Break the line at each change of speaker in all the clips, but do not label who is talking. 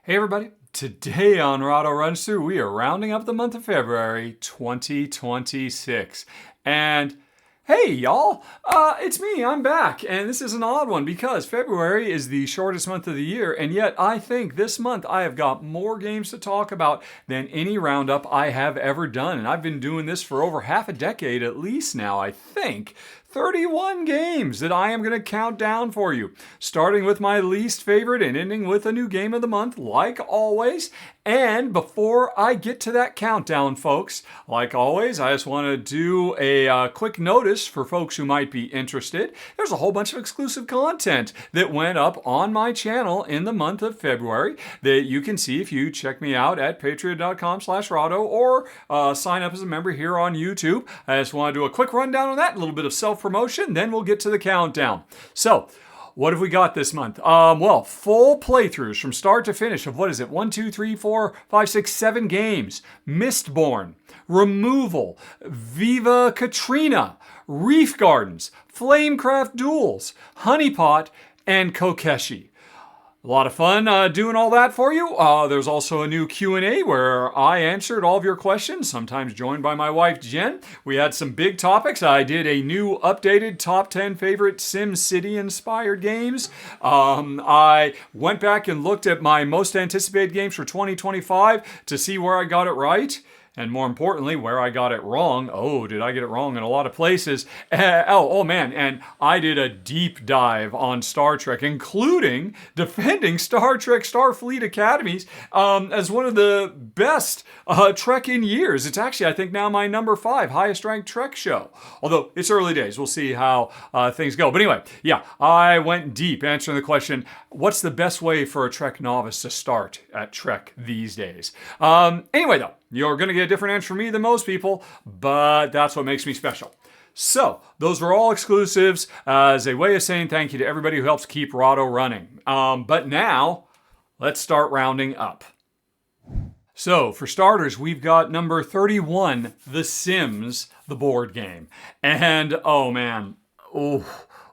Hey everybody, today on Rahdo Runs Through, we are rounding up the month of February 2026. And hey y'all, it's me, I'm back. And this is an odd one because February is the shortest month of the year, and yet I think this month I have got more games to talk about than any roundup I have ever done. And I've been doing this for over half a decade at least now, I think. 31 games that I am going to count down for you, starting with my least favorite and ending with a new game of the month, like always. And before I get to that countdown, folks, like always, I just want to do a quick notice for folks who might be interested. There's a whole bunch of exclusive content that went up on my channel in the month of February that you can see if you check me out at patreon.com/Rahdo or sign up as a member here on YouTube. I just want to do a quick rundown on that, a little bit of self-promotion, then we'll get to the countdown. So, what have we got this month? Well, full playthroughs from start to finish of 1, 2, 3, 4, 5, 6, 7 games. Mistborn, Removal, Viva Catrina, Reef Gardens, Flamecraft Duels, Honeypot, and Kokeshi. A lot of fun doing all that for you. There's also a new Q&A where I answered all of your questions, sometimes joined by my wife, Jen. We had some big topics. I did a new updated top 10 favorite SimCity-inspired games. I went back and looked at my most anticipated games for 2025 to see where I got it right. And more importantly, where I got it wrong. Oh, did I get it wrong in a lot of places? Oh man, and I did a deep dive on Star Trek, including defending Star Trek Starfleet Academies as one of the best Trek in years. It's actually, I think, now my number 5 highest ranked Trek show. Although, it's early days. We'll see how things go. But anyway, yeah, I went deep answering the question, what's the best way for a Trek novice to start at Trek these days? Anyway, though, you're going to get a different answer from me than most people, but that's what makes me special. So, those were all exclusives as a way of saying thank you to everybody who helps keep Rahdo running. But now, let's start rounding up. So, for starters, we've got number 31, The Sims, the board game. And, oh man,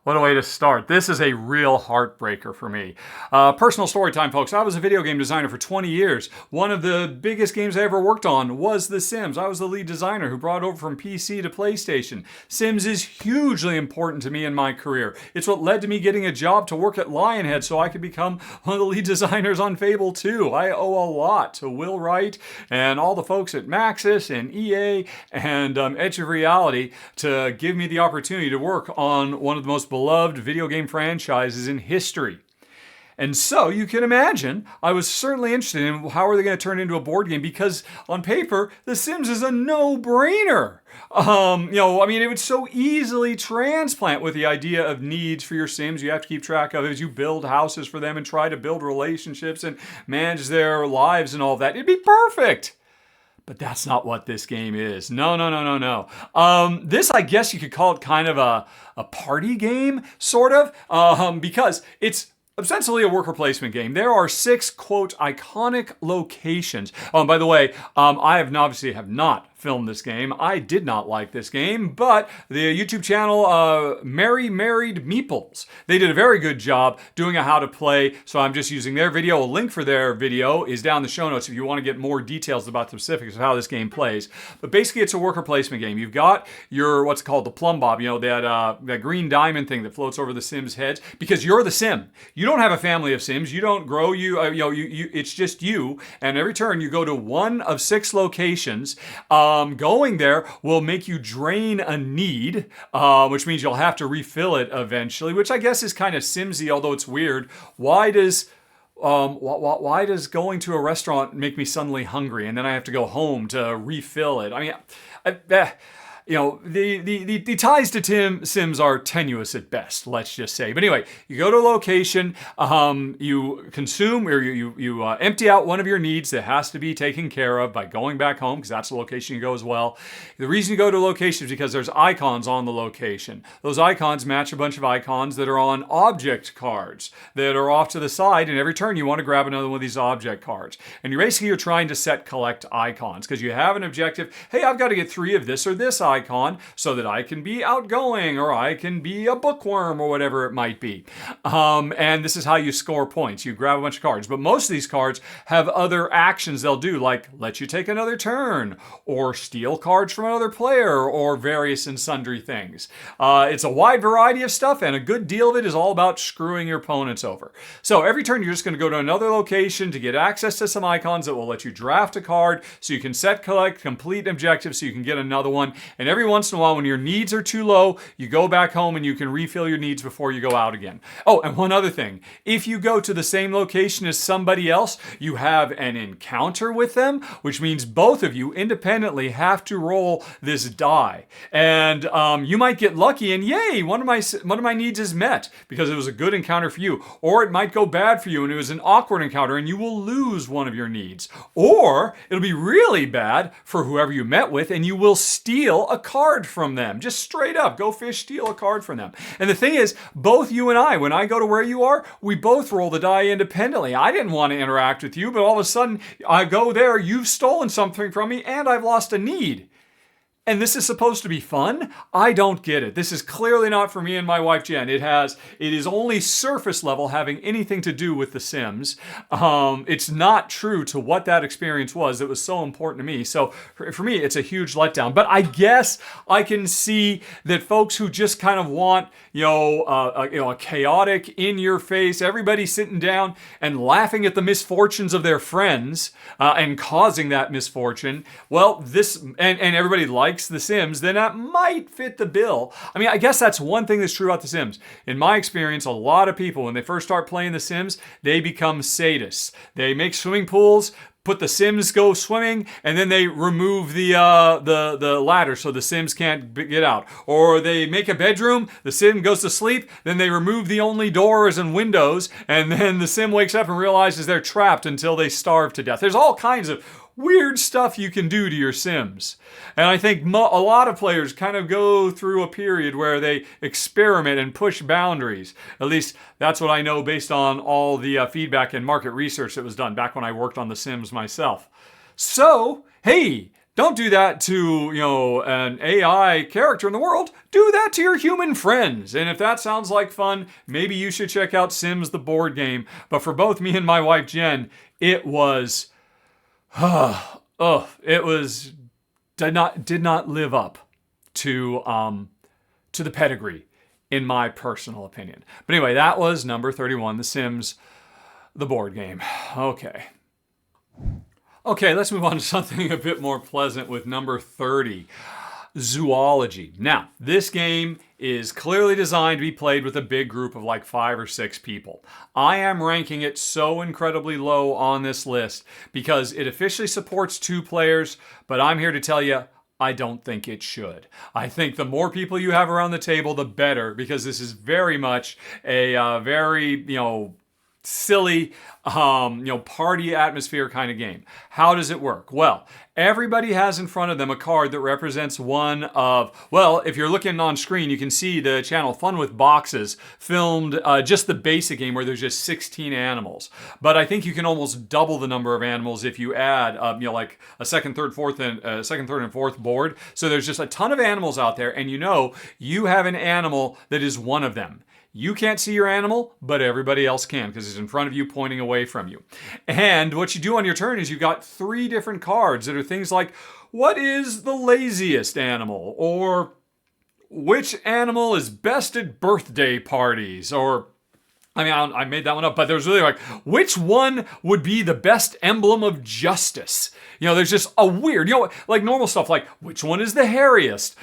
what a way to start. This is a real heartbreaker for me. Personal story time, folks. I was a video game designer for 20 years. One of the biggest games I ever worked on was The Sims. I was the lead designer who brought it over from PC to PlayStation. Sims is hugely important to me in my career. It's what led to me getting a job to work at Lionhead so I could become one of the lead designers on Fable 2. I owe a lot to Will Wright and all the folks at Maxis and EA and Edge of Reality to give me the opportunity to work on one of the most beloved video game franchises in history. And so you can imagine, I was certainly interested in how are they going to turn it into a board game, because on paper, The Sims is a no-brainer. It would so easily transplant with the idea of needs for your Sims you have to keep track of as you build houses for them and try to build relationships and manage their lives and all that. It'd be perfect. But that's not what this game is. No. This, I guess you could call it kind of a party game, sort of, because it's ostensibly a worker placement game. There are 6, quote, iconic locations. By the way, I obviously have not filmed this game. I did not like this game, but the YouTube channel Merry Married Meeples, they did a very good job doing a how to play, so I'm just using their video. A link for their video is down in the show notes if you want to get more details about the specifics of how this game plays. But basically, it's a worker placement game. You've got your, what's called the plumb bob, that green diamond thing that floats over the Sims' heads, because you're the Sim. You don't have a family of Sims. You don't grow. It's just you, and every turn you go to one of 6 locations. Going there will make you drain a need, which means you'll have to refill it eventually, which I guess is kind of Simsy, although it's weird. Why does going to a restaurant make me suddenly hungry and then I have to go home to refill it? The ties to Sims are tenuous at best, let's just say. But anyway, you go to a location, you consume or you empty out one of your needs that has to be taken care of by going back home, because that's the location you go as well. The reason you go to a location is because there's icons on the location. Those icons match a bunch of icons that are on object cards that are off to the side, and every turn you want to grab another one of these object cards. And you're trying to set collect icons, because you have an objective. Hey, I've got to get 3 of this or this icon. icon so that I can be outgoing or I can be a bookworm or whatever it might be. And this is how you score points. You grab a bunch of cards, but most of these cards have other actions they'll do, like let you take another turn or steal cards from another player or various and sundry things. It's a wide variety of stuff, and a good deal of it is all about screwing your opponents over. So every turn you're just going to go to another location to get access to some icons that will let you draft a card so you can set, collect, complete objectives so you can get another one. And every once in a while when your needs are too low, you go back home and you can refill your needs before you go out again. Oh, and one other thing. If you go to the same location as somebody else, you have an encounter with them, which means both of you independently have to roll this die. And you might get lucky and yay, one of my needs is met because it was a good encounter for you. Or it might go bad for you and it was an awkward encounter and you will lose one of your needs. Or it'll be really bad for whoever you met with and you will steal a card from them. Just straight up, go fish, steal a card from them. And the thing is, both you and I, when I go to where you are, we both roll the die independently. I didn't want to interact with you, but all of a sudden I go there, you've stolen something from me, and I've lost a need. And this is supposed to be fun? I don't get it. This is clearly not for me and my wife Jen. It is only surface level having anything to do with The Sims. It's not true to what that experience was that was so important to me. So for me, it's a huge letdown. But I guess I can see that folks who just kind of want, a chaotic, in-your-face, everybody sitting down and laughing at the misfortunes of their friends and causing that misfortune. Well, and everybody likes The Sims, then that might fit the bill. I mean, I guess that's one thing that's true about The Sims. In my experience, a lot of people, when they first start playing The Sims, they become sadists. They make swimming pools, put the Sims go swimming, and then they remove the ladder so the Sims can't get out. Or they make a bedroom, the Sim goes to sleep, then they remove the only doors and windows, and then the Sim wakes up and realizes they're trapped until they starve to death. There's all kinds of weird stuff you can do to your Sims. And I think a lot of players kind of go through a period where they experiment and push boundaries. At least that's what I know based on all the feedback and market research that was done back when I worked on The Sims myself. So, hey, don't do that to, an AI character in the world. Do that to your human friends. And if that sounds like fun, maybe you should check out Sims the board game. But for both me and my wife Jen, it was did not live up to the pedigree, in my personal opinion. But anyway, that was number 31, The Sims, the board game. Okay, let's move on to something a bit more pleasant with number 30. Zoology. Now, this game is clearly designed to be played with a big group of like 5 or 6 people. I am ranking it so incredibly low on this list because it officially supports 2 players, but I'm here to tell you, I don't think it should. I think the more people you have around the table, the better, because this is very much a very, silly, party atmosphere kind of game. How does it work? Well, everybody has in front of them a card that represents one of, if you're looking on screen, you can see the channel Fun with Boxes filmed just the basic game where there's just 16 animals. But I think you can almost double the number of animals if you add, like a second, third, and fourth board. So there's just a ton of animals out there, and you have an animal that is one of them. You can't see your animal, but everybody else can because it's in front of you pointing away from you. And what you do on your turn is you've got 3 different cards that are things like, what is the laziest animal? Or which animal is best at birthday parties? Or, I made that one up, but there's really like, which one would be the best emblem of justice? There's just a weird, like normal stuff, like which one is the hairiest?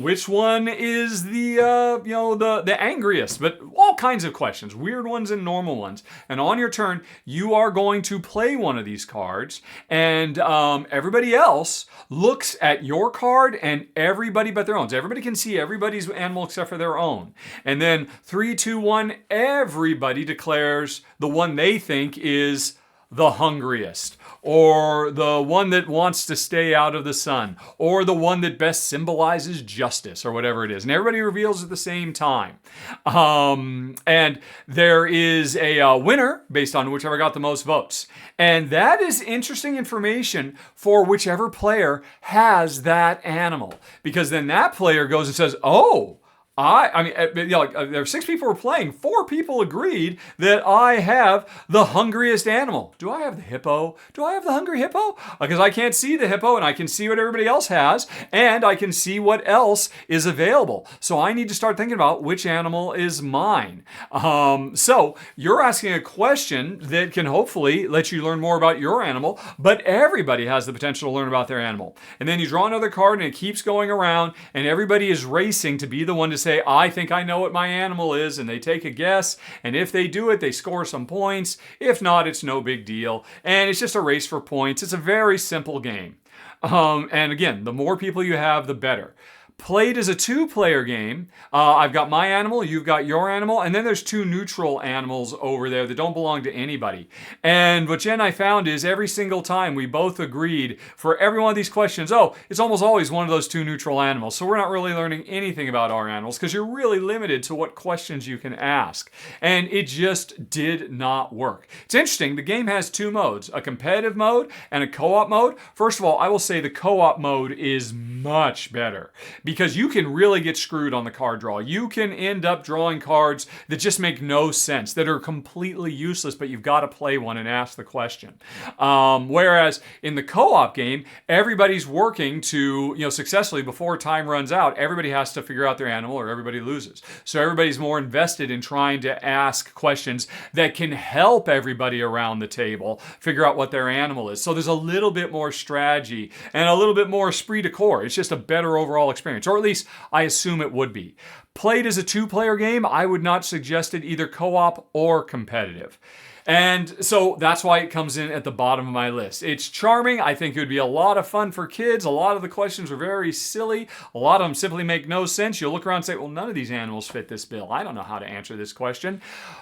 Which one is the angriest? But all kinds of questions, weird ones and normal ones. And on your turn, you are going to play one of these cards, and everybody else looks at your card and everybody but their own. So everybody can see everybody's animal except for their own. And then 3, 2, 1, everybody declares the one they think is the hungriest, or the one that wants to stay out of the sun, or the one that best symbolizes justice, or whatever it is. And everybody reveals at the same time. And there is a winner based on whichever got the most votes. And that is interesting information for whichever player has that animal. Because then that player goes and says, oh, there were 6 people who were playing. 4 people agreed that I have the hungriest animal. Do I have the hippo? Do I have the hungry hippo? Because I can't see the hippo, and I can see what everybody else has, and I can see what else is available. So I need to start thinking about which animal is mine. So you're asking a question that can hopefully let you learn more about your animal, but everybody has the potential to learn about their animal. And then you draw another card, and it keeps going around, and everybody is racing to be the one to say, I think I know what my animal is, and they take a guess, and if they do it, they score some points. If not, it's no big deal, and it's just a race for points. It's a very simple game. And again, the more people you have, the better. Played as a 2-player game. I've got my animal, you've got your animal, and then there's 2 neutral animals over there that don't belong to anybody. And what Jen and I found is every single time we both agreed for every one of these questions, it's almost always one of those 2 neutral animals. So we're not really learning anything about our animals because you're really limited to what questions you can ask. And it just did not work. It's interesting, the game has 2 modes, a competitive mode and a co-op mode. First of all, I will say the co-op mode is much better, because you can really get screwed on the card draw. You can end up drawing cards that just make no sense, that are completely useless, but you've got to play one and ask the question. Whereas in the co-op game, everybody's working to, successfully, before time runs out, everybody has to figure out their animal or everybody loses. So everybody's more invested in trying to ask questions that can help everybody around the table figure out what their animal is. So there's a little bit more strategy and a little bit more esprit de corps. It's just a better overall experience. Or at least I assume it would be. Played as a 2-player game, I would not suggest it either co-op or competitive. And so that's why it comes in at the bottom of my list. It's charming. I think it would be a lot of fun for kids. A lot of the questions are very silly. A lot of them simply make no sense. You'll look around and say, well, none of these animals fit this bill. I don't know how to answer this question.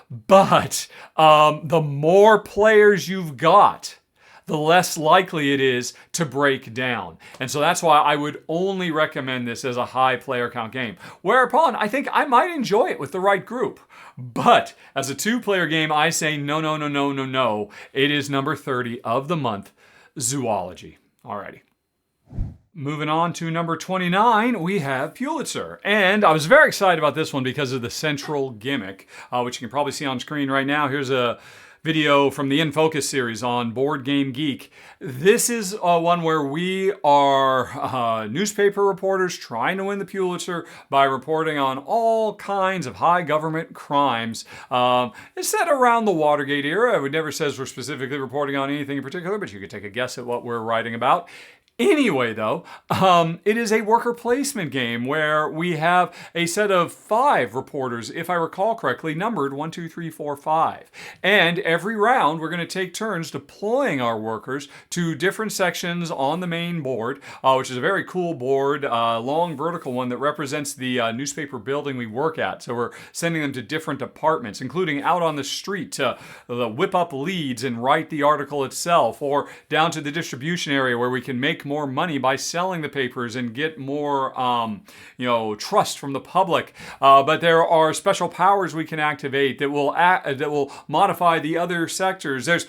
But the more players you've got, the less likely it is to break down. And so that's why I would only recommend this as a high player count game. Whereupon, I think I might enjoy it with the right group. But as a 2-player game, I say no. It is number 30 of the month, Zoology. Alrighty. Moving on to number 29, we have Pulitzer. And I was very excited about this one because of the central gimmick, which you can probably see on screen right now. Here's a video from the In Focus series on Board Game Geek. This is one where we are newspaper reporters trying to win the Pulitzer by reporting on all kinds of high government crimes. It's set around the Watergate era. It never says we're specifically reporting on anything in particular, but you could take a guess at what we're writing about. Anyway, though, it is a worker placement game where we have a set of 5 reporters, if I recall correctly, numbered 1, 2, 3, 4, 5. And every round, we're going to take turns deploying our workers to different sections on the main board, which is a very cool board, long vertical one that represents the newspaper building we work at. So we're sending them to different departments, including out on the street to whip up leads and write the article itself, or down to the distribution area where we can make more money by selling the papers and get more, trust from the public. But there are special powers we can activate that will modify the other sectors. There's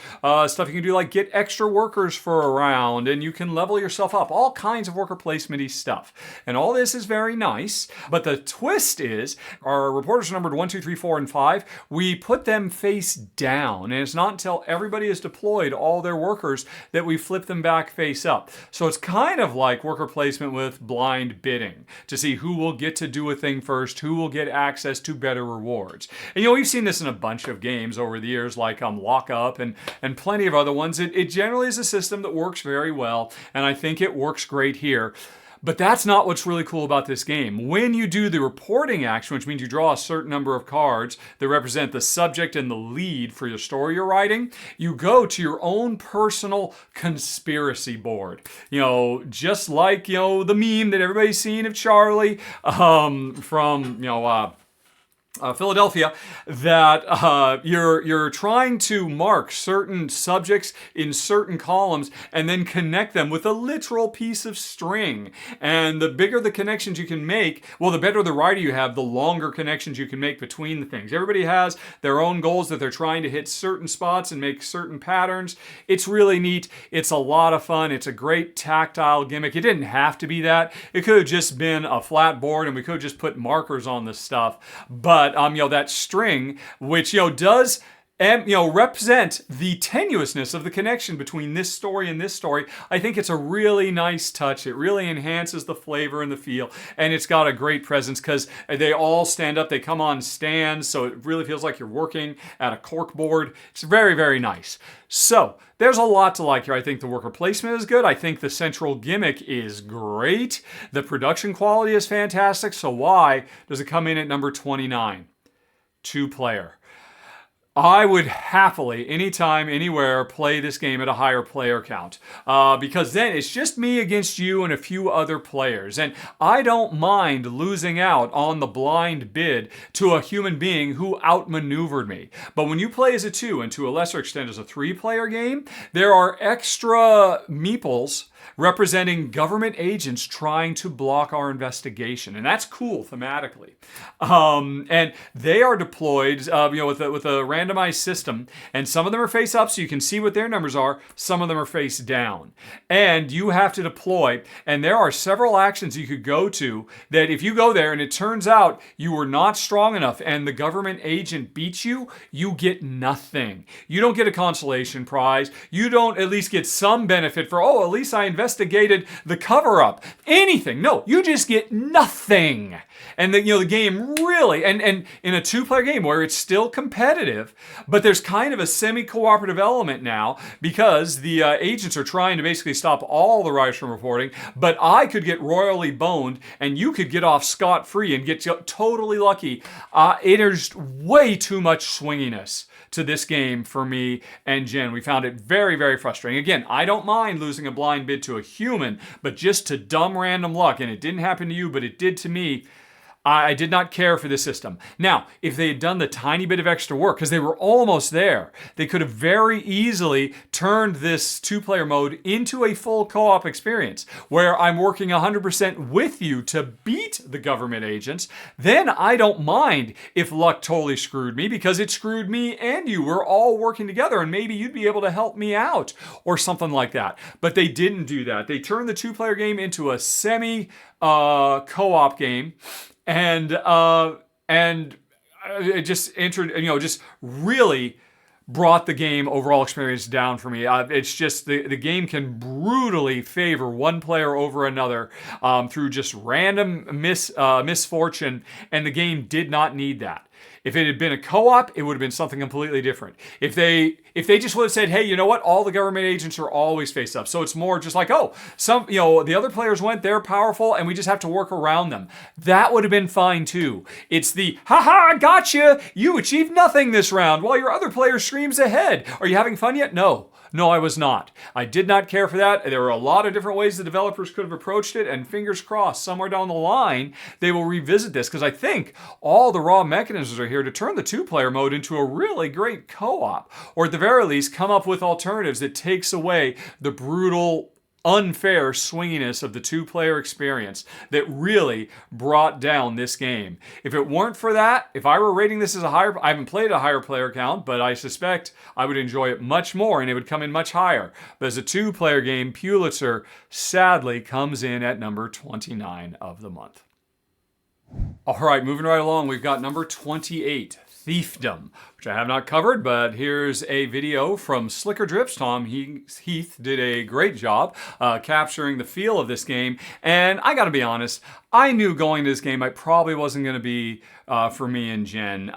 stuff you can do like get extra workers for a round, and you can level yourself up. All kinds of worker placement-y stuff. And all this is very nice. But the twist is our reporters are numbered 1, 2, 3, 4, and 5. We put them face down, and it's not until everybody has deployed all their workers that we flip them back face up. So it's kind of like worker placement with blind bidding to see who will get to do a thing first, who will get access to better rewards. And we've seen this in a bunch of games over the years, like Lock Up and plenty of other ones. It generally is a system that works very well, and I think it works great here. But that's not what's really cool about this game. When you do the reporting action, which means you draw a certain number of cards that represent the subject and the lead for your story you're writing, you go to your own personal conspiracy board. Just like, the meme that everybody's seen of Charlie from Philadelphia, that you're trying to mark certain subjects in certain columns and then connect them with a literal piece of string. And the bigger the connections you can make, well, the better the writer you have, the longer connections you can make between the things. Everybody has their own goals that they're trying to hit certain spots and make certain patterns. It's really neat. It's a lot of fun. It's a great tactile gimmick. It didn't have to be that. It could have just been a flat board and we could have just put markers on this stuff. But that string, which does represent the tenuousness of the connection between this story and this story. I think it's a really nice touch. It really enhances the flavor and the feel, and it's got a great presence because they all stand up. They come on stands, so it really feels like you're working at a cork board. It's very, very nice. So there's a lot to like here. I think the worker placement is good. I think the central gimmick is great. The production quality is fantastic. So why does it come in at number 29? 2-player. I would happily, anytime, anywhere, play this game at a higher player count. Because then it's just me against you and a few other players. And I don't mind losing out on the blind bid to a human being who outmaneuvered me. But when you play as a 2, and to a lesser extent as a 3-player game, there are extra meeples representing government agents trying to block our investigation. And that's cool thematically. And they are deployed with a randomized system. And some of them are face up so you can see what their numbers are. Some of them are face down. And you have to deploy. And there are several actions you could go to that if you go there and it turns out you were not strong enough and the government agent beats you, you get nothing. You don't get a consolation prize. You don't at least get some benefit for, at least I investigated the cover-up. Anything. No, you just get nothing. And the game really, and in a 2-player game where it's still competitive, but there's kind of a semi-cooperative element now because the agents are trying to basically stop all the writers from reporting, but I could get royally boned and you could get off scot-free and get totally lucky. It is way too much swinginess to this game for me and Jen. We found it very, very frustrating. Again, I don't mind losing a blind bid to a human, but just to dumb random luck, and it didn't happen to you, but it did to me, I did not care for this system. Now, if they had done the tiny bit of extra work, because they were almost there, they could have very easily turned this 2-player mode into a full co-op experience, where I'm working 100% with you to beat the government agents. Then I don't mind if luck totally screwed me, because it screwed me and you. We're all working together, and maybe you'd be able to help me out, or something like that. But they didn't do that. They turned the 2-player game into a semi co-op game. And it just entered, just really brought the game overall experience down for me. It's just the game can brutally favor one player over another through just random misfortune, and the game did not need that. If it had been a co-op, it would have been something completely different. If they just would have said, hey, you know what? All the government agents are always face up. So it's more just like, the other players went, they're powerful, and we just have to work around them. That would have been fine too. It's the, haha, gotcha! You achieved nothing this round while your other player screams ahead. Are you having fun yet? No, I was not. I did not care for that. There were a lot of different ways the developers could have approached it, and fingers crossed, somewhere down the line, they will revisit this, because I think all the raw mechanisms are here to turn the 2-player mode into a really great co-op, or at the very least, come up with alternatives that takes away the brutal, unfair swinginess of the 2-player experience that really brought down this game. If it weren't for that, if I were rating this as I haven't played a higher player count, but I suspect I would enjoy it much more and it would come in much higher. But as a 2-player game, Pulitzer sadly comes in at number 29 of the month. All right, moving right along, we've got number 28, Thiefdom, which I have not covered, but here's a video from Slicker Drips. Tom Heath did a great job capturing the feel of this game, and I gotta be honest, I knew going to this game I probably wasn't gonna be for me and Jen,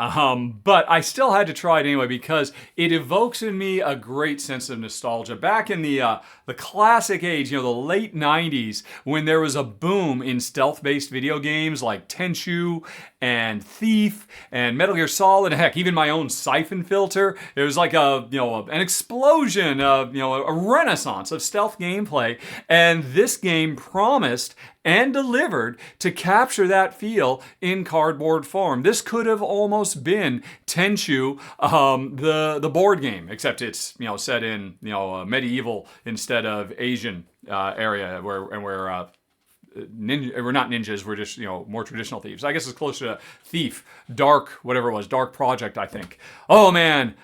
but I still had to try it anyway because it evokes in me a great sense of nostalgia. Back in the classic age, the late 90s, when there was a boom in stealth-based video games like Tenchu and Thief and Metal Gear Solid, and heck, even my own siphon filter. It was like an explosion of, a renaissance of stealth gameplay. And this game promised and delivered to capture that feel in cardboard form. This could have almost been Tenchu, the board game, except it's set in medieval instead of Asian area where we're not ninjas, we're just more traditional thieves. I guess it's closer to Thief, Dark, whatever it was, Dark Project, I think. Oh man,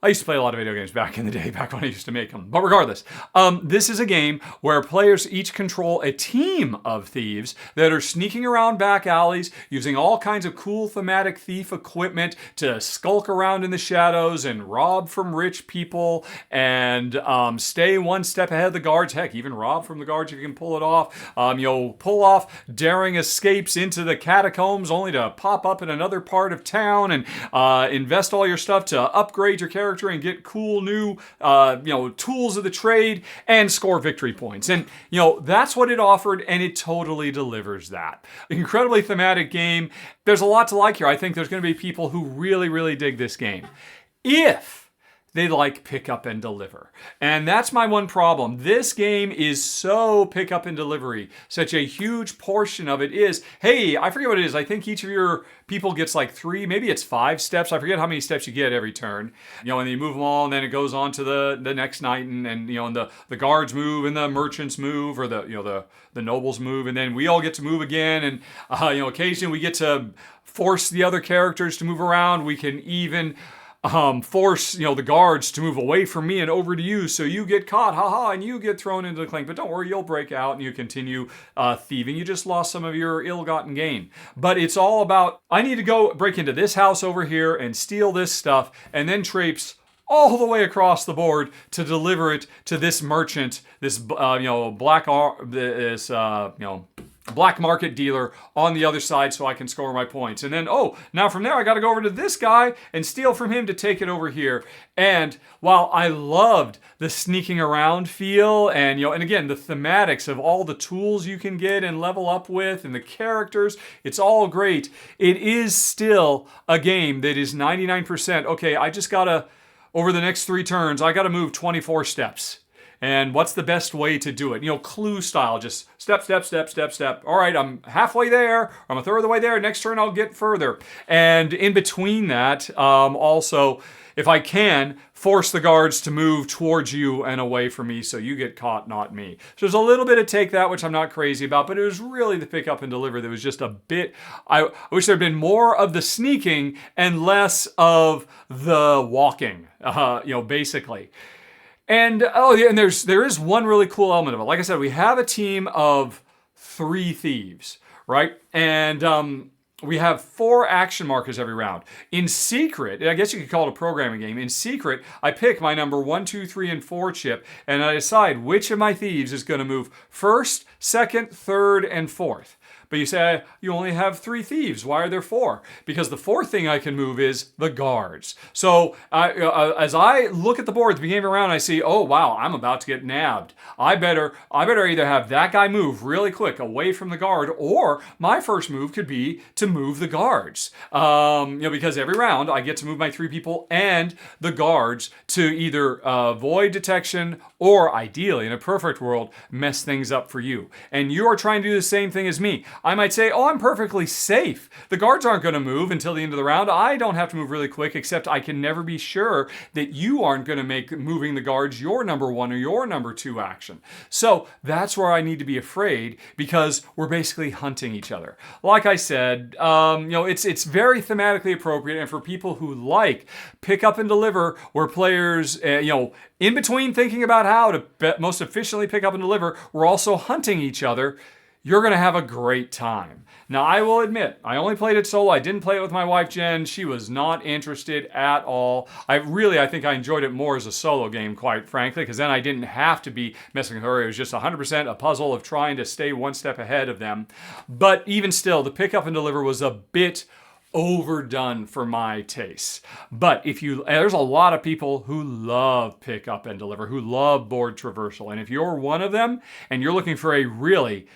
I used to play a lot of video games back in the day, back when I used to make them. But regardless, this is a game where players each control a team of thieves that are sneaking around back alleys, using all kinds of cool thematic thief equipment to skulk around in the shadows and rob from rich people and stay one step ahead of the guards. Heck, even rob from the guards if you can pull it off. Pull off daring escapes into the catacombs only to pop up in another part of town and invest all your stuff to upgrade your character and get cool new tools of the trade and score victory points. And that's what it offered, and it totally delivers that. Incredibly thematic game. There's a lot to like here. I think there's going to be people who really, really dig this game if they like pick up and deliver. And that's my one problem. This game is so pick up and delivery. Such a huge portion of it is, hey, I forget what it is. I think each of your people gets like 3, maybe it's 5 steps. I forget how many steps you get every turn. And then you move them all, and then it goes on to the next night, and the guards move, and the merchants move, or the nobles move, and then we all get to move again, and occasionally we get to force the other characters to move around. We can even force the guards to move away from me and over to you, so you get caught, haha, and you get thrown into the clink. But don't worry, you'll break out and you continue thieving. You just lost some of your ill-gotten gain. But it's all about, I need to go break into this house over here and steal this stuff, and then traipse all the way across the board to deliver it to this merchant, this black market dealer on the other side, so I can score my points. And then, now from there I got to go over to this guy and steal from him to take it over here. And while I loved the sneaking around feel and and again the thematics of all the tools you can get and level up with and the characters, it's all great. It is still a game that is 99%. Okay, I just gotta, over the next 3 turns, I gotta move 24 steps. And what's the best way to do it? Clue style, just step, step, step, step, step. All right, I'm halfway there. I'm a third of the way there. Next turn, I'll get further. And in between that, also, if I can, force the guards to move towards you and away from me so you get caught, not me. So there's a little bit of take that, which I'm not crazy about, but it was really the pick up and deliver that was just a bit, I wish there had been more of the sneaking and less of the walking, basically. And and there is one really cool element of it. Like I said, we have a team of 3 thieves, right? And we have 4 action markers every round. In secret, I guess you could call it a programming game. In secret, I pick my number 1, 2, 3, and 4 chip, and I decide which of my thieves is going to move first, second, third, and fourth. But you say, you only have 3 thieves. Why are there 4? Because the 4th thing I can move is the guards. So as I look at the board at the beginning of the round, I see, oh wow, I'm about to get nabbed. I better either have that guy move really quick away from the guard, or my first move could be to move the guards. Because every round I get to move my 3 people and the guards to either avoid detection or, ideally, in a perfect world, mess things up for you. And you are trying to do the same thing as me. I might say, I'm perfectly safe. The guards aren't going to move until the end of the round. I don't have to move really quick, except I can never be sure that you aren't going to make moving the guards your number 1 or your number 2 action. So that's where I need to be afraid, because we're basically hunting each other. Like I said, it's very thematically appropriate, and for people who like pick up and deliver, where players, in between thinking about how to most efficiently pick up and deliver, we're also hunting each other. You're going to have a great time. Now, I will admit, I only played it solo. I didn't play it with my wife, Jen. She was not interested at all. I think I enjoyed it more as a solo game, quite frankly, because then I didn't have to be messing with her. It was just 100% a puzzle of trying to stay one step ahead of them. But even still, the pick up and deliver was a bit overdone for my taste. But there's a lot of people who love pick up and deliver, who love board traversal. And if you're one of them and you're looking for a really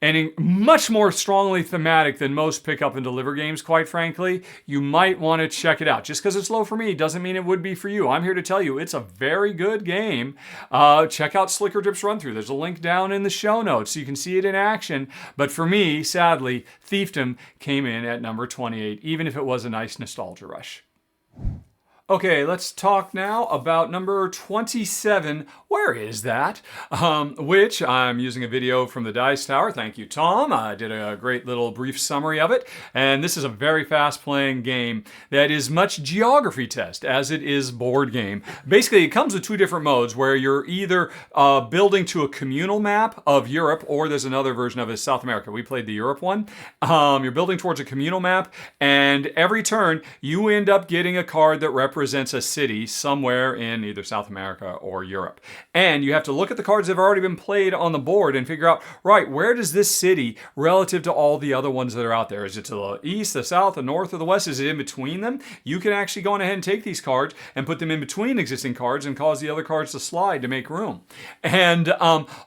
and much more strongly thematic than most pick up and deliver games, quite frankly. You might want to check it out. Just because it's low for me doesn't mean it would be for you. I'm here to tell you it's a very good game. Check out Slicker Drip's run through. There's a link down in the show notes so you can see it in action. But for me, sadly, Thiefdom came in at number 28, even if it was a nice nostalgia rush. Okay, let's talk now about number 27. Where is that? Which I'm using a video from the Dice Tower. Thank you, Tom. I did a great little brief summary of it. And this is a very fast-playing game that is much geography test as it is board game. Basically, it comes with two different modes where you're either building to a communal map of Europe, or there's another version of it, South America. We played the Europe one. You're building towards a communal map, and every turn you end up getting a card that represents a city somewhere in either South America or Europe. And you have to look at the cards that have already been played on the board and figure out, right, where does this city relative to all the other ones that are out there? Is it to the east, the south, the north, or the west? Is it in between them? You can actually go on ahead and take these cards and put them in between existing cards and cause the other cards to slide to make room. And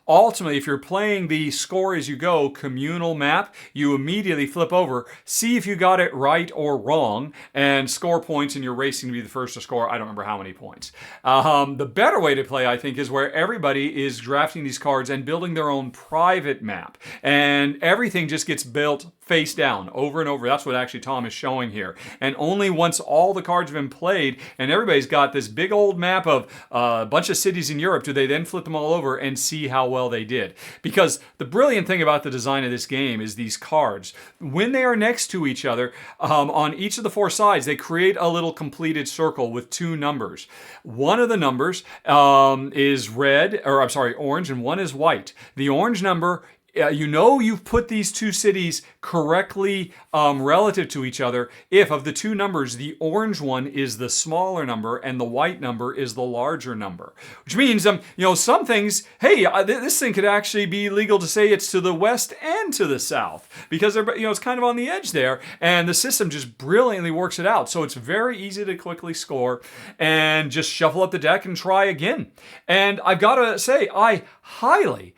ultimately, if you're playing the score as you go communal map, you immediately flip over, see if you got it right or wrong, and score points, and you're racing to be the first to score. I don't remember how many points. The better way to play, I think, is where everybody is drafting these cards and building their own private map. And everything just gets built face down over and over. That's what actually Tom is showing here. And only once all the cards have been played and everybody's got this big old map of a bunch of cities in Europe do they then flip them all over and see how well they did. Because the brilliant thing about the design of this game is these cards. When they are next to each other, on each of the four sides, they create a little completed circle with two numbers. One of the numbers is orange, and one is white. The orange number, you know you've put these two cities correctly relative to each other if of the two numbers, the orange one is the smaller number and the white number is the larger number. Which means, some things, hey, this thing could actually be legal to say it's to the west and to the south because they're, it's kind of on the edge there, and the system just brilliantly works it out. So it's very easy to quickly score and just shuffle up the deck and try again. And I've got to say, I highly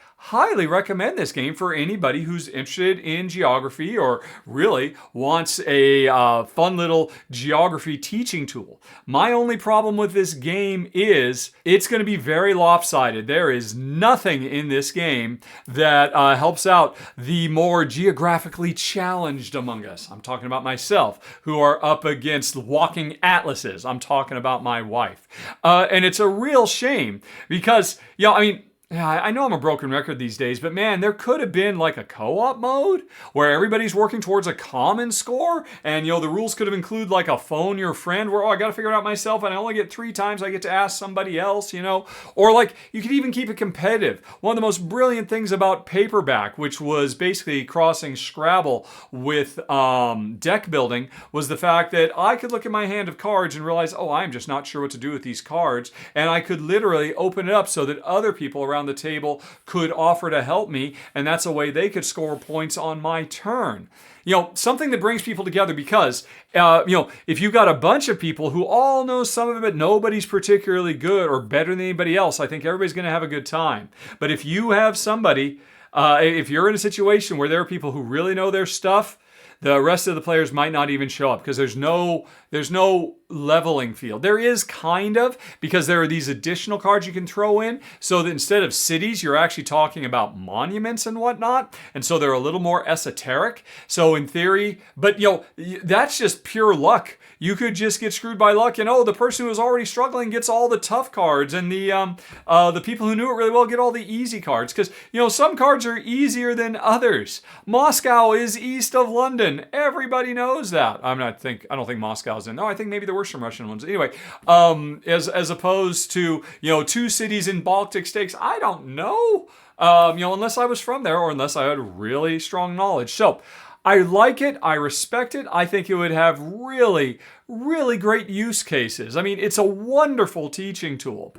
recommend this game for anybody who's interested in geography or really wants a fun little geography teaching tool. My only problem with this game is it's going to be very lopsided. There is nothing in this game that helps out the more geographically challenged among us. I'm talking about myself, who are up against walking atlases. I'm talking about my wife. And it's a real shame because, I know I'm a broken record these days, but man, there could have been like a co-op mode where everybody's working towards a common score, and the rules could have included like a phone your friend where, I got to figure it out myself and I only get 3 times I get to ask somebody else, or like you could even keep it competitive. One of the most brilliant things about Paperback, which was basically crossing Scrabble with deck building, was the fact that I could look at my hand of cards and realize, I'm just not sure what to do with these cards, and I could literally open it up so that other people around the table could offer to help me, and that's a way they could score points on my turn. Something that brings people together because, if you've got a bunch of people who all know some of it, but nobody's particularly good or better than anybody else, I think everybody's going to have a good time. But if you have somebody, if you're in a situation where there are people who really know their stuff, the rest of the players might not even show up because there's no leveling field. There is kind of, because there are these additional cards you can throw in so that instead of cities, you're actually talking about monuments and whatnot. And so they're a little more esoteric. So in theory, but that's just pure luck. You could just get screwed by luck and the person who was already struggling gets all the tough cards and the people who knew it really well get all the easy cards because, some cards are easier than others. Moscow is east of London. Everybody knows that. I don't think Moscow's in. No, I think maybe there were some Russian ones. Anyway, as opposed to, 2 cities in Baltic states, I don't know. Unless I was from there or unless I had really strong knowledge. So I like it. I respect it. I think it would have really, really great use cases. It's a wonderful teaching tool.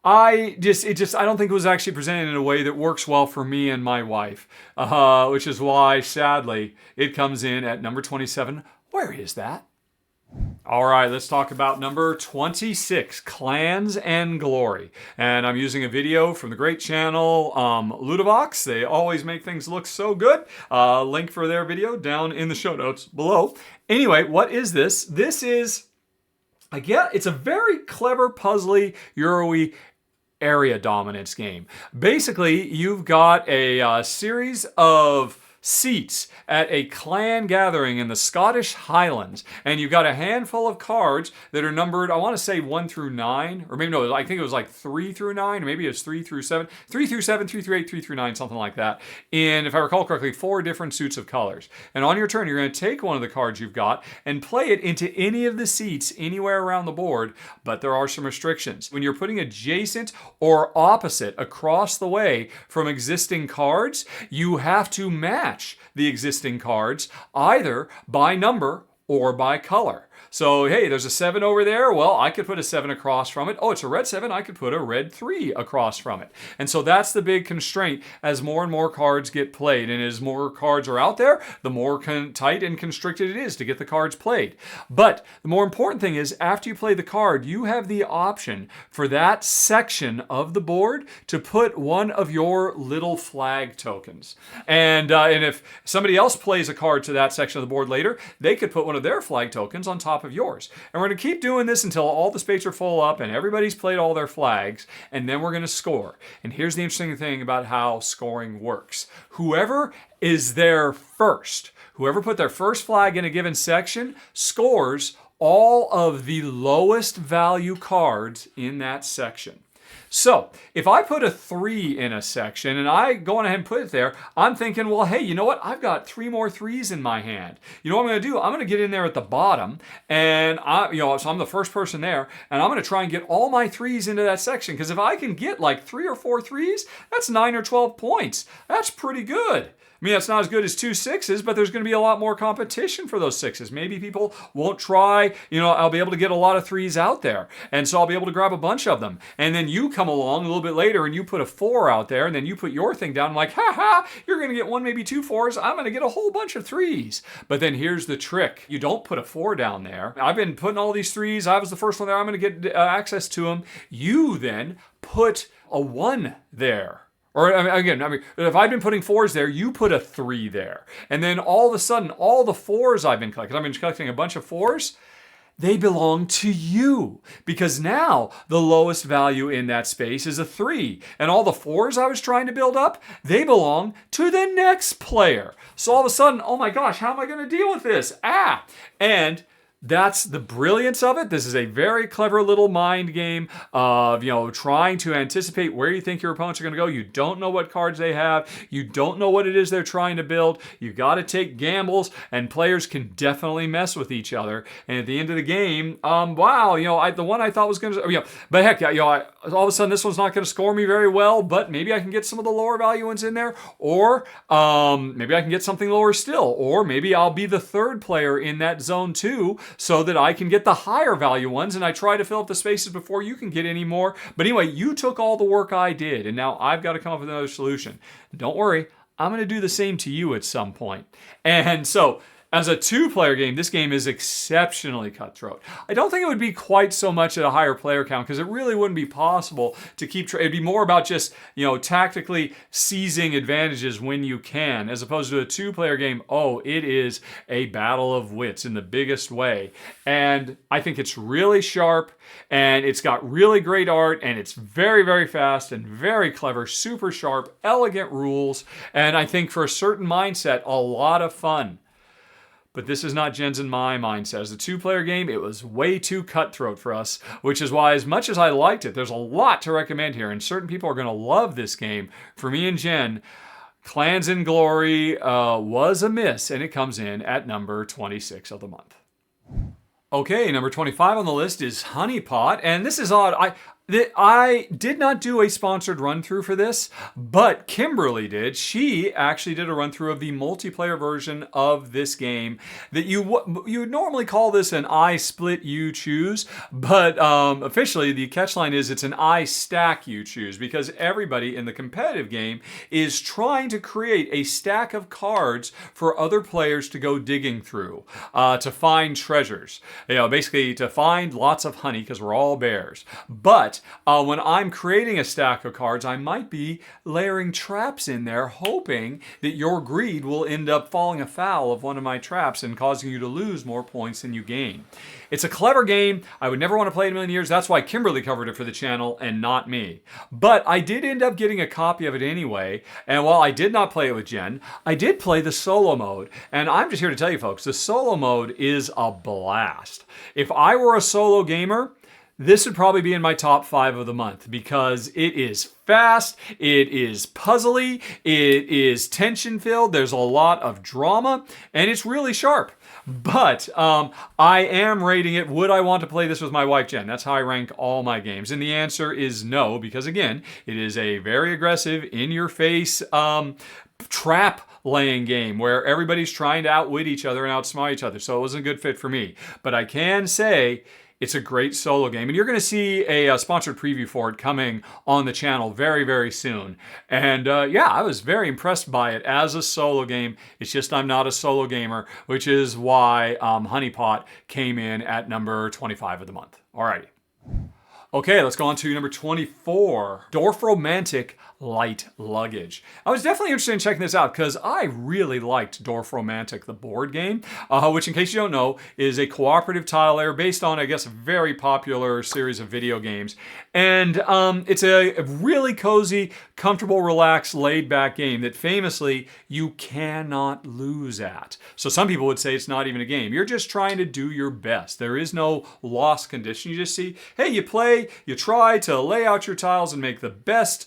I don't think it was actually presented in a way that works well for me and my wife, which is why, sadly, it comes in at number 27. Where is that? All right, let's talk about number 26, Clans and Glory. And I'm using a video from the great channel Ludovox. They always make things look so good. Link for their video down in the show notes below. Anyway, what is this? This is, again, it's a very clever, puzzly, Euro-y area dominance game. Basically, you've got a series of seats at a clan gathering in the Scottish Highlands, and you've got a handful of cards that are numbered, I want to say 1 through 9, or maybe no, I think it was like 3 through 9, or maybe it's 3 through 7, 3 through 7, 3 through 8, 3 through 9, something like that, in, if I recall correctly, 4 different suits of colors. And on your turn, you're going to take one of the cards you've got and play it into any of the seats anywhere around the board, but there are some restrictions. When you're putting adjacent or opposite across the way from existing cards, you have to match the existing cards either by number or by color. So, hey, there's a 7 over there. Well, I could put a 7 across from it. Oh, it's a red 7. I could put a red 3 across from it. And so that's the big constraint as more and more cards get played. And as more cards are out there, the more tight and constricted it is to get the cards played. But the more important thing is, after you play the card, you have the option for that section of the board to put one of your little flag tokens. And if somebody else plays a card to that section of the board later, they could put one of their flag tokens on top of yours. And we're going to keep doing this until all the spaces are full up and everybody's played all their flags, and then we're going to score. And here's the interesting thing about how scoring works. Whoever is there first, whoever put their first flag in a given section, scores all of the lowest value cards in that section. So, if I put a 3 in a section and I go on ahead and put it there, I'm thinking, well, hey, you know what? I've got 3 more 3s in my hand. You know what I'm going to do? I'm going to get in there at the bottom, and so I'm the first person there, and I'm going to try and get all my 3s into that section, because if I can get like 3 or 4 3s, that's 9 or 12 points. That's pretty good. I mean, that's not as good as 2 6s, but there's going to be a lot more competition for those 6s. Maybe people won't try, I'll be able to get a lot of 3s out there. And so I'll be able to grab a bunch of them. And then you come along a little bit later and you put a 4 out there, and then you put your thing down. I'm like, you're going to get 1, maybe 2 4s. I'm going to get a whole bunch of 3s. But then here's the trick. You don't put a 4 down there. I've been putting all these 3s. I was the first one there. I'm going to get access to them. You then put a 1 there. Or again, if I've been putting 4s there, you put a 3 there. And then all of a sudden, all the 4s I've been collecting a bunch of 4s, they belong to you. Because now the lowest value in that space is a 3. And all the 4s I was trying to build up, they belong to the next player. So all of a sudden, oh my gosh, how am I going to deal with this? And that's the brilliance of it. This is a very clever little mind game of, trying to anticipate where you think your opponents are going to go. You don't know what cards they have. You don't know what it is they're trying to build. You got to take gambles, and players can definitely mess with each other. And at the end of the game, the one I thought was going to, but heck, all of a sudden this one's not going to score me very well, but maybe I can get some of the lower value ones in there, or maybe I can get something lower still, or maybe I'll be the third player in that zone too, so that I can get the higher value ones, and I try to fill up the spaces before you can get any more. But anyway, you took all the work I did, and now I've got to come up with another solution. Don't worry, I'm going to do the same to you at some point. And so, as a 2-player game, this game is exceptionally cutthroat. I don't think it would be quite so much at a higher player count, because it really wouldn't be possible to keep it'd be more about just, tactically seizing advantages when you can, as opposed to a 2-player game. Oh, it is a battle of wits in the biggest way. And I think it's really sharp, and it's got really great art, and it's very, very fast and very clever, super sharp, elegant rules, and I think for a certain mindset, a lot of fun. But this is not Jen's and my mindset. As a 2-player game, it was way too cutthroat for us, which is why, as much as I liked it, there's a lot to recommend here, and certain people are going to love this game. For me and Jen, Clans and Glory was a miss, and it comes in at number 26 of the month. Okay, number 25 on the list is Honeypot, and this is odd. I did not do a sponsored run through for this, but Kimberly did. She actually did a run through of the multiplayer version of this game that you would normally call this an I split you choose, but officially the catchline is it's an I stack you choose, because everybody in the competitive game is trying to create a stack of cards for other players to go digging through to find treasures. Basically to find lots of honey, because we're all bears. But when I'm creating a stack of cards, I might be layering traps in there, hoping that your greed will end up falling afoul of one of my traps and causing you to lose more points than you gain. It's a clever game. I would never want to play it in a million years. That's why Kimberly covered it for the channel and not me. But I did end up getting a copy of it anyway. And while I did not play it with Jen, I did play the solo mode. And I'm just here to tell you folks, the solo mode is a blast. If I were a solo gamer, this would probably be in my top 5 of the month, because it is fast, it is puzzly, it is tension-filled, there's a lot of drama, and it's really sharp. But I am rating it. Would I want to play this with my wife, Jen? That's how I rank all my games. And the answer is no, because again, it is a very aggressive, in-your-face trap laying game where everybody's trying to outwit each other and outsmart each other. So it wasn't a good fit for me. But I can say it's a great solo game, and you're going to see a sponsored preview for it coming on the channel very, very soon. And yeah, I was very impressed by it as a solo game. It's just I'm not a solo gamer, which is why Honeypot came in at number 25 of the month. Alrighty. Okay, let's go on to number 24, Dorfromantik Light Luggage. I was definitely interested in checking this out because I really liked Dorfromantik, the board game, which, in case you don't know, is a cooperative tile layer based on, I guess, a very popular series of video games. And it's a really cozy, comfortable, relaxed, laid-back game that famously you cannot lose at. So some people would say it's not even a game. You're just trying to do your best. There is no loss condition. You just see, hey, you play, you try to lay out your tiles and make the best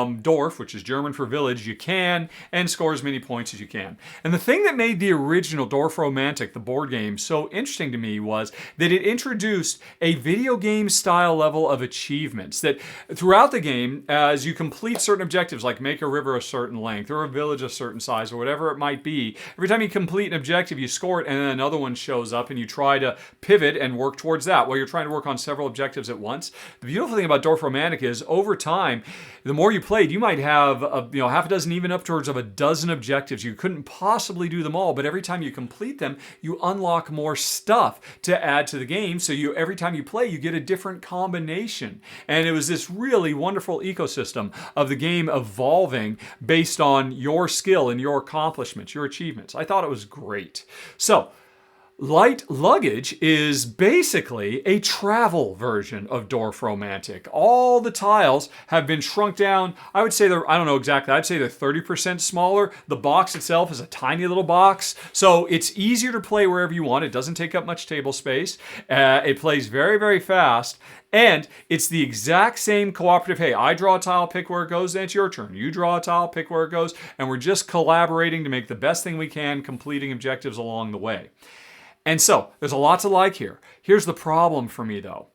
Dorf, which is German for village, you can, and score as many points as you can. And the thing that made the original Dorfromantik, the board game, so interesting to me was that it introduced a video game style level of achievements that throughout the game, as you complete certain objectives, like make a river a certain length or a village a certain size or whatever it might be, every time you complete an objective, you score it and then another one shows up and you try to pivot and work towards that while you're trying to work on several objectives at once. The beautiful thing about Dorfromantik is over time, the more you played, you might have half a dozen, even upwards of a dozen objectives. You couldn't possibly do them all, but every time you complete them, you unlock more stuff to add to the game. So every time you play, you get a different combination. And it was this really wonderful ecosystem of the game evolving based on your skill and your accomplishments, your achievements. I thought it was great. So, Light Luggage is basically a travel version of Dorfromantik. All the tiles have been shrunk down. I would say I don't know exactly, I'd say they're 30% smaller. The box itself is a tiny little box, so it's easier to play wherever you want. It doesn't take up much table space. It plays very, very fast. And it's the exact same cooperative, hey, I draw a tile, pick where it goes, then it's your turn. You draw a tile, pick where it goes, and we're just collaborating to make the best thing we can, completing objectives along the way. And so, there's a lot to like here. Here's the problem for me, though.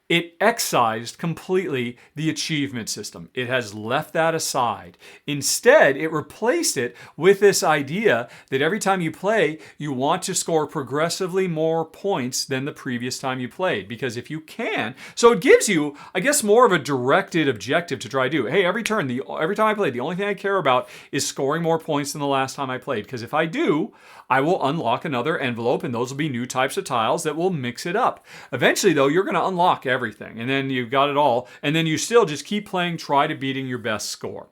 It excised completely the achievement system. It has left that aside. Instead, it replaced it with this idea that every time you play, you want to score progressively more points than the previous time you played. Because if you can, so it gives you, I guess, more of a directed objective to try to do. Hey, every time I play, the only thing I care about is scoring more points than the last time I played. Because if I do, I will unlock another envelope, and those will be new types of tiles that will mix it up. Eventually, though, you're going to unlock everything, and then you've got it all, and then you still just keep playing, try to beating your best score.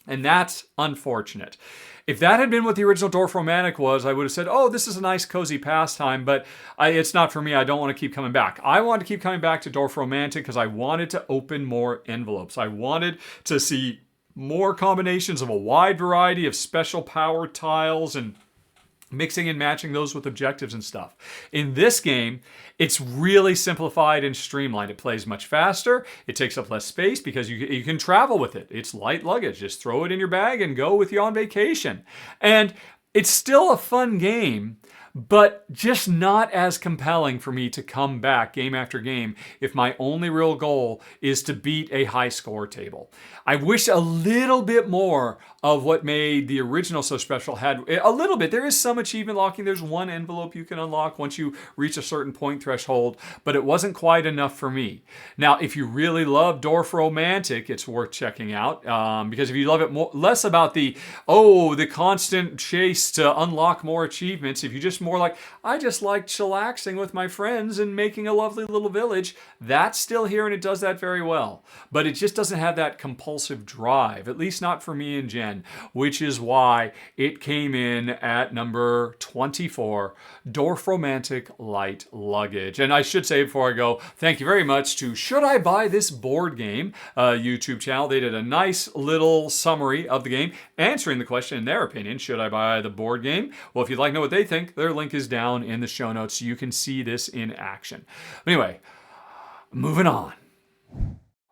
And that's unfortunate. If that had been what the original Dorfromantik was, I would have said, oh, this is a nice cozy pastime, but it's not for me. I don't want to keep coming back. I want to keep coming back to Dorfromantik because I wanted to open more envelopes. I wanted to see more combinations of a wide variety of special power tiles and mixing and matching those with objectives and stuff. In this game, it's really simplified and streamlined. It plays much faster. It takes up less space because you can travel with it. It's light luggage. Just throw it in your bag and go with you on vacation. And it's still a fun game, but just not as compelling for me to come back game after game if my only real goal is to beat a high score table. I wish a little bit more of what made the original so special had a little bit. There is some achievement locking. There's one envelope you can unlock once you reach a certain point threshold, but it wasn't quite enough for me. Now, if you really love Dorfromantik, it's worth checking out because if you love it less about the constant chase to unlock more achievements, if you just more like, I just like chillaxing with my friends and making a lovely little village, that's still here and it does that very well. But it just doesn't have that compulsive drive, at least not for me and Jen, which is why it came in at number 24, Dorfromantik Light Luggage. And I should say before I go, thank you very much to Should I Buy This Board Game YouTube channel. They did a nice little summary of the game, answering the question in their opinion, should I buy the board game? Well, if you'd like to know what they think, their link is down in the show notes so you can see this in action. Anyway, moving on.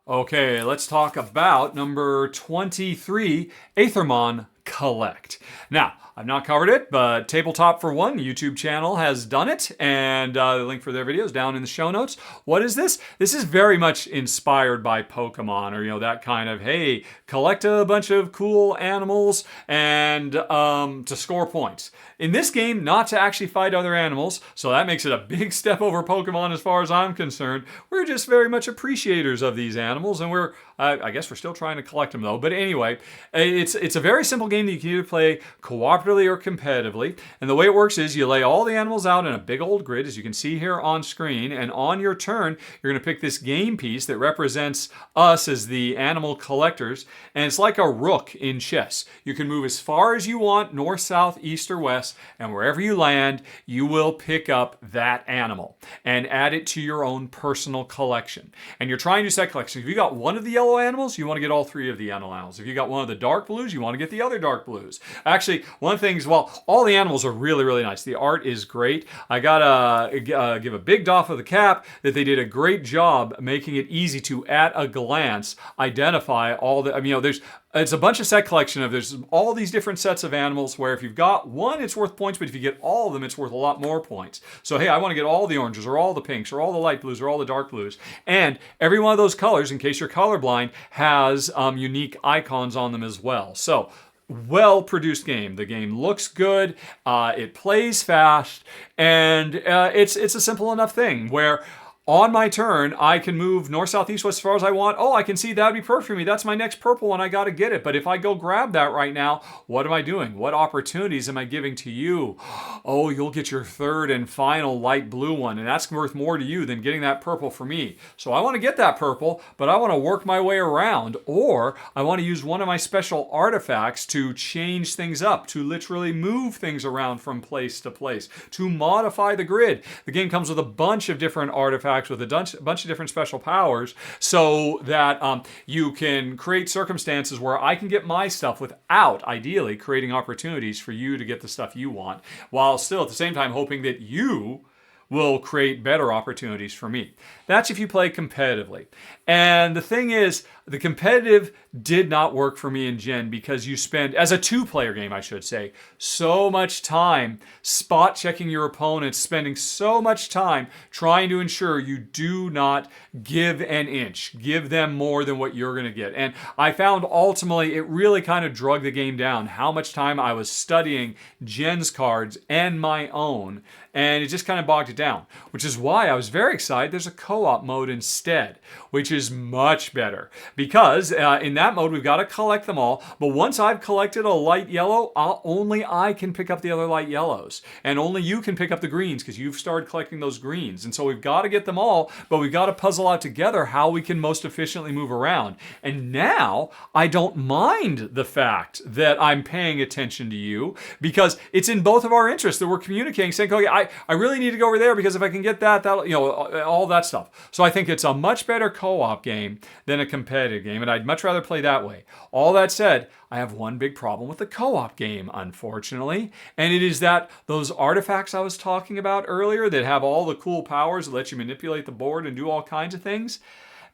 Okay, let's talk about number 23, Aethermon Collect. Now, I've not covered it, but Tabletop for One YouTube channel has done it, and the link for their video is down in the show notes. What is this? This is very much inspired by Pokemon, or that kind of, hey, collect a bunch of cool animals and to score points. In this game, not to actually fight other animals, so that makes it a big step over Pokemon as far as I'm concerned. We're just very much appreciators of these animals, and I guess we're still trying to collect them though. But anyway, it's a very simple game that you can either play cooperatively or competitively. And the way it works is you lay all the animals out in a big old grid, as you can see here on screen. And on your turn, you're going to pick this game piece that represents us as the animal collectors. And it's like a rook in chess. You can move as far as you want, north, south, east, or west. And wherever you land, you will pick up that animal and add it to your own personal collection. And you're trying to set collections. If you got one of the yellow animals, you want to get all three of the yellow animals. If you got one of the dark blues, you want to get the other dark blues. Actually, one of the things, well, all the animals are really, really nice. The art is great. I gotta give a big doff of the cap that they did a great job making it easy to, at a glance, identify all the, it's a bunch of set collection there's all these different sets of animals where if you've got one, it's worth points, but if you get all of them, it's worth a lot more points. So, hey, I want to get all the oranges or all the pinks or all the light blues or all the dark blues. And every one of those colors, in case you're colorblind, has unique icons on them as well. So, well-produced game. The game looks good, it plays fast, and it's a simple enough thing where on my turn, I can move north, south, east, west as far as I want. Oh, I can see that would be perfect for me. That's my next purple one. I got to get it. But if I go grab that right now, what am I doing? What opportunities am I giving to you? Oh, you'll get your third and final light blue one, and that's worth more to you than getting that purple for me. So I want to get that purple, but I want to work my way around, or I want to use one of my special artifacts to change things up, to literally move things around from place to place, to modify the grid. The game comes with a bunch of different artifacts with a bunch of different special powers so that you can create circumstances where I can get my stuff without, ideally, creating opportunities for you to get the stuff you want, while still at the same time hoping that you will create better opportunities for me. That's if you play competitively. And the thing is, the competitive did not work for me and Jen because you spend, as a two-player game, I should say, so much time spot checking your opponents, spending so much time trying to ensure you do not give an inch, give them more than what you're going to get. And I found ultimately it really kind of drug the game down, how much time I was studying Jen's cards and my own, and it just kind of bogged it down, which is why I was very excited there's a co-op mode instead, which is much better because in that mode we've got to collect them all, but once I've collected a light yellow, only I can pick up the other light yellows, and only you can pick up the greens because you've started collecting those greens. And so we've got to get them all, but we've got to puzzle out together how we can most efficiently move around. And now I don't mind the fact that I'm paying attention to you because it's in both of our interests that we're communicating, saying, okay, I really need to go over there because if I can get that'll, all that stuff. So I think it's a much better co-op game than a competitive game, and I'd much rather play that way. All that said, I have one big problem with the co-op game, unfortunately, and it is that those artifacts I was talking about earlier that have all the cool powers that let you manipulate the board and do all kinds of things,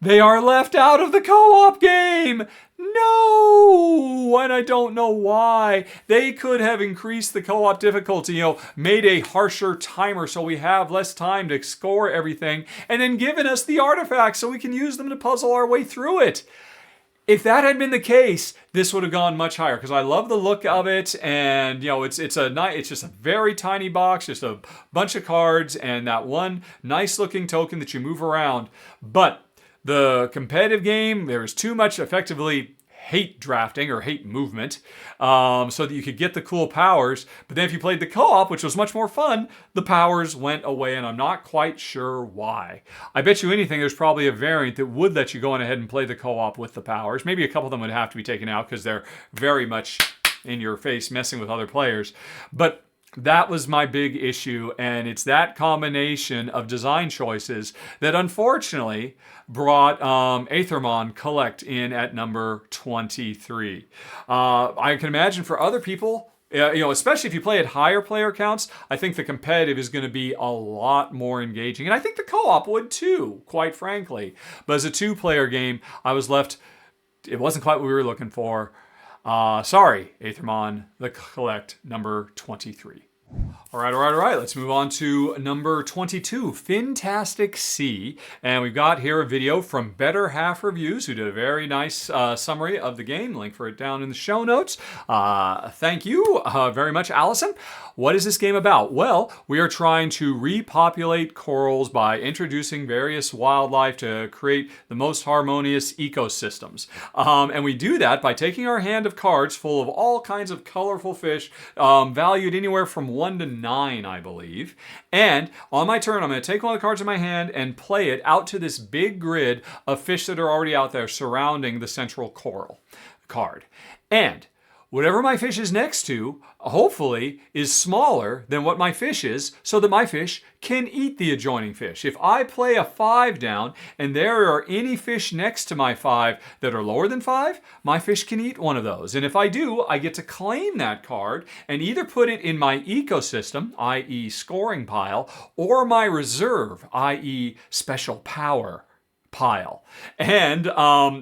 They are left out of the co-op game. No, and I don't know why. They could have increased the co-op difficulty, made a harsher timer so we have less time to score everything, and then given us the artifacts so we can use them to puzzle our way through it. If that had been the case, this would have gone much higher because I love the look of it, and it's just a very tiny box, just a bunch of cards, and that one nice looking token that you move around. But the competitive game, there was too much effectively hate drafting or hate movement so that you could get the cool powers. But then if you played the co-op, which was much more fun, the powers went away, and I'm not quite sure why. I bet you anything there's probably a variant that would let you go on ahead and play the co-op with the powers. Maybe a couple of them would have to be taken out because they're very much in your face messing with other players. But that was my big issue, and it's that combination of design choices that unfortunately brought Aethermon Collect in at number 23. I can imagine for other people, especially if you play at higher player counts, I think the competitive is going to be a lot more engaging. And I think the co-op would too, quite frankly. But as a two-player game, I was left, it wasn't quite what we were looking for. Sorry, Aethermon, the Collect, number 23. All right. Let's move on to number 22, Fintastic Sea. And we've got here a video from Better Half Reviews, who did a very nice summary of the game. Link for it down in the show notes. Thank you very much, Allison. What is this game about? Well, we are trying to repopulate corals by introducing various wildlife to create the most harmonious ecosystems. And we do that by taking our hand of cards full of all kinds of colorful fish, valued anywhere from 1 to 9, I believe. And on my turn, I'm going to take one of the cards in my hand and play it out to this big grid of fish that are already out there surrounding the central coral card. And whatever my fish is next to, hopefully, is smaller than what my fish is so that my fish can eat the adjoining fish. If I play a 5 down and there are any fish next to my 5 that are lower than 5, my fish can eat one of those. And if I do, I get to claim that card and either put it in my ecosystem, i.e. scoring pile, or my reserve, i.e. special power pile. And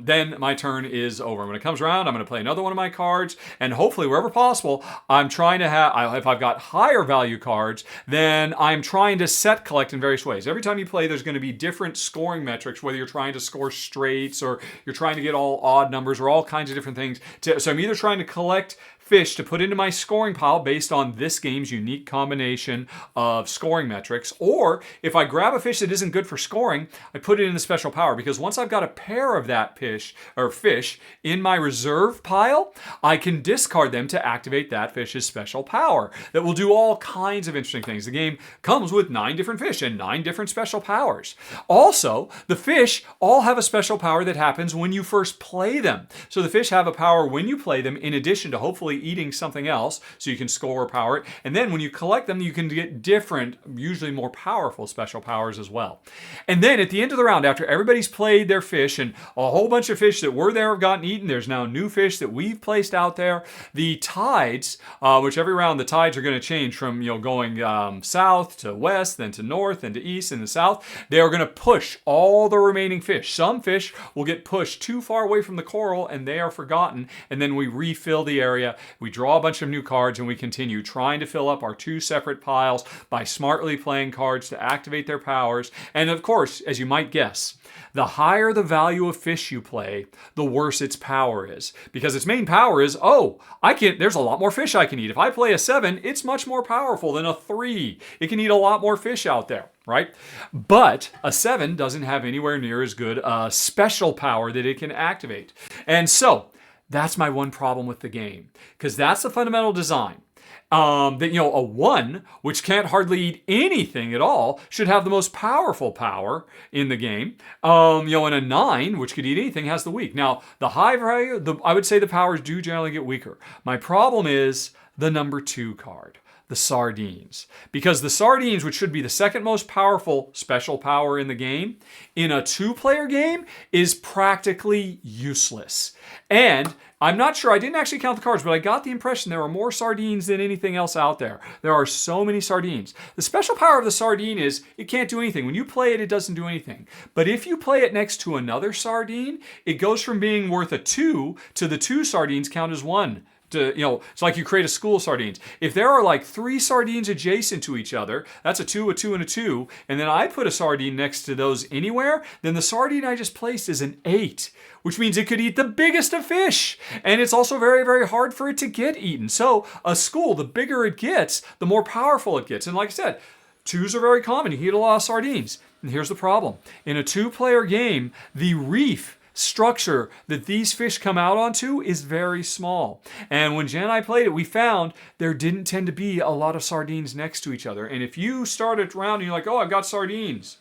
then my turn is over. When it comes around, I'm going to play another one of my cards, and hopefully, wherever possible, I'm trying to have, if I've got higher value cards, then I'm trying to set collect in various ways. Every time you play, there's going to be different scoring metrics, whether you're trying to score straights or you're trying to get all odd numbers or all kinds of different things. So I'm either trying to collect fish to put into my scoring pile based on this game's unique combination of scoring metrics, or if I grab a fish that isn't good for scoring, I put it in the special power, because once I've got a pair of that fish in my reserve pile, I can discard them to activate that fish's special power that will do all kinds of interesting things. The game comes with 9 different fish and 9 different special powers. Also, the fish all have a special power that happens when you first play them. So the fish have a power when you play them, in addition to hopefully eating something else, so you can score or power it. And then when you collect them, you can get different, usually more powerful special powers as well. And then at the end of the round, after everybody's played their fish and a whole bunch of fish that were there have gotten eaten, there's now new fish that we've placed out there. The tides, which every round the tides are going to change from going south to west, then to north, then to east, and the south. They are going to push all the remaining fish. Some fish will get pushed too far away from the coral and they are forgotten, and then we refill the area. We draw a bunch of new cards and we continue trying to fill up our 2 separate piles by smartly playing cards to activate their powers. And of course, as you might guess, the higher the value of fish you play, the worse its power is. Because its main power is, there's a lot more fish I can eat. If I play a 7, it's much more powerful than a 3. It can eat a lot more fish out there, right? But a 7 doesn't have anywhere near as good a special power that it can activate. And so, that's my one problem with the game, because that's the fundamental design. That a 1, which can't hardly eat anything at all, should have the most powerful power in the game. And a 9, which could eat anything, has the weak. Now, the high value, I would say the powers do generally get weaker. My problem is the number 2 card. the sardines. Because the sardines, which should be the second most powerful special power in the game, in a 2-player game is practically useless. And I'm not sure, I didn't actually count the cards, but I got the impression there are more sardines than anything else out there. There are so many sardines. The special power of the sardine is it can't do anything. When you play it, it doesn't do anything. But if you play it next to another sardine, it goes from being worth a 2 to the 2 sardines count as 1. It's like you create a school of sardines. If there are like 3 sardines adjacent to each other, that's a 2, a 2, and a 2, and then I put a sardine next to those anywhere, then the sardine I just placed is an 8, which means it could eat the biggest of fish. And it's also very, very hard for it to get eaten. So a school, the bigger it gets, the more powerful it gets. And like I said, 2s are very common. You can eat a lot of sardines. And here's the problem. In a 2-player game, the reef structure that these fish come out onto is very small. And when Jen and I played it, we found there didn't tend to be a lot of sardines next to each other. And if you start a round and you're like, oh, I've got sardines.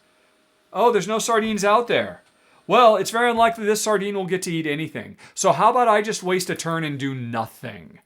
Oh, there's no sardines out there. Well, it's very unlikely this sardine will get to eat anything. So how about I just waste a turn and do nothing?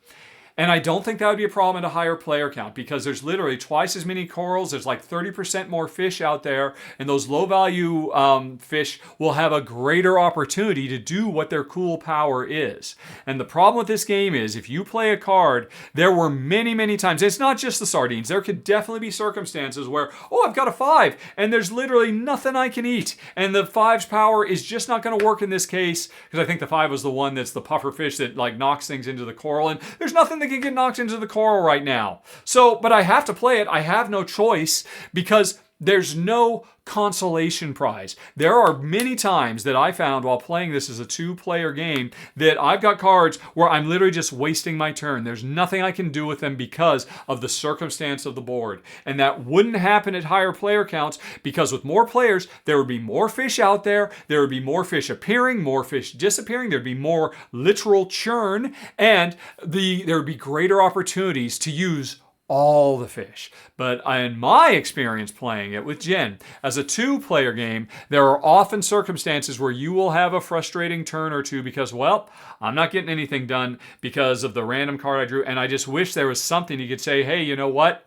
And I don't think that would be a problem at a higher player count because there's literally twice as many corals. There's like 30% more fish out there. And those low value fish will have a greater opportunity to do what their cool power is. And the problem with this game is if you play a card, there were many, many times. It's not just the sardines. There could definitely be circumstances where, oh, I've got a 5 and there's literally nothing I can eat. And the 5's power is just not going to work in this case because I think the 5 was the one that's the puffer fish that like knocks things into the coral. And there's nothing that can get knocked into the coral right now. So, but I have to play it. I have no choice because there's no consolation prize. There are many times that I found while playing this as a 2-player game that I've got cards where I'm literally just wasting my turn. There's nothing I can do with them because of the circumstance of the board. And that wouldn't happen at higher player counts because with more players, there would be more fish out there. There would be more fish appearing, more fish disappearing. There'd be more literal churn and there would be greater opportunities to use all the fish. But in my experience playing it with Jen, as a 2-player game, there are often circumstances where you will have a frustrating turn or two because, well, I'm not getting anything done because of the random card I drew, and I just wish there was something you could say, hey, you know what?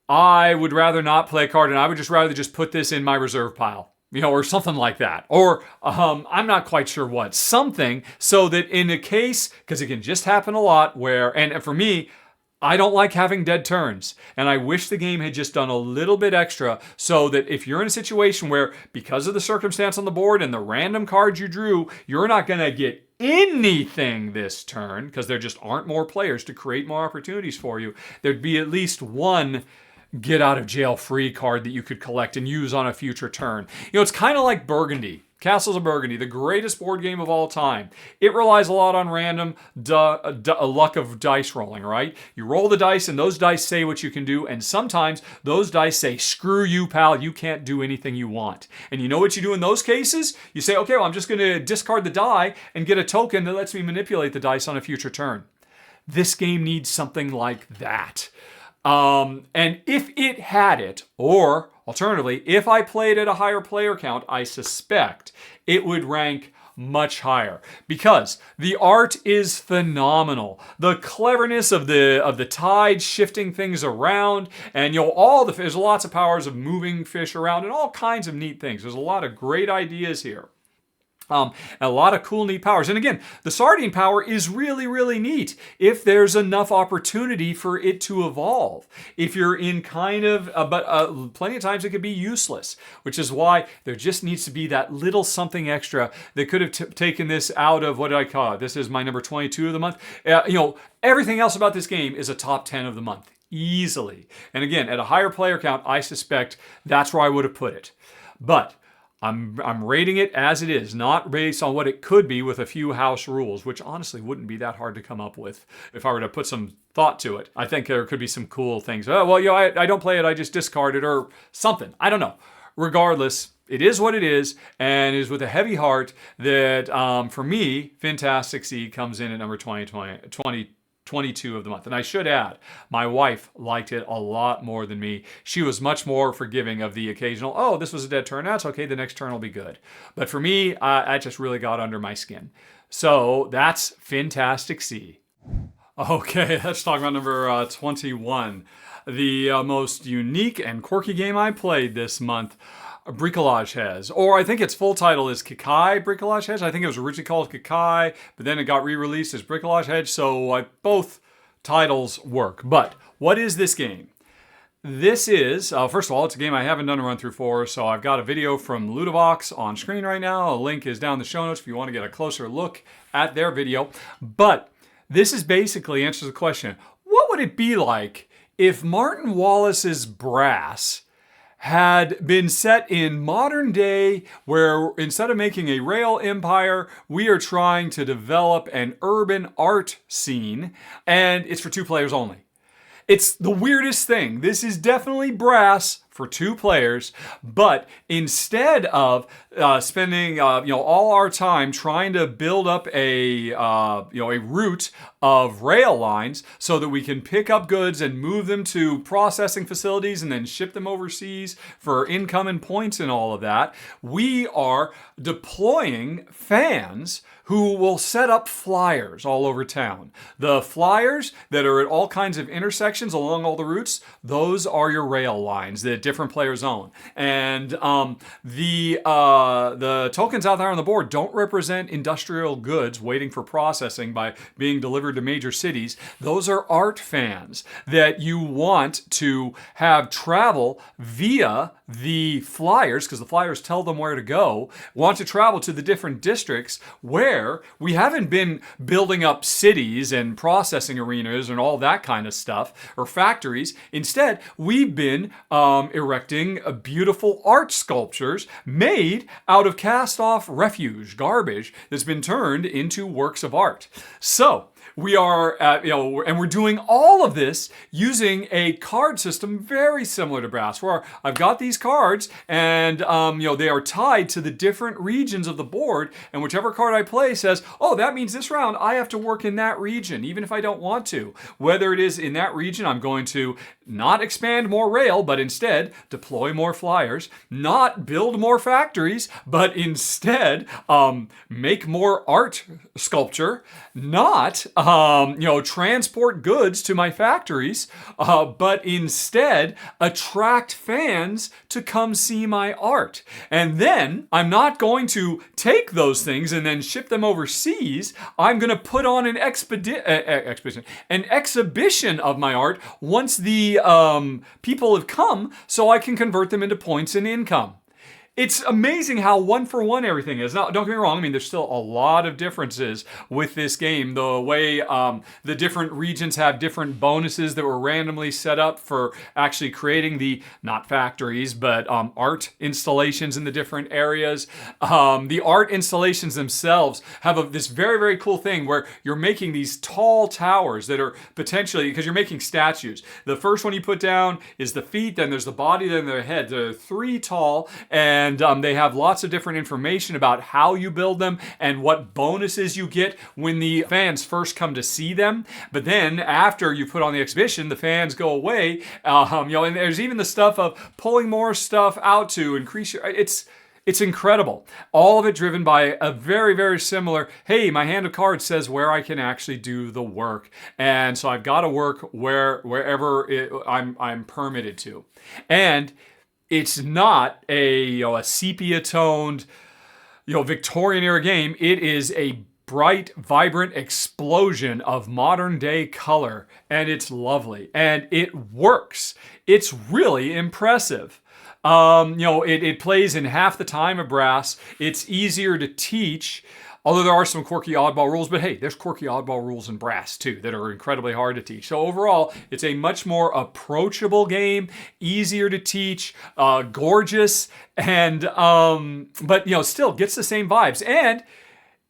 I would rather not play a card, and I would just rather just put this in my reserve pile. Or something like that. Or I'm not quite sure what. Something so that in a case, because it can just happen a lot where, and for me, I don't like having dead turns, and I wish the game had just done a little bit extra so that if you're in a situation where, because of the circumstance on the board and the random cards you drew, you're not going to get anything this turn, because there just aren't more players to create more opportunities for you, there'd be at least one get out of jail free card that you could collect and use on a future turn. It's kind of like Burgundy. Castles of Burgundy, the greatest board game of all time. It relies a lot on random luck of dice rolling, right? You roll the dice and those dice say what you can do, and sometimes those dice say, screw you, pal, you can't do anything you want. And you know what you do in those cases? You say, okay, well, I'm just going to discard the die and get a token that lets me manipulate the dice on a future turn. This game needs something like that. And if it had it, or alternatively, if I played at a higher player count, I suspect it would rank much higher because the art is phenomenal. The cleverness of the tide shifting things around, and there's lots of powers of moving fish around and all kinds of neat things. There's a lot of great ideas here. A lot of cool, neat powers. And again, the sardine power is really, really neat if there's enough opportunity for it to evolve. If you're in but plenty of times it could be useless, which is why there just needs to be that little something extra that could have taken this out of, what did I call it? This is my number 22 of the month. Everything else about this game is a top 10 of the month, easily. And again, at a higher player count, I suspect that's where I would have put it. But I'm rating it as it is, not based on what it could be with a few house rules, which honestly wouldn't be that hard to come up with if I were to put some thought to it. I think there could be some cool things. Oh, well, I don't play it, I just discard it or something. I don't know. Regardless, it is what it is, and it is with a heavy heart that, for me, Fintastic Sea comes in at number 22 of the month. And I should add, my wife liked it a lot more than me. She was much more forgiving of the occasional, oh, this was a dead turn. That's okay. The next turn will be good. But for me, I just really got under my skin. So that's Fintastic Sea. Okay, let's talk about number 21. The most unique and quirky game I played this month, Bricolage has. Or I think its full title is Kikai Bricolage has. I think it was originally called Kikai, but then it got re-released as Bricolage Hedge, so both titles work. But what is this game? This is, first of all, it's a game I haven't done a run through for, so I've got a video from Ludovox on screen right now. A link is down in the show notes if you want to get a closer look at their video. But this is basically answers the question, what would it be like if Martin Wallace's Brass had been set in modern day where instead of making a rail empire, we are trying to develop an urban art scene, and it's for 2 players only. It's the weirdest thing. This is definitely Brass for 2 players, but instead of spending all our time trying to build up a route of rail lines so that we can pick up goods and move them to processing facilities and then ship them overseas for income and points and all of that, we are deploying fans who will set up flyers all over town. The flyers that are at all kinds of intersections along all the routes, those are your rail lines that different players own. And the tokens out there on the board don't represent industrial goods waiting for processing by being delivered to major cities. Those are art fans that you want to have travel via the flyers, because the flyers tell them where to go, want to travel to the different districts where we haven't been building up cities and processing arenas and all that kind of stuff, or factories. Instead, we've been erecting beautiful art sculptures made out of cast-off refuse, garbage, that's been turned into works of art. So, we are, and we're doing all of this using a card system very similar to Brass, where I've got these cards and, they are tied to the different regions of the board, and whichever card I play says, oh, that means this round I have to work in that region, even if I don't want to. Whether it is in that region, I'm going to not expand more rail, but instead deploy more flyers, not build more factories, but instead make more art sculpture, not transport goods to my factories, but instead attract fans to come see my art. And then I'm not going to take those things and then ship them overseas. I'm going to put on an exhibition of my art once the people have come, so I can convert them into points and income. It's amazing how one-for-one everything is. Now, don't get me wrong, I mean, there's still a lot of differences with this game. The way the different regions have different bonuses that were randomly set up for actually creating the, not factories, but art installations in the different areas. The art installations themselves have this very, very cool thing where you're making these tall towers that are potentially, because you're making statues. The first one you put down is the feet, then there's the body, then the head. They're 3 tall, and they have lots of different information about how you build them and what bonuses you get when the fans first come to see them. But then after you put on the exhibition, the fans go away. And there's even the stuff of pulling more stuff out to increase your... It's incredible. All of it driven by a very, very similar, hey, my hand of cards says where I can actually do the work. And so I've got to work wherever I'm permitted to. And it's not a sepia-toned, Victorian era game. It is a bright, vibrant explosion of modern day color, and it's lovely, and it works. It's really impressive. It plays in half the time of Brass. It's easier to teach. Although there are some quirky oddball rules, but hey, there's quirky oddball rules in Brass too that are incredibly hard to teach. So overall, it's a much more approachable game, easier to teach, gorgeous, and but still gets the same vibes. And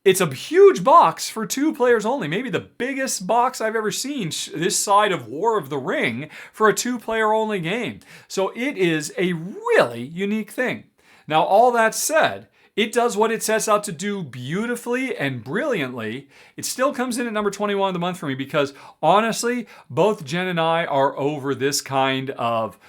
it's a huge box for 2 players only. Maybe the biggest box I've ever seen this side of War of the Ring for a 2-player only game. So it is a really unique thing. Now, all that said, it does what it sets out to do beautifully and brilliantly. It still comes in at number 21 of the month for me because, honestly, both Jen and I are over this kind of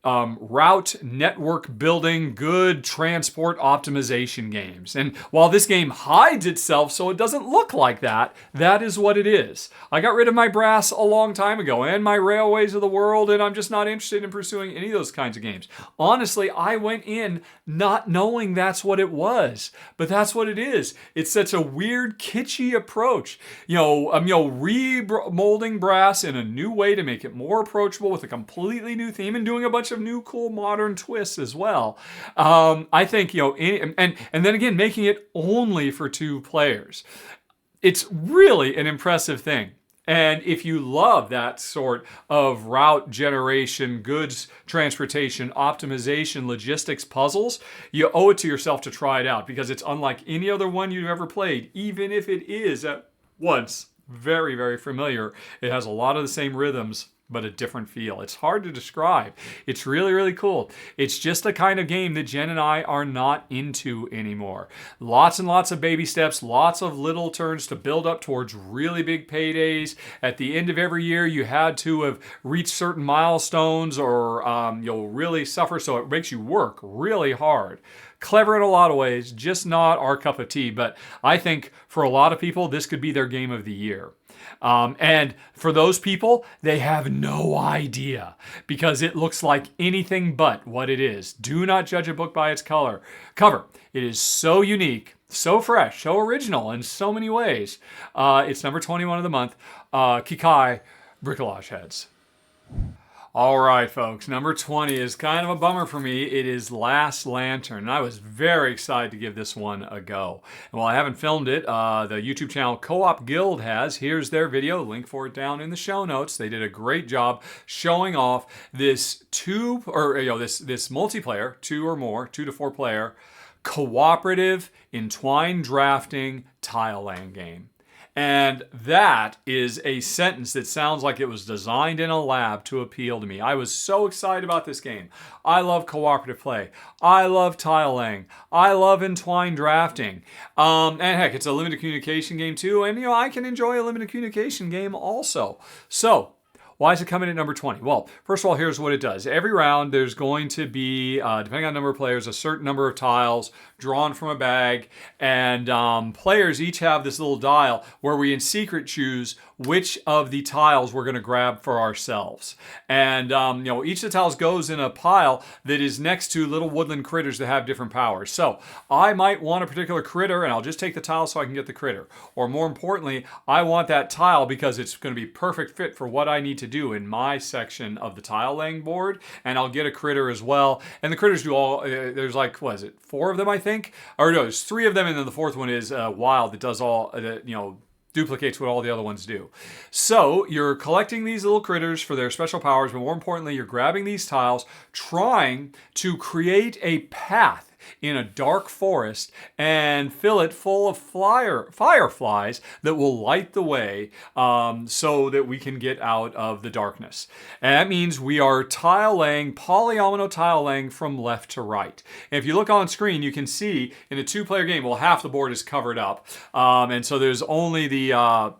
route network building, good transport optimization games. And while this game hides itself so it doesn't look like that, that is what it is. I got rid of my brass a long time ago and my railways of the world, and I'm just not interested in pursuing any of those kinds of games. Honestly, I went in not knowing that's what it was, but that's what it is. It's such a weird, kitschy approach. Remolding brass in a new way to make it more approachable with a completely new theme and doing a bunch of new cool modern twists as well. I think, and then again, making it only for 2 players. It's really an impressive thing. And if you love that sort of route generation, goods transportation, optimization, logistics puzzles, you owe it to yourself to try it out, because it's unlike any other one you've ever played, even if it is at once very, very familiar. It has a lot of the same rhythms, but a different feel. It's hard to describe. It's really, really cool. It's just the kind of game that Jen and I are not into anymore. Lots and lots of baby steps, lots of little turns to build up towards really big paydays. At the end of every year, you had to have reached certain milestones, or you'll really suffer, so it makes you work really hard. Clever in a lot of ways, just not our cup of tea. But I think for a lot of people, this could be their game of the year. And for those people, they have no idea, because it looks like anything but what it is. Do not judge a book by its cover. It is so unique, so fresh, so original in so many ways. It's number 21 of the month. Kikai, Bricolage heads. All right, folks, number 20 is kind of a bummer for me. It is Last Lantern, and I was very excited to give this one a go. And while I haven't filmed it, the YouTube channel Co-op Guild has. Here's their video, link for it down in the show notes. They did a great job showing off this this multiplayer, 2 or more, 2 to 4 player, cooperative, entwined drafting tile laying game. And that is a sentence that sounds like it was designed in a lab to appeal to me. I was so excited about this game. I love cooperative play. I love tile laying. I love entwined drafting. And heck, it's a limited communication game too. And I can enjoy a limited communication game also. So, why is it coming at number 20? Well, first of all, here's what it does. Every round, there's going to be, depending on the number of players, a certain number of tiles drawn from a bag. And players each have this little dial where we in secret choose which of the tiles we're going to grab for ourselves. And, each of the tiles goes in a pile that is next to little woodland critters that have different powers. So I might want a particular critter, and I'll just take the tile so I can get the critter. Or more importantly, I want that tile because it's going to be perfect fit for what I need to do in my section of the tile laying board, and I'll get a critter as well. And the critters do all, there's like, 4 of them, I think? Or no, there's 3 of them, and then the 4th one is wild that does all, duplicates what all the other ones do. So you're collecting these little critters for their special powers, but more importantly, you're grabbing these tiles, trying to create a path in a dark forest and fill it full of fireflies that will light the way so that we can get out of the darkness. And that means we are tile laying, polyomino tile laying from left to right. And if you look on screen, you can see in a 2-player game, well, half the board is covered up. And so there's only the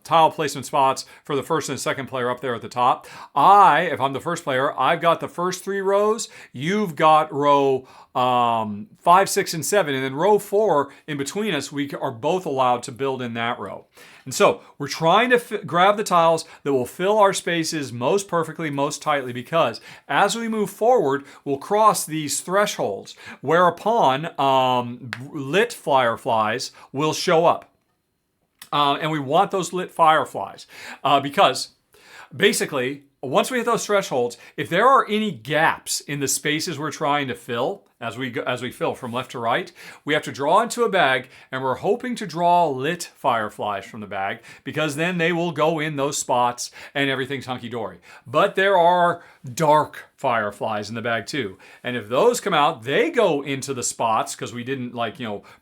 tile placement spots for the first and second player up there at the top. If I'm the first player, I've got the first 3 rows. You've got row 5, 6, and 7, and then row 4 in between us, we are both allowed to build in that row. And so we're trying to grab the tiles that will fill our spaces most perfectly, most tightly, because as we move forward, we'll cross these thresholds, whereupon lit fireflies will show up. And we want those lit fireflies because basically, once we hit those thresholds, if there are any gaps in the spaces we're trying to fill, as we fill from left to right, we have to draw into a bag, and we're hoping to draw lit fireflies from the bag, because then they will go in those spots and everything's hunky-dory. But there are dark fireflies in the bag too. And if those come out, they go into the spots because we didn't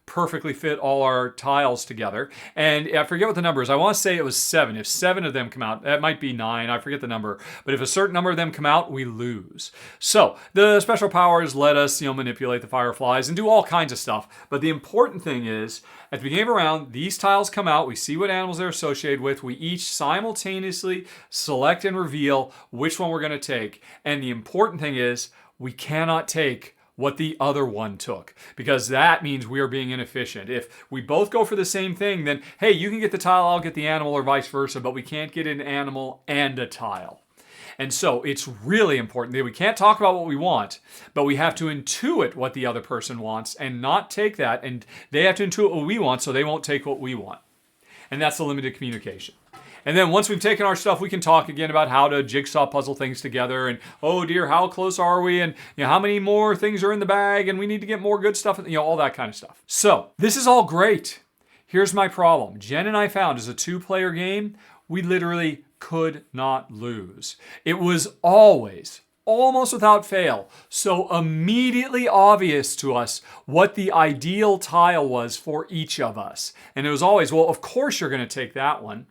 perfectly fit all our tiles together. And I forget what the number is. I want to say it was 7. If 7 of them come out, that might be 9. I forget the number. But if a certain number of them come out, we lose. So the special powers let us, manipulate the fireflies and do all kinds of stuff. But the important thing is, at the beginning of a round, these tiles come out. We see what animals they're associated with. We each simultaneously select and reveal which one we're going to take. And the important thing is, we cannot take what the other one took, because that means we are being inefficient. If we both go for the same thing, then hey, you can get the tile, I'll get the animal, or vice versa, but we can't get an animal and a tile. And so it's really important that we can't talk about what we want, but we have to intuit what the other person wants and not take that, and they have to intuit what we want so they won't take what we want. And that's the limited communication. And then once we've taken our stuff, we can talk again about how to jigsaw puzzle things together, and oh dear, how close are we, and how many more things are in the bag, and we need to get more good stuff, all that kind of stuff. So this is all great. Here's my problem. Jen and I found as a 2-player game, we literally could not lose. It was always, almost without fail, so immediately obvious to us what the ideal tile was for each of us. And it was always, well, of course you're going to take that one,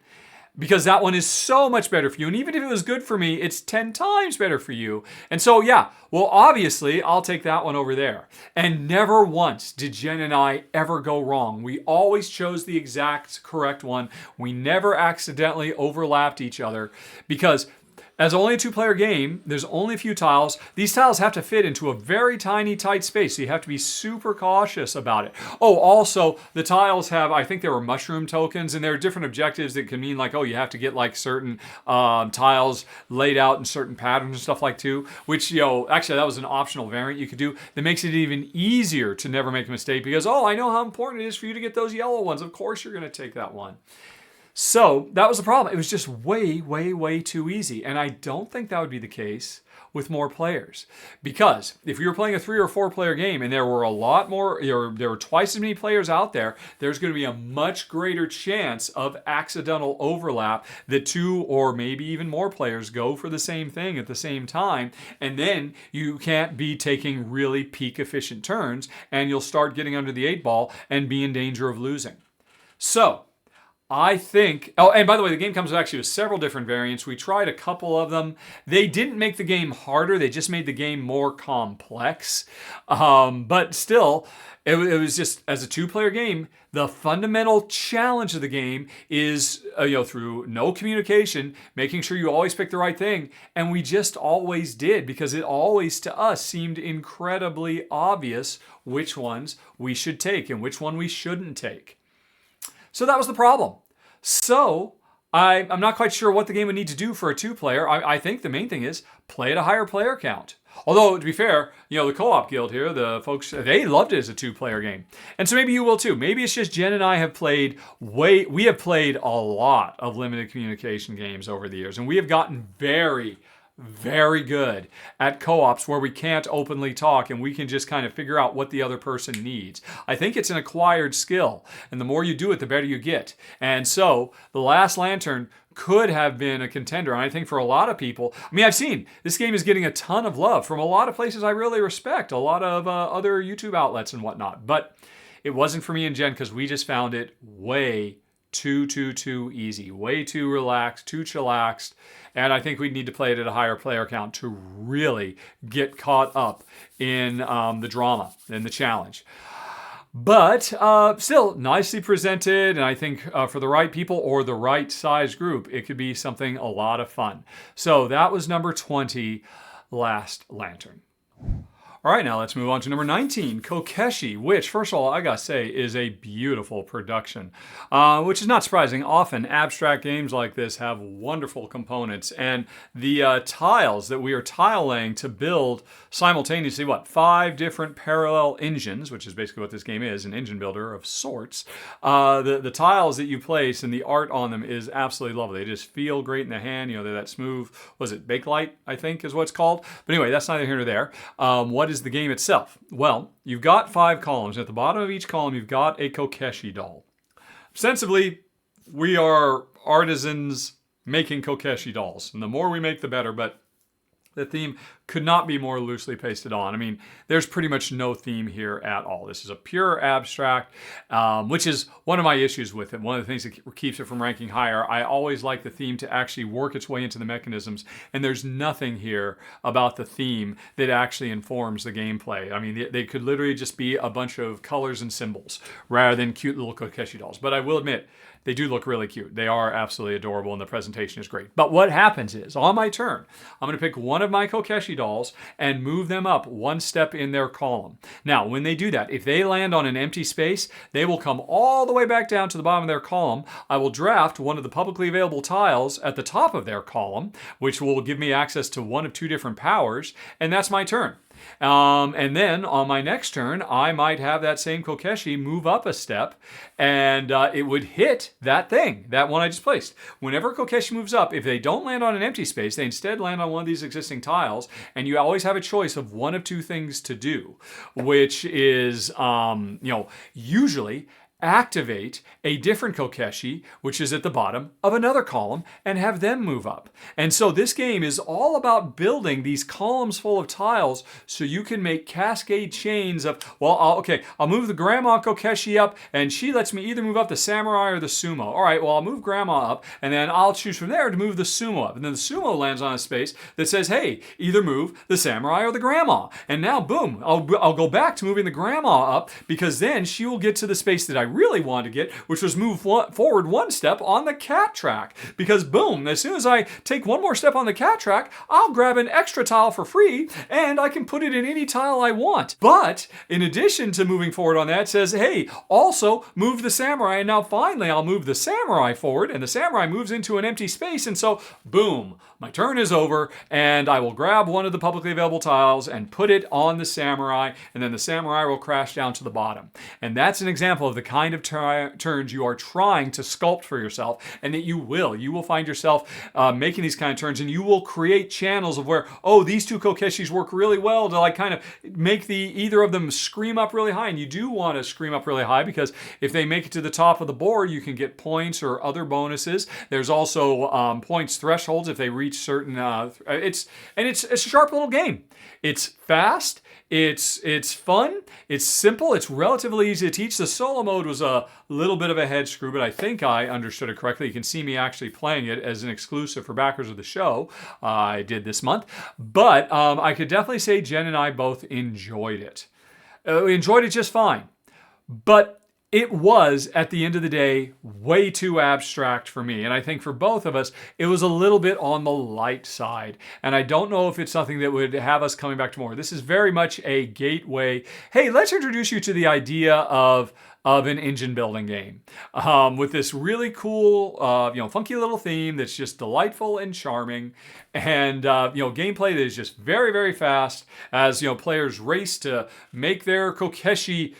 because that one is so much better for you. And even if it was good for me, it's 10 times better for you. And so, yeah, well, obviously, I'll take that one over there. And never once did Jen and I ever go wrong. We always chose the exact correct one. We never accidentally overlapped each other, because as only a 2-player game, there's only a few tiles. These tiles have to fit into a very tiny, tight space, so you have to be super cautious about it. Oh, also, the tiles have, I think there were mushroom tokens, and there are different objectives that can mean like, oh, you have to get like certain tiles laid out in certain patterns and stuff like too, which, actually that was an optional variant you could do that makes it even easier to never make a mistake, because, oh, I know how important it is for you to get those yellow ones. Of course you're going to take that one. So that was the problem. It was just way, way, way too easy. And I don't think that would be the case with more players. Because if you were playing a 3 or 4-player game and there were a lot more, there were twice as many players out there, there's going to be a much greater chance of accidental overlap that 2 or maybe even more players go for the same thing at the same time. And then you can't be taking really peak efficient turns, and you'll start getting under the 8 ball and be in danger of losing. So I think, oh, and by the way, the game comes actually with several different variants. We tried a couple of them. They didn't make the game harder. They just made the game more complex. But still, it was just, as a 2-player game, the fundamental challenge of the game is, through no communication, making sure you always pick the right thing. And we just always did, because it always, to us, seemed incredibly obvious which ones we should take and which one we shouldn't take. So that was the problem. So I'm not quite sure what the game would need to do for a 2-player. I think the main thing is play at a higher player count. Although, to be fair, the co-op guild here, the folks, they loved it as a 2-player game. And so maybe you will too. Maybe it's just Jen and I have played we have played a lot of limited communication games over the years. And we have gotten very, very good at co-ops where we can't openly talk and we can just kind of figure out what the other person needs. I think it's an acquired skill, and the more you do it, the better you get. And so The Last Lantern could have been a contender. And I think for a lot of people, I've seen this game is getting a ton of love from a lot of places I really respect, a lot of other YouTube outlets and whatnot. But it wasn't for me and Jen, because we just found it way too easy, way too relaxed, too chillaxed. And I think we need to play it at a higher player count to really get caught up in the drama and the challenge. But still, nicely presented, and I think for the right people or the right size group, it could be something a lot of fun. So that was number 20, Last Lantern. All right, now let's move on to number 19, Kokeshi, which, first of all, I gotta say, is a beautiful production, which is not surprising. Often, abstract games like this have wonderful components, and the tiles that we are tile laying to build simultaneously, 5 different parallel engines, which is basically what this game is, an engine builder of sorts. The tiles that you place and the art on them is absolutely lovely. They just feel great in the hand. They're that smooth, Bakelite, I think is what it's called. But anyway, that's neither here nor there. What is the game itself? Well, you've got 5 columns. At the bottom of each column, you've got a Kokeshi doll. Ostensibly, we are artisans making Kokeshi dolls. And the more we make, the better. But the theme could not be more loosely pasted on. There's pretty much no theme here at all. This is a pure abstract, which is one of my issues with it. One of the things that keeps it from ranking higher. I always like the theme to actually work its way into the mechanisms, and there's nothing here about the theme that actually informs the gameplay. They could literally just be a bunch of colors and symbols rather than cute little Kokeshi dolls. But I will admit, They do look really cute. They are absolutely adorable and the presentation is great. But what happens is, on my turn, I'm going to pick one of my Kokeshi dolls and move them up one step in their column. Now, when they do that, if they land on an empty space, they will come all the way back down to the bottom of their column. I will draft one of the publicly available tiles at the top of their column, which will give me access to one of two different powers, and that's my turn. And then on my next turn, I might have that same Kokeshi move up a step, and it would hit that thing, that one I just placed. Whenever Kokeshi moves up, if they don't land on an empty space, they instead land on one of these existing tiles, and you always have a choice of one of two things to do, which is, usually activate a different Kokeshi, which is at the bottom of another column, and have them move up. And so this game is all about building these columns full of tiles so you can make cascade chains of, well, I'll move the Grandma Kokeshi up, and she lets me either move up the Samurai or the Sumo. All right, well, I'll move Grandma up, and then I'll choose from there to move the Sumo up. And then the Sumo lands on a space that says, hey, either move the Samurai or the Grandma. And now, boom, I'll go back to moving the Grandma up, because then she will get to the space that I really wanted to get, which was move forward one step on the cat track. Because boom, as soon as I take one more step on the cat track, I'll grab an extra tile for free, and I can put it in any tile I want. But in addition to moving forward on that, it says, hey, also move the Samurai, and now finally I'll move the Samurai forward, and the Samurai moves into an empty space, and so boom, my turn is over, and I will grab one of the publicly available tiles and put it on the Samurai, and then the Samurai will crash down to the bottom. And that's an example of the kind of turns you are trying to sculpt for yourself, and that you will find yourself making these kind of turns, and you will create channels of where, oh, these two Kokeshis work really well to like kind of make either of them scream up really high. And you do want to scream up really high, because if they make it to the top of the board, you can get points or other bonuses. There's also points thresholds if they reach certain it's a sharp little game. It's fast, it's fun, it's simple, it's relatively easy to teach. The solo mode was a little bit of a head screw, but I think I understood it correctly. You can see me actually playing it as an exclusive for backers of the show. I did this month, but I could definitely say Jen and I both enjoyed it. We enjoyed it just fine, but it was, at the end of the day, way too abstract for me. And I think for both of us, it was a little bit on the light side. And I don't know if it's something that would have us coming back to more. This is very much a gateway. Hey, let's introduce you to the idea of an engine building game with this really cool, funky little theme that's just delightful and charming, and gameplay that is just very, very fast as players race to make their Kokeshi.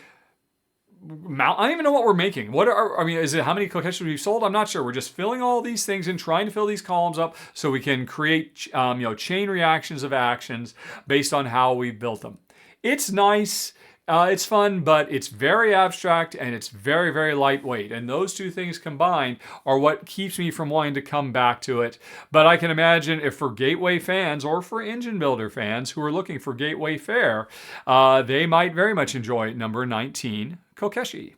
I don't even know what we're making. Is it how many Kokeshis we've sold? I'm not sure. We're just filling all these things and trying to fill these columns up so we can create, chain reactions of actions based on how we built them. It's nice. It's fun, but it's very abstract and it's very, very lightweight. And those two things combined are what keeps me from wanting to come back to it. But I can imagine if for Gateway fans or for Engine Builder fans who are looking for Gateway fare, they might very much enjoy number 19, Kokeshi.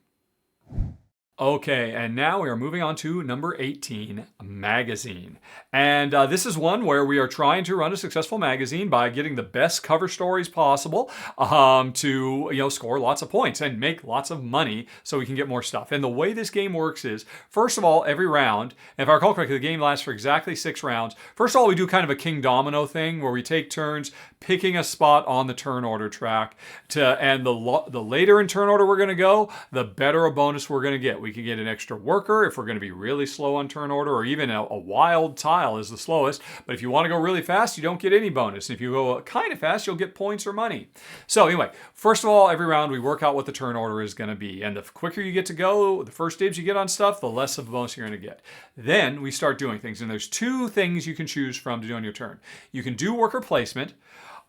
Okay, and now we are moving on to number 18, magazine. And this is one where we are trying to run a successful magazine by getting the best cover stories possible to score lots of points and make lots of money so we can get more stuff. And the way this game works is, first of all, every round, if I recall correctly, the game lasts for exactly 6 rounds. First of all, we do kind of a king domino thing where we take turns picking a spot on the turn order track. And the later in turn order we're going to go, the better a bonus we're going to get. We can get an extra worker if we're going to be really slow on turn order, or even a wild tile is the slowest. But if you want to go really fast, you don't get any bonus. And if you go kind of fast, you'll get points or money. So anyway, first of all, every round we work out what the turn order is going to be. And the quicker you get to go, the first dibs you get on stuff, the less of a bonus you're going to get. Then we start doing things. And there's 2 things you can choose from to do on your turn. You can do worker placement,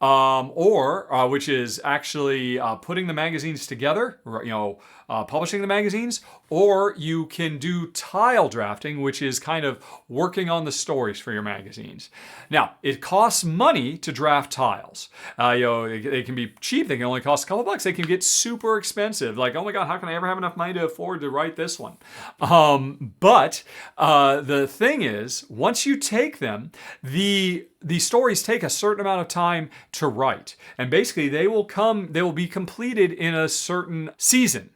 which is actually putting the magazines together, publishing the magazines, or you can do tile drafting, which is kind of working on the stories for your magazines. Now, it costs money to draft tiles. They can be cheap. They can only cost a couple bucks. They can get super expensive. Like, oh my God, how can I ever have enough money to afford to write this one? But the thing is, once you take them, the stories take a certain amount of time to write. And basically, they will be completed in a certain season.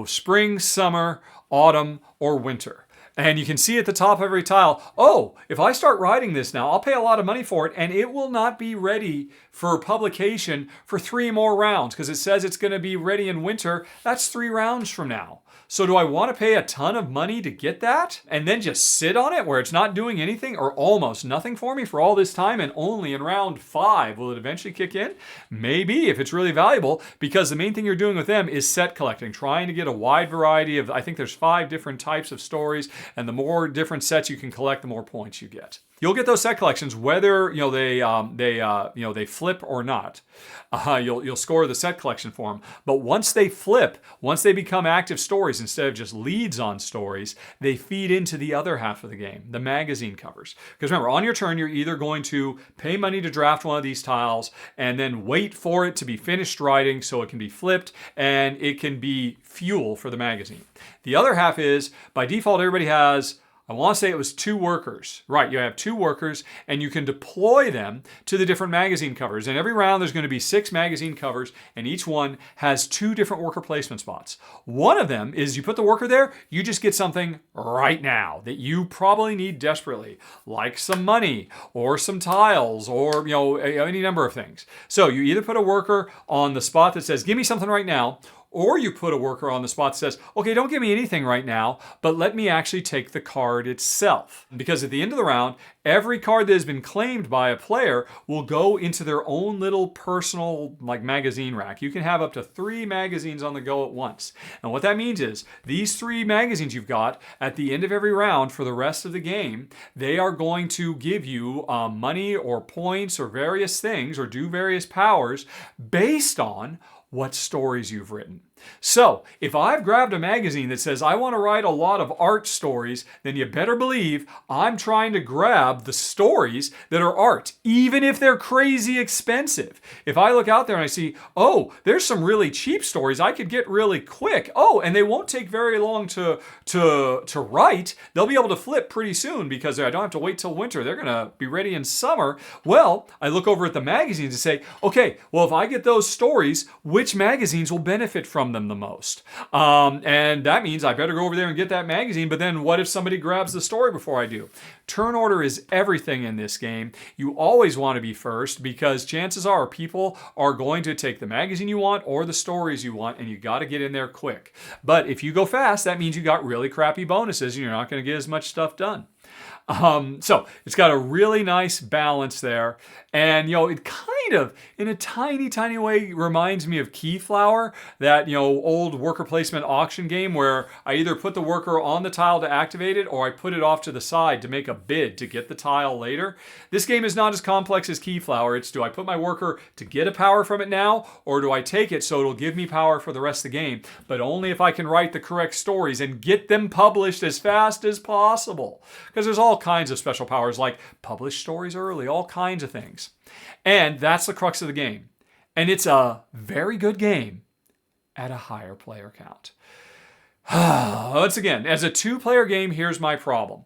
Spring, summer, autumn, or winter. And you can see at the top of every tile, oh, if I start writing this now, I'll pay a lot of money for it, and it will not be ready for publication for 3 more rounds, because it says it's going to be ready in winter. That's 3 rounds from now. So do I want to pay a ton of money to get that and then just sit on it where it's not doing anything or almost nothing for me for all this time, and only in round 5 will it eventually kick in? Maybe, if it's really valuable, because the main thing you're doing with them is set collecting, trying to get a wide variety of, I think there's 5 different types of stories, and the more different sets you can collect, the more points you get. You'll get those set collections whether they flip or not. You'll score the set collection for them. But once they flip, once they become active stories instead of just leads on stories, they feed into the other half of the game, the magazine covers. Because remember, on your turn, you're either going to pay money to draft one of these tiles and then wait for it to be finished writing so it can be flipped and it can be fuel for the magazine. The other half is, by default, everybody has, I want to say it was 2 workers. Right, you have 2 workers, and you can deploy them to the different magazine covers. And every round there's going to be 6 magazine covers, and each one has 2 different worker placement spots. One of them is you put the worker there, you just get something right now that you probably need desperately, like some money or some tiles or any number of things. So you either put a worker on the spot that says, give me something right now, or you put a worker on the spot that says, okay, don't give me anything right now, but let me actually take the card itself. Because at the end of the round, every card that has been claimed by a player will go into their own little personal magazine rack. You can have up to 3 magazines on the go at once. And what that means is these 3 magazines you've got at the end of every round for the rest of the game, they are going to give you money or points or various things or do various powers based on what stories you've written. So, if I've grabbed a magazine that says I want to write a lot of art stories, then you better believe I'm trying to grab the stories that are art, even if they're crazy expensive. If I look out there and I see, oh, there's some really cheap stories I could get really quick. Oh, and they won't take very long to write. They'll be able to flip pretty soon because I don't have to wait till winter. They're going to be ready in summer. Well, I look over at the magazines and say, okay, well, if I get those stories, which magazines will benefit from them the most? And that means I better go over there and get that magazine, but then what if somebody grabs the story before I do? Turn order is everything in this game. You always want to be first because chances are people are going to take the magazine you want or the stories you want, and you got to get in there quick. But if you go fast, that means you got really crappy bonuses and you're not going to get as much stuff done. So it's got a really nice balance there. And, it kind of, in a tiny, tiny way, reminds me of Keyflower, that, old worker placement auction game where I either put the worker on the tile to activate it or I put it off to the side to make a bid to get the tile later. This game is not as complex as Keyflower. It's, do I put my worker to get a power from it now, or do I take it so it'll give me power for the rest of the game, but only if I can write the correct stories and get them published as fast as possible. Because there's all kinds of special powers like publish stories early, all kinds of things. And that's the crux of the game. And it's a very good game at a higher player count. Once again, as a 2-player game, here's my problem.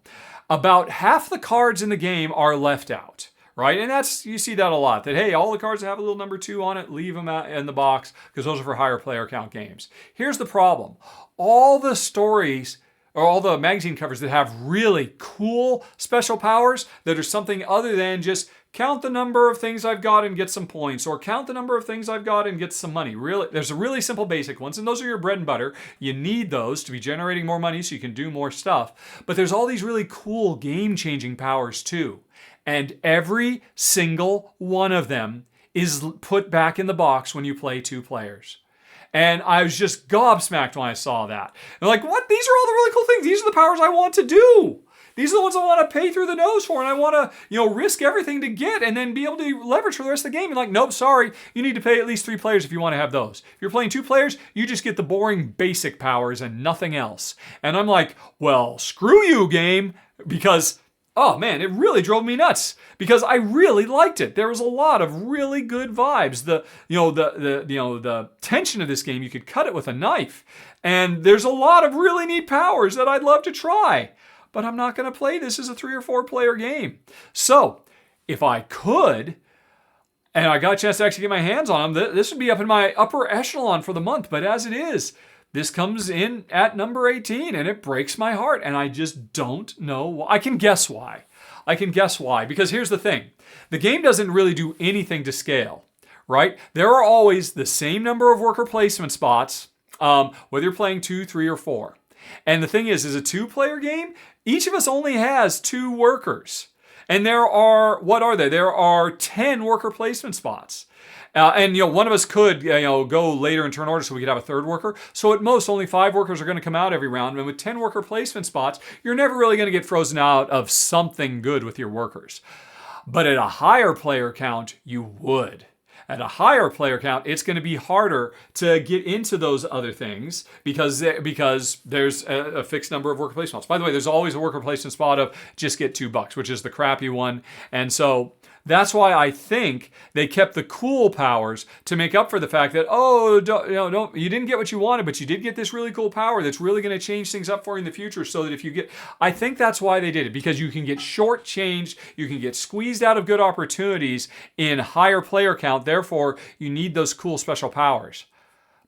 About half the cards in the game are left out, right? And you see that a lot, that, hey, all the cards that have a little number 2 on it, leave them out in the box because those are for higher player count games. Here's the problem. All the stories or all the magazine covers that have really cool special powers that are something other than just count the number of things I've got and get some points, or count the number of things I've got and get some money. Really, there's a really simple basic ones, and those are your bread and butter. You need those to be generating more money so you can do more stuff. But there's all these really cool game-changing powers too. And every single one of them is put back in the box when you play 2 players. And I was just gobsmacked when I saw that. And like, what? These are all the really cool things. These are the powers I want to do. These are the ones I want to pay through the nose for, and I want to, risk everything to get and then be able to leverage for the rest of the game. And like, nope, sorry, you need to pay at least 3 players if you want to have those. If you're playing 2 players, you just get the boring basic powers and nothing else. And I'm like, well, screw you, game, because, oh man, it really drove me nuts because I really liked it. There was a lot of really good vibes. The tension of this game, you could cut it with a knife. And there's a lot of really neat powers that I'd love to try. But I'm not going to play this as a 3 or 4 player game. So, if I could, and I got a chance to actually get my hands on them, this would be up in my upper echelon for the month. But as it is, this comes in at number 18, and it breaks my heart, and I just don't know why. I can guess why. Because here's the thing. The game doesn't really do anything to scale, right? There are always the same number of worker placement spots, whether you're playing 2, 3, or 4. And the thing is a 2-player game, each of us only has 2 workers. And there are, what are there? There are 10 worker placement spots. And one of us could go later in turn order so we could have a 3rd worker. So at most, only 5 workers are going to come out every round. And with 10 worker placement spots, you're never really going to get frozen out of something good with your workers. But at a higher player count, you would. At a higher player count, it's going to be harder to get into those other things because there's a fixed number of worker placement spots. By the way, there's always a worker placement spot of just get $2, which is the crappy one. And so that's why I think they kept the cool powers to make up for the fact that, you didn't get what you wanted, but you did get this really cool power that's really going to change things up for you in the future so that if you get... I think that's why they did it, because you can get shortchanged, you can get squeezed out of good opportunities in higher player count, therefore you need those cool special powers.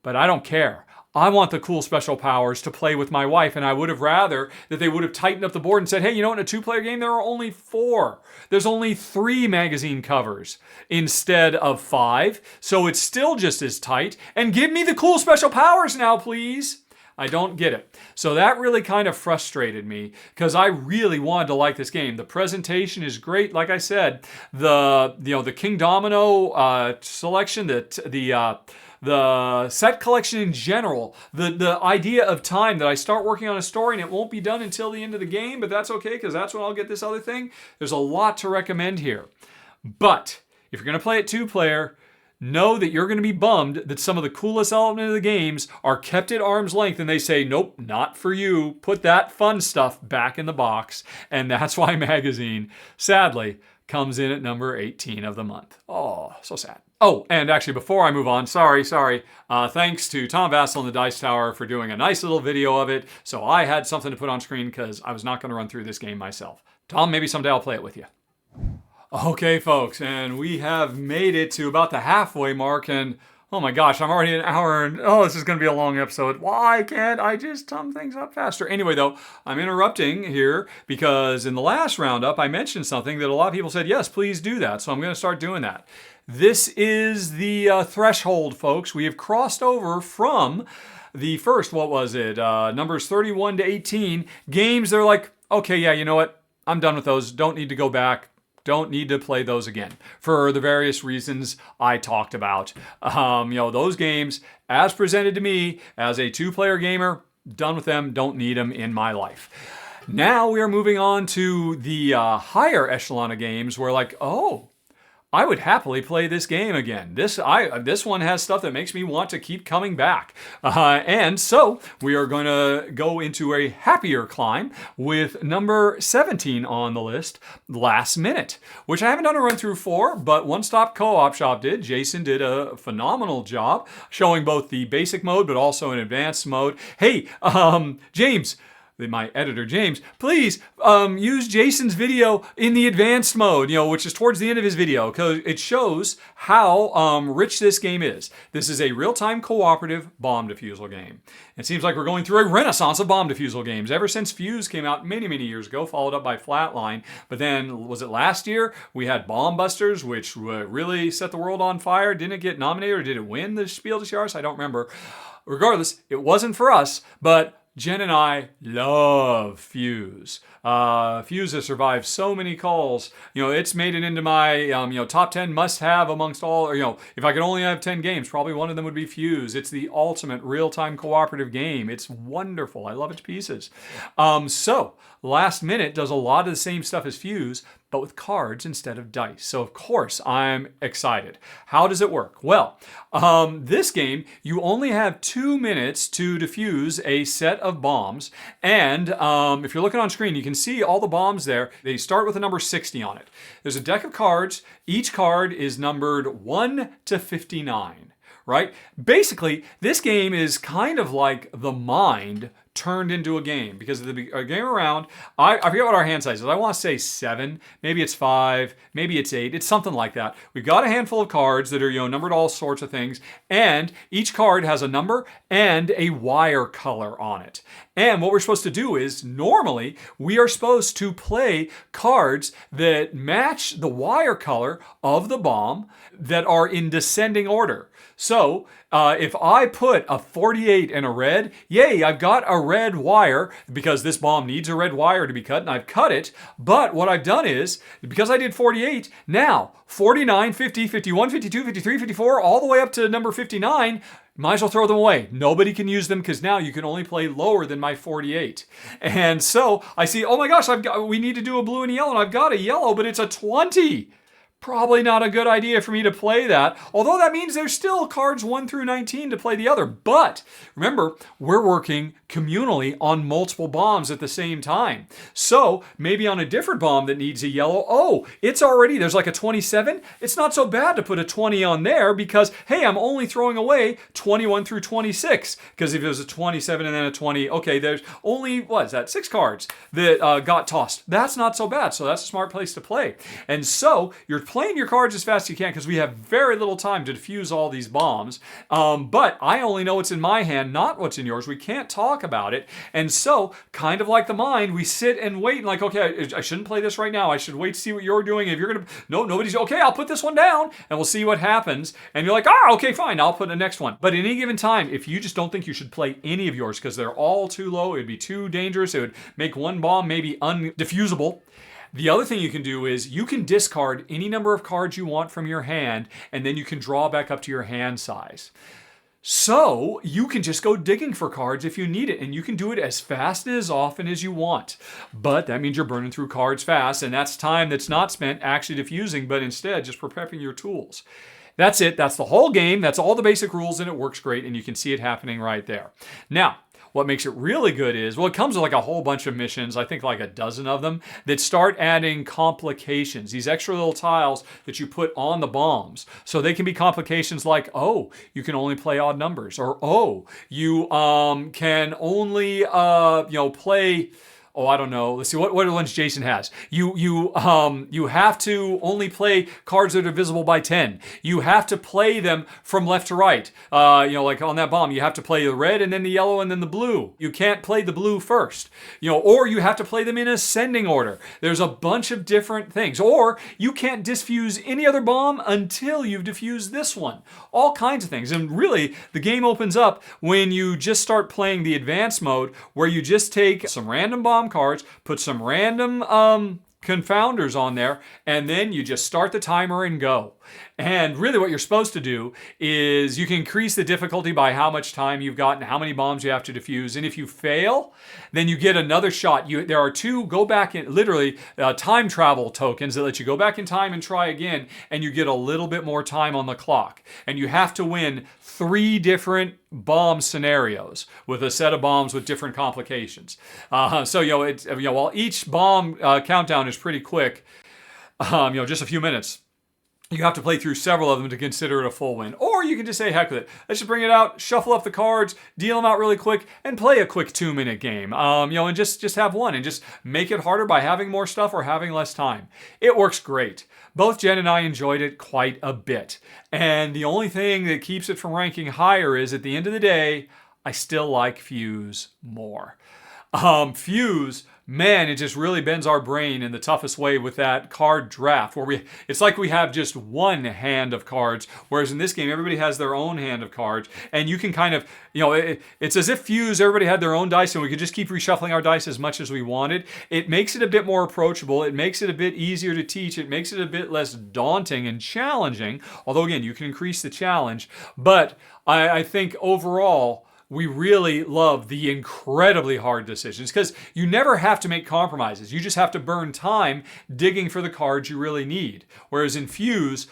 But I don't care. I want the cool special powers to play with my wife, and I would have rather that they would have tightened up the board and said, hey, in a 2-player game, there are only 4. There's only 3 magazine covers instead of 5, so it's still just as tight. And give me the cool special powers now, please. I don't get it. So that really kind of frustrated me because I really wanted to like this game. The presentation is great. Like I said, the King Domino selection, the set collection in general, the idea of time that I start working on a story and it won't be done until the end of the game, but that's okay because that's when I'll get this other thing. There's a lot to recommend here. But if you're going to play it 2-player, know that you're going to be bummed that some of the coolest elements of the games are kept at arm's length and they say, nope, not for you. Put that fun stuff back in the box. And that's why Magazine, sadly, comes in at number 18 of the month. Oh, so sad. Oh, and actually, before I move on, sorry. Thanks to Tom Vassell and the Dice Tower for doing a nice little video of it. So I had something to put on screen because I was not going to run through this game myself. Tom, maybe someday I'll play it with you. Okay, folks, and we have made it to about the halfway mark, and oh my gosh, I'm already an hour, and this is going to be a long episode. Why can't I just sum things up faster? Anyway, though, I'm interrupting here because in the last roundup, I mentioned something that a lot of people said, yes, please do that. So I'm going to start doing that. This is the threshold, folks. We have crossed over from the first, numbers 31 to 18 games. They're like, okay, yeah, you know what? I'm done with those. Don't need to go back. Don't need to play those again for the various reasons I talked about. Those games, as presented to me as a 2-player gamer, done with them, don't need them in my life. Now we are moving on to the higher echelon of games where I would happily play this game again. This one has stuff that makes me want to keep coming back. And so we are going to go into a happier climb with number 17 on the list, Last Minute, which I haven't done a run through for, but One Stop Co-op Shop did. Jason did a phenomenal job showing both the basic mode, but also an advanced mode. Hey, James, my editor, James, please use Jason's video in the advanced mode, which is towards the end of his video, because it shows how rich this game is. This is a real-time cooperative bomb defusal game. It seems like we're going through a renaissance of bomb defusal games ever since Fuse came out many, many years ago, followed up by Flatline. But then, was it last year? We had Bomb Busters, which really set the world on fire. Didn't it get nominated, or did it win the Spiel des Jahres? I don't remember. Regardless, it wasn't for us, but Jen and I love Fuse. Fuse has survived so many calls. It's made it into my top 10 must-have amongst all. If I could only have 10 games, probably one of them would be Fuse. It's the ultimate real-time cooperative game. It's wonderful. I love it to pieces. So Last Minute does a lot of the same stuff as Fuse, but with cards instead of dice. So of course I'm excited. How does it work? Well, this game, you only have 2 minutes to defuse a set of bombs. And if you're looking on screen, you can see all the bombs there. They start with the number 60 on it. There's a deck of cards. Each card is numbered 1 to 59. Right? Basically, this game is kind of like the Mind turned into a game. Because at the game around, I forget what our hand size is. I want to say 7. Maybe it's 5. Maybe it's 8. It's something like that. We've got a handful of cards that are, numbered all sorts of things. And each card has a number and a wire color on it. And what we're supposed to do is, normally, we are supposed to play cards that match the wire color of the bomb that are in descending order. So, if I put a 48 in a red, yay, I've got a red wire because this bomb needs a red wire to be cut, and I've cut it. But what I've done is, because I did 48, now 49, 50, 51, 52, 53, 54, all the way up to number 59, might as well throw them away. Nobody can use them because now you can only play lower than my 48. And so I see, oh my gosh, we need to do a blue and a yellow, and I've got a yellow, but it's a 20. Probably not a good idea for me to play that. Although that means there's still cards 1 through 19 to play the other. But remember, we're working communally on multiple bombs at the same time. So maybe on a different bomb that needs a yellow, there's like a 27. It's not so bad to put a 20 on there because, hey, I'm only throwing away 21 through 26. Because if it was a 27 and then a 20, okay, there's only, 6 cards that got tossed. That's not so bad. So that's a smart place to play. And so you're playing your cards as fast as you can because we have very little time to defuse all these bombs. But I only know what's in my hand, not what's in yours. We can't talk about it. And so, kind of like the mind, we sit and wait and like, okay, I shouldn't play this right now. I should wait to see what you're doing. If you're going to, nobody's, okay, I'll put this one down and we'll see what happens. And you're like, okay, fine, I'll put the next one. But at any given time, if you just don't think you should play any of yours because they're all too low, it would be too dangerous. It would make one bomb maybe undefusable. The other thing you can do is you can discard any number of cards you want from your hand, and then you can draw back up to your hand size. So you can just go digging for cards if you need it, and you can do it as fast and as often as you want. But that means you're burning through cards fast, and that's time that's not spent actually diffusing, but instead just prepping your tools. That's it. That's the whole game. That's all the basic rules, and it works great, and you can see it happening right there. Now, what makes it really good is, it comes with like a whole bunch of missions, I think like a dozen of them, that start adding complications, these extra little tiles that you put on the bombs. So they can be complications like, you can only play odd numbers, or you can only, play... I don't know. Let's see what ones Jason has. You have to only play cards that are divisible by 10. You have to play them from left to right. Like on that bomb, you have to play the red and then the yellow and then the blue. You can't play the blue first. Or you have to play them in ascending order. There's a bunch of different things. Or you can't disfuse any other bomb until you've diffused this one. All kinds of things. And really, the game opens up when you just start playing the advanced mode, where you just take some random bomb cards, put some random confounders on there, and then you just start the timer and go. And really what you're supposed to do is you can increase the difficulty by how much time you've got and how many bombs you have to defuse. And if you fail, then you get another shot. There are 2 time travel tokens that let you go back in time and try again, and you get a little bit more time on the clock. And you have to win 3 different bomb scenarios with a set of bombs with different complications. While each bomb countdown is pretty quick, just a few minutes, you have to play through several of them to consider it a full win. Or you can just say, heck with it. Let's just bring it out, shuffle up the cards, deal them out really quick, and play a quick 2-minute game. And just have one and just make it harder by having more stuff or having less time. It works great. Both Jen and I enjoyed it quite a bit. And the only thing that keeps it from ranking higher is, at the end of the day, I still like Fuse more. Fuse, man, it just really bends our brain in the toughest way with that card draft, where it's like we have just one hand of cards, whereas in this game, everybody has their own hand of cards, and you can kind of, it's as if Fuse, everybody had their own dice, and we could just keep reshuffling our dice as much as we wanted. It makes it a bit more approachable. It makes it a bit easier to teach. It makes it a bit less daunting and challenging, although again, you can increase the challenge, but I think overall, we really love the incredibly hard decisions because you never have to make compromises. You just have to burn time digging for the cards you really need. Whereas in Fuse,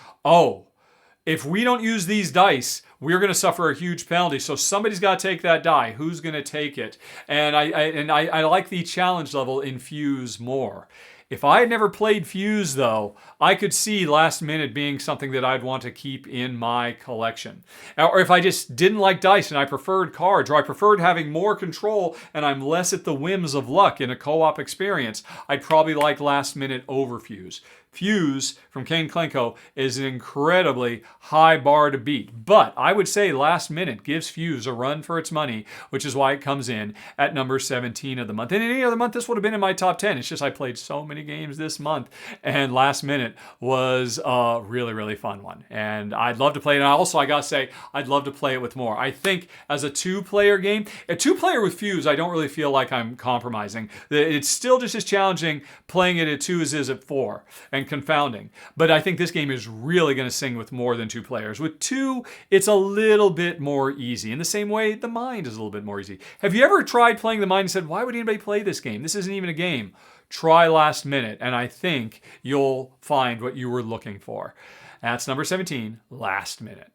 if we don't use these dice, we're going to suffer a huge penalty. So somebody's got to take that die. Who's going to take it? And I like the challenge level in Fuse more. If I had never played Fuse, though, I could see last minute being something that I'd want to keep in my collection. Or if I just didn't like dice and I preferred cards, or I preferred having more control and I'm less at the whims of luck in a co-op experience, I'd probably like last minute over Fuse. Fuse from Kane Klenko is an incredibly high bar to beat. But I would say last minute gives Fuse a run for its money, which is why it comes in at number 17 of the month. And in any other month, this would have been in my top 10. It's just I played so many games this month, and last minute was a really, really fun one. And I'd love to play it. And also, I gotta say, I'd love to play it with more. I think as a two-player game, a two-player with Fuse, I don't really feel like I'm compromising. It's still just as challenging playing it at 2 as it is at 4. And confounding. But I think this game is really going to sing with more than 2 players. With 2, it's a little bit more easy. In the same way, the Mind is a little bit more easy. Have you ever tried playing the Mind and said, why would anybody play this game? This isn't even a game. Try last minute, and I think you'll find what you were looking for. That's number 17, last minute.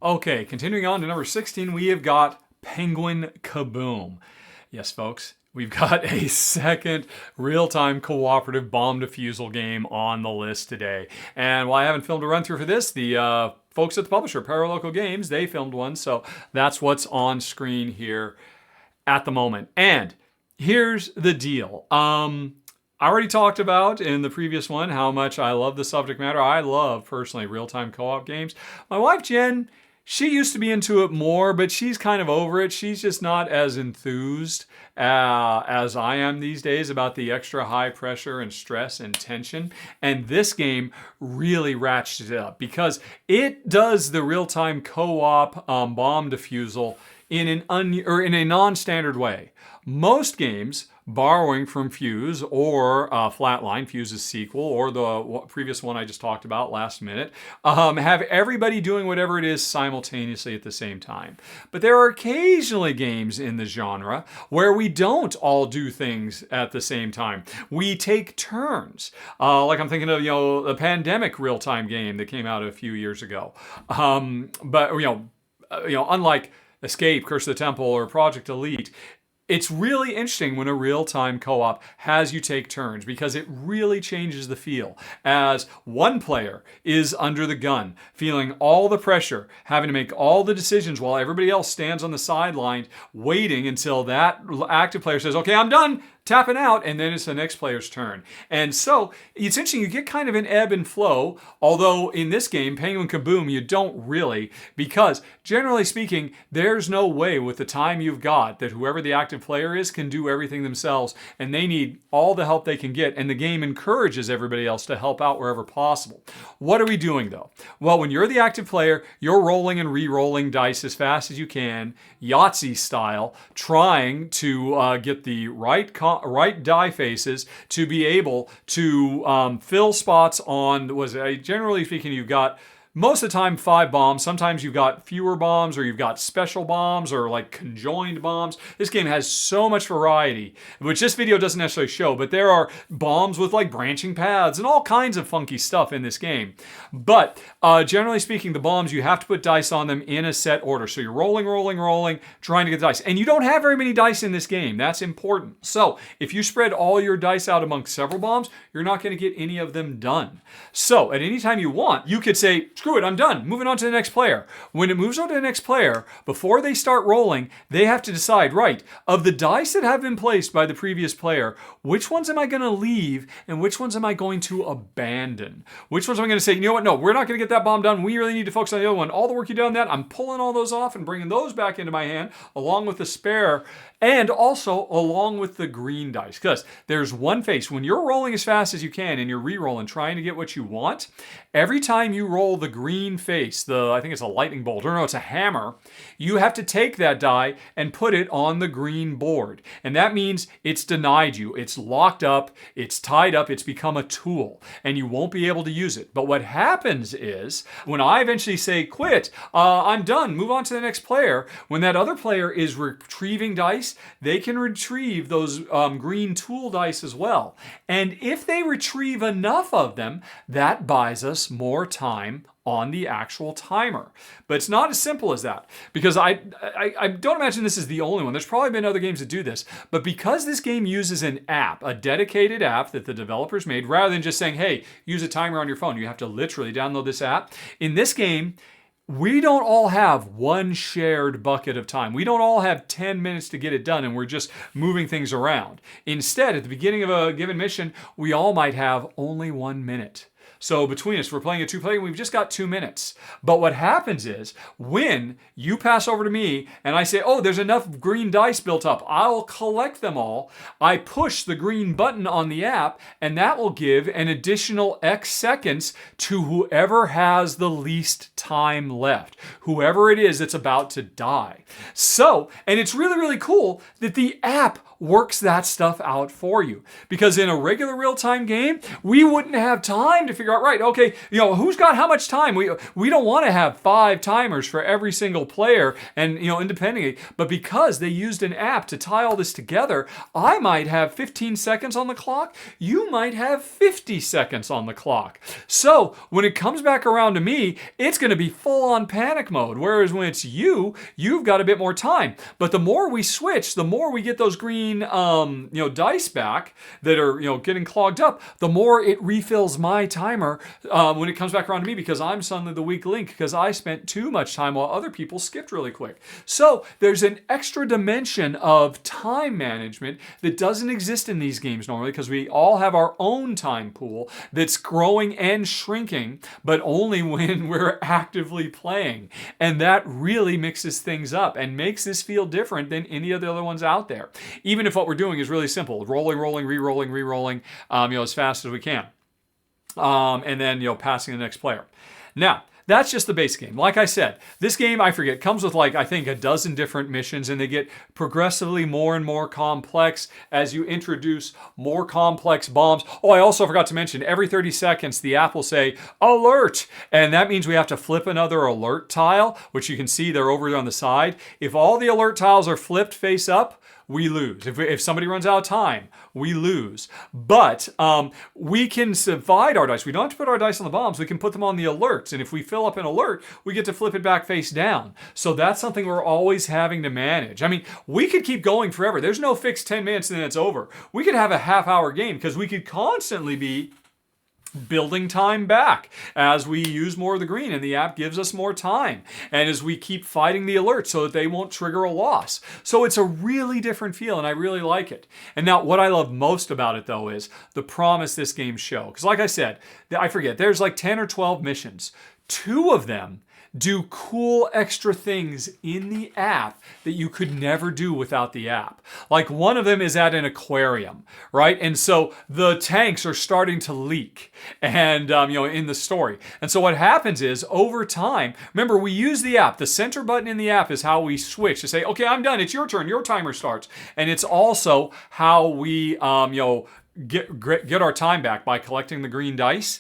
Okay, continuing on to number 16, we have got Penguin Kaboom. Yes, folks. We've got a second real-time cooperative bomb defusal game on the list today. And while I haven't filmed a run-through for this, the folks at the publisher, Paralocal Games, they filmed one. So that's what's on screen here at the moment. And here's the deal. I already talked about in the previous one how much I love the subject matter. I love, personally, real-time co-op games. My wife, Jen, she used to be into it more, but she's kind of over it. She's just not as enthused as I am these days about the extra high pressure and stress and tension. And this game really ratchets it up because it does the real-time co-op bomb defusal in a non-standard way. Most games, borrowing from Fuse or Flatline, Fuse's sequel, or the previous one I just talked about last minute, have everybody doing whatever it is simultaneously at the same time. But there are occasionally games in the genre where we don't all do things at the same time. We take turns. Like I'm thinking of, the Pandemic real-time game that came out a few years ago. But unlike Escape, Curse of the Temple, or Project Elite, it's really interesting when a real-time co-op has you take turns because it really changes the feel. As one player is under the gun, feeling all the pressure, having to make all the decisions while everybody else stands on the sideline, waiting until that active player says, okay, I'm done, tapping out, and then it's the next player's turn. And so it's interesting, you get kind of an ebb and flow, although in this game, Penguin Kaboom, you don't really, because generally speaking, there's no way with the time you've got that whoever the active player is can do everything themselves, and they need all the help they can get, and the game encourages everybody else to help out wherever possible. What are we doing though? Well, when you're the active player, you're rolling and re-rolling dice as fast as you can, Yahtzee style, trying to get the right die faces to be able to fill spots on, generally speaking, you've got most of the time 5 bombs. Sometimes you've got fewer bombs, or you've got special bombs, or like conjoined bombs. This game has so much variety, which this video doesn't necessarily show, but there are bombs with like branching paths and all kinds of funky stuff in this game. But generally speaking, the bombs, you have to put dice on them in a set order. So you're rolling, trying to get the dice. And you don't have very many dice in this game. That's important. So if you spread all your dice out amongst several bombs, you're not going to get any of them done. So at any time you want, you could say, screw it, I'm done. Moving on to the next player. When it moves on to the next player, before they start rolling, they have to decide, right, of the dice that have been placed by the previous player, which ones am I going to leave and which ones am I going to abandon? Which ones am I going to say, you know what, no, we're not going to get that bomb done. We really need to focus on the other one. All the work you done on that, I'm pulling all those off and bringing those back into my hand along with the spare and also along with the green dice. Because there's one face. When you're rolling as fast as you can and you're re-rolling, trying to get what you want, every time you roll the green face, I think it's a lightning bolt, or no, it's a hammer, you have to take that die and put it on the green board. And that means it's denied you. It's locked up, it's tied up, it's become a tool, and you won't be able to use it. But what happens is, when I eventually say, quit, I'm done, move on to the next player, when that other player is retrieving dice, they can retrieve those green tool dice as well. And if they retrieve enough of them, that buys us more time on the actual timer. But it's not as simple as that, because I don't imagine this is the only one. There's probably been other games that do this, but because this game uses an app, a dedicated app that the developers made, rather than just saying, hey, use a timer on your phone, you have to literally download this app. In this game, we don't all have one shared bucket of time. We don't all have 10 minutes to get it done, and we're just moving things around. Instead, at the beginning of a given mission, we all might have only 1 minute. So between us, we're playing a two-player, we've just got 2 minutes. But what happens is, when you pass over to me and I say, oh, there's enough green dice built up, I'll collect them all. I push the green button on the app, and that will give an additional X seconds to whoever has the least time left, whoever it is that's about to die. So, and it's really, really cool that the app works that stuff out for you. Because in a regular real-time game, we wouldn't have time to figure out, right, okay, who's got how much time? We don't want to have 5 timers for every single player and, independently. But because they used an app to tie all this together, I might have 15 seconds on the clock. You might have 50 seconds on the clock. So when it comes back around to me, it's going to be full-on panic mode. Whereas when it's you've got a bit more time. But the more we switch, the more we get those green dice back that are getting clogged up, the more it refills my timer when it comes back around to me, because I'm suddenly the weak link because I spent too much time while other people skipped really quick. So there's an extra dimension of time management that doesn't exist in these games normally, because we all have our own time pool that's growing and shrinking, but only when we're actively playing. And that really mixes things up and makes this feel different than any of the other ones out there. Even if what we're doing is really simple, rolling, re-rolling, as fast as we can. And then, passing the next player. Now, that's just the base game. Like I said, this game, comes with I think a dozen different missions, and they get progressively more and more complex as you introduce more complex bombs. Oh, I also forgot to mention, every 30 seconds, the app will say, alert! And that means we have to flip another alert tile, which you can see they're over on the side. If all the alert tiles are flipped face up, we lose. If somebody runs out of time, we lose. But we can divide our dice. We don't have to put our dice on the bombs. We can put them on the alerts. And if we fill up an alert, we get to flip it back face down. So that's something we're always having to manage. I mean, we could keep going forever. There's no fixed 10 minutes and then it's over. We could have a half-hour game because we could constantly be building time back as we use more of the green, and the app gives us more time, and as we keep fighting the alerts so that they won't trigger a loss. So it's a really different feel, and I really like it. And now what I love most about it, though, is the promise this game shows. Because like I said, I forget, there's 10 or 12 missions. 2 of them do cool extra things in the app that you could never do without the app. One of them is at an aquarium, right? And so the tanks are starting to leak, and in the story. And so what happens is, over time, remember, we use the app. The center button in the app is how we switch to say, okay, I'm done. It's your turn. Your timer starts. And it's also how we get our time back by collecting the green dice.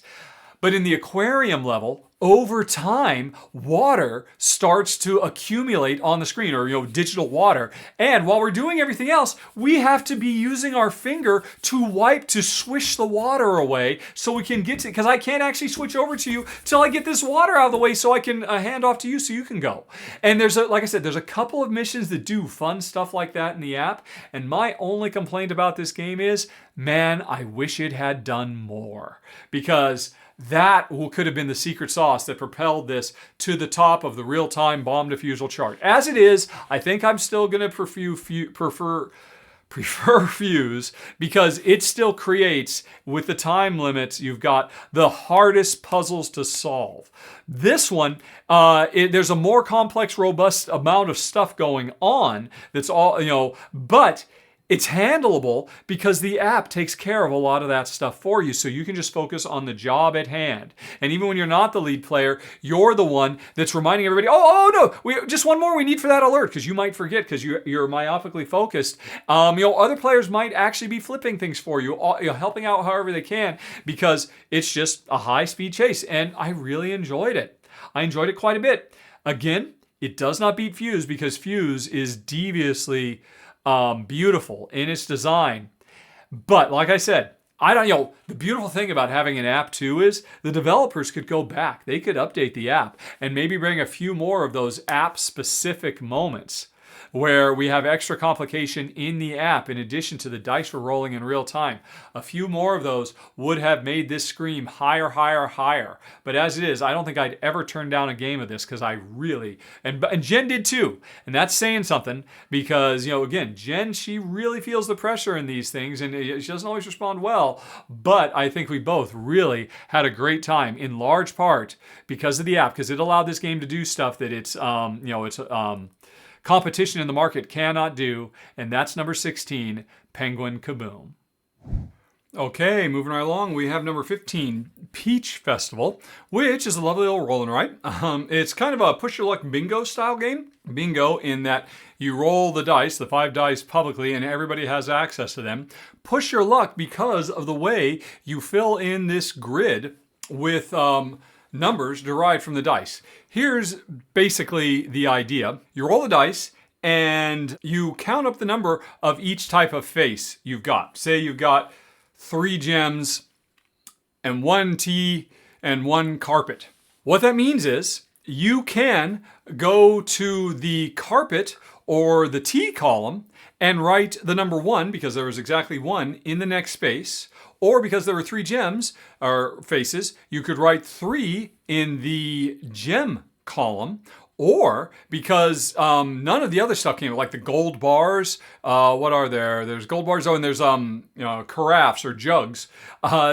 But in the aquarium level, over time, water starts to accumulate on the screen, or digital water. And while we're doing everything else, we have to be using our finger to swish the water away so we can get to, because I can't actually switch over to you till I get this water out of the way so I can hand off to you so you can go. And like I said, there's a couple of missions that do fun stuff like that in the app. And my only complaint about this game is, man, I wish it had done more, because that could have been the secret sauce that propelled this to the top of the real-time bomb defusal chart. As it is, I think I'm still going to prefer Fuse, because it still creates, with the time limits, you've got the hardest puzzles to solve. This one, there's a more complex, robust amount of stuff going on that's all, but it's handleable because the app takes care of a lot of that stuff for you, so you can just focus on the job at hand. And even when you're not the lead player, you're the one that's reminding everybody, oh no, just one more we need for that alert, because you might forget because you're myopically focused. Other players might actually be flipping things for you, helping out however they can, because it's just a high-speed chase, and I really enjoyed it. I enjoyed it quite a bit. Again, it does not beat Fuse, because Fuse is deviously beautiful in its design. But like I said, I don't, the beautiful thing about having an app too is the developers could go back. They could update the app and maybe bring a few more of those app specific moments where we have extra complication in the app in addition to the dice we're rolling in real time. A few more of those would have made this scream higher, higher, higher. But as it is, I don't think I'd ever turn down a game of this because I really, and Jen did too. And that's saying something because, again, Jen, she really feels the pressure in these things and she doesn't always respond well. But I think we both really had a great time in large part because of the app, because it allowed this game to do stuff that it's competition in the market cannot do, and that's number 16, Penguin Kaboom. Okay, moving right along, we have number 15, Peach Festival, which is a lovely little roll and write. It's kind of a push your luck bingo style game. Bingo in that you roll the dice, the 5 dice publicly, and everybody has access to them. Push your luck because of the way you fill in this grid with numbers derived from the dice. Here's basically the idea. You roll the dice and you count up the number of each type of face you've got. Say you've got 3 gems and 1 tea and 1 carpet. What that means is you can go to the carpet or the tea column and write the number 1 because there was exactly 1 in the next space. Or because there were 3 gems or faces, you could write 3 in the gem column. Or because none of the other stuff came, like the gold bars. What are there? There's gold bars. Oh, and there's carafes or jugs.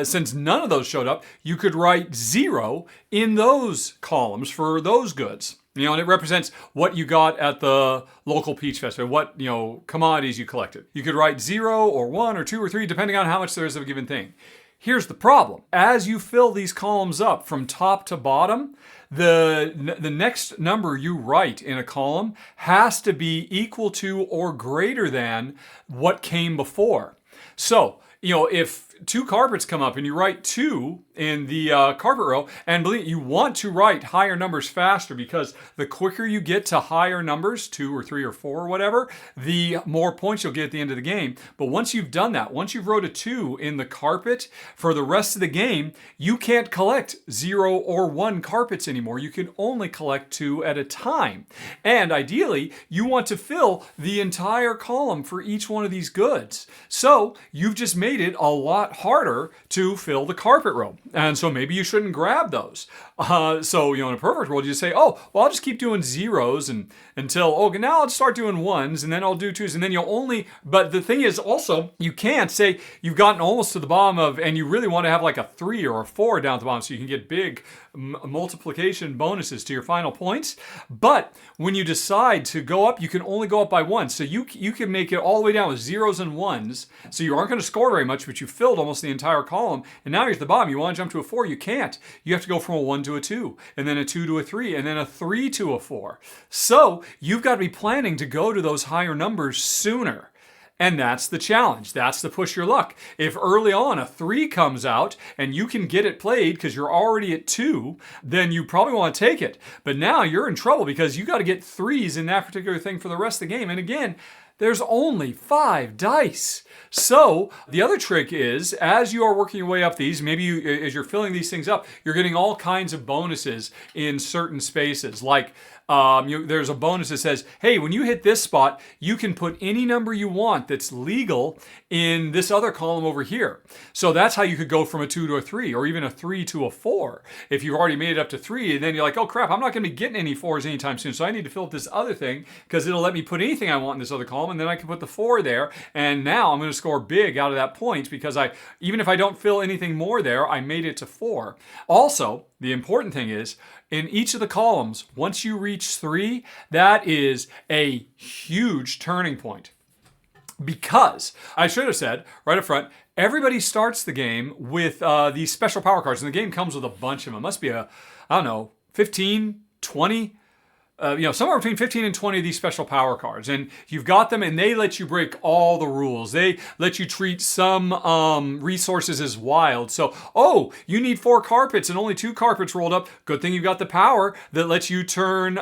Since none of those showed up, you could write 0 in those columns for those goods. And it represents what you got at the local peach festival, what, commodities you collected. You could write 0 or 1 or 2 or 3, depending on how much there is of a given thing. Here's the problem. As you fill these columns up from top to bottom, the next number you write in a column has to be equal to or greater than what came before. So, if 2 carpets come up and you write 2 in the carpet row, and believe you want to write higher numbers faster because the quicker you get to higher numbers, 2 or 3 or 4 or whatever, the more points you'll get at the end of the game. But once you've done that, once you've wrote a 2 in the carpet, for the rest of the game, you can't collect 0 or 1 carpets anymore. You can only collect 2 at a time. And ideally, you want to fill the entire column for each one of these goods. So you've just made it a lot harder to fill the carpet row. And so maybe you shouldn't grab those. So, in a perfect world, you just say, oh, well, I'll just keep doing 0s until, now I'll start doing 1s and then I'll do 2s. And then but the thing is also, you can't say you've gotten almost to the bottom and you really want to have like a 3 or a 4 down at the bottom so you can get big multiplication bonuses to your final points. But when you decide to go up, you can only go up by 1. So you can make it all the way down with 0s and 1s. So you aren't going to score very much, but you filled almost the entire column. And now you're at the bottom. You want to jump to a 4, you can't. You have to go from a 1 to a 2, and then a 2 to a 3, and then a 3 to a 4. So you've got to be planning to go to those higher numbers sooner. And that's the challenge. That's the push your luck. If early on a 3 comes out and you can get it played because you're already at 2, then you probably want to take it. But now you're in trouble because you got to get 3s in that particular thing for the rest of the game. And again, there's only 5 dice. So the other trick is, as you are working your way up these, maybe as you're filling these things up, you're getting all kinds of bonuses in certain spaces. Like there's a bonus that says, hey, when you hit this spot, you can put any number you want that's legal in this other column over here. So that's how you could go from a 2 to a 3, or even a 3 to a 4. If you've already made it up to 3, and then you're like, oh crap, I'm not going to be getting any 4s anytime soon, so I need to fill up this other thing because it'll let me put anything I want in this other column, and then I can put the 4 there, and now I'm going to score big out of that point because even if I don't fill anything more there, I made it to 4. Also, the important thing is, in each of the columns, once you reach 3, that is a huge turning point. Because, I should have said right up front, everybody starts the game with these special power cards, and the game comes with a bunch of them. It must be 15, 20, somewhere between 15 and 20 of these special power cards. And you've got them, and they let you break all the rules. They let you treat some resources as wild. So, you need 4 carpets and only 2 carpets rolled up. Good thing you've got the power that lets you turn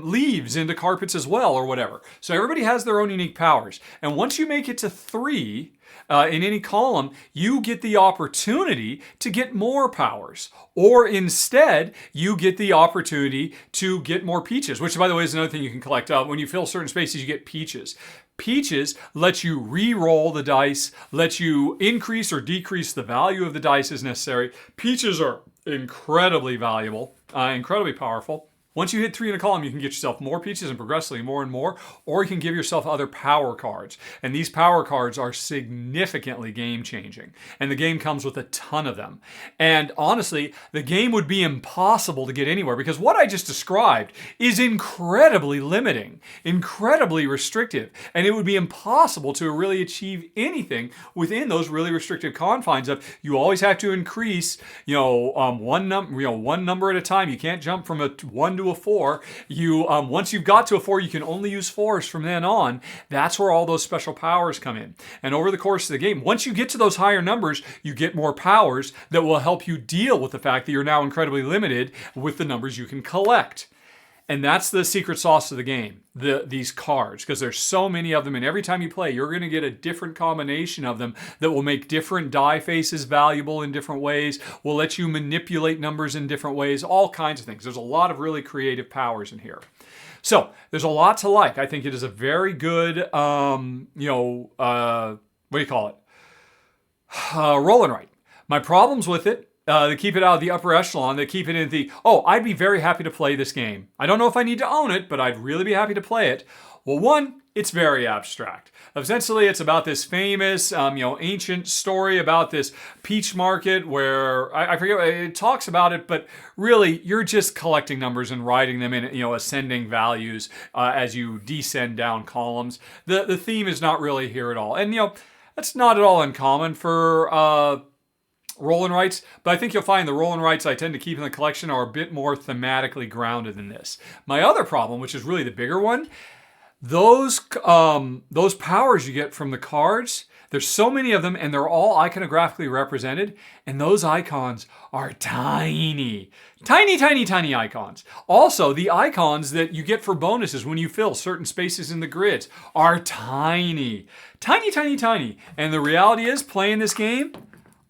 leaves into carpets as well, or whatever. So everybody has their own unique powers. And once you make it to 3, in any column, you get the opportunity to get more powers. Or instead, you get the opportunity to get more peaches, which, by the way, is another thing you can collect. When you fill certain spaces, you get peaches. Peaches let you re-roll the dice, let you increase or decrease the value of the dice as necessary. Peaches are incredibly valuable, incredibly powerful. Once you hit 3 in a column, you can get yourself more peaches and progressively more and more, or you can give yourself other power cards. And these power cards are significantly game-changing. And the game comes with a ton of them. And honestly, the game would be impossible to get anywhere because what I just described is incredibly limiting, incredibly restrictive. And it would be impossible to really achieve anything within those really restrictive confines of you always have to increase, one number at a time. You can't jump from a 1 to a 4. Once you've got to a 4, you can only use 4s from then on. That's where all those special powers come in. And over the course of the game, once you get to those higher numbers, you get more powers that will help you deal with the fact that you're now incredibly limited with the numbers you can collect. And that's the secret sauce of the game, these cards, because there's so many of them, and every time you play, you're going to get a different combination of them that will make different die faces valuable in different ways, will let you manipulate numbers in different ways, all kinds of things. There's a lot of really creative powers in here. So there's a lot to like. I think it is a very good, what do you call it? Roll and write. My problems with it, they keep it out of the upper echelon. They keep it in the, I'd be very happy to play this game. I don't know if I need to own it, but I'd really be happy to play it. Well, one, it's very abstract. Essentially, it's about this famous, ancient story about this peach market where, I forget, it talks about it, but really, you're just collecting numbers and writing them in, ascending values as you descend down columns. The theme is not really here at all. And, that's not at all uncommon for roll and writes, but I think you'll find the roll and writes I tend to keep in the collection are a bit more thematically grounded than this. My other problem, which is really the bigger one, those powers you get from the cards, there's so many of them and they're all iconographically represented, and those icons are tiny. Tiny, tiny, tiny icons. Also, the icons that you get for bonuses when you fill certain spaces in the grids are tiny. Tiny, tiny, tiny. And the reality is, playing this game,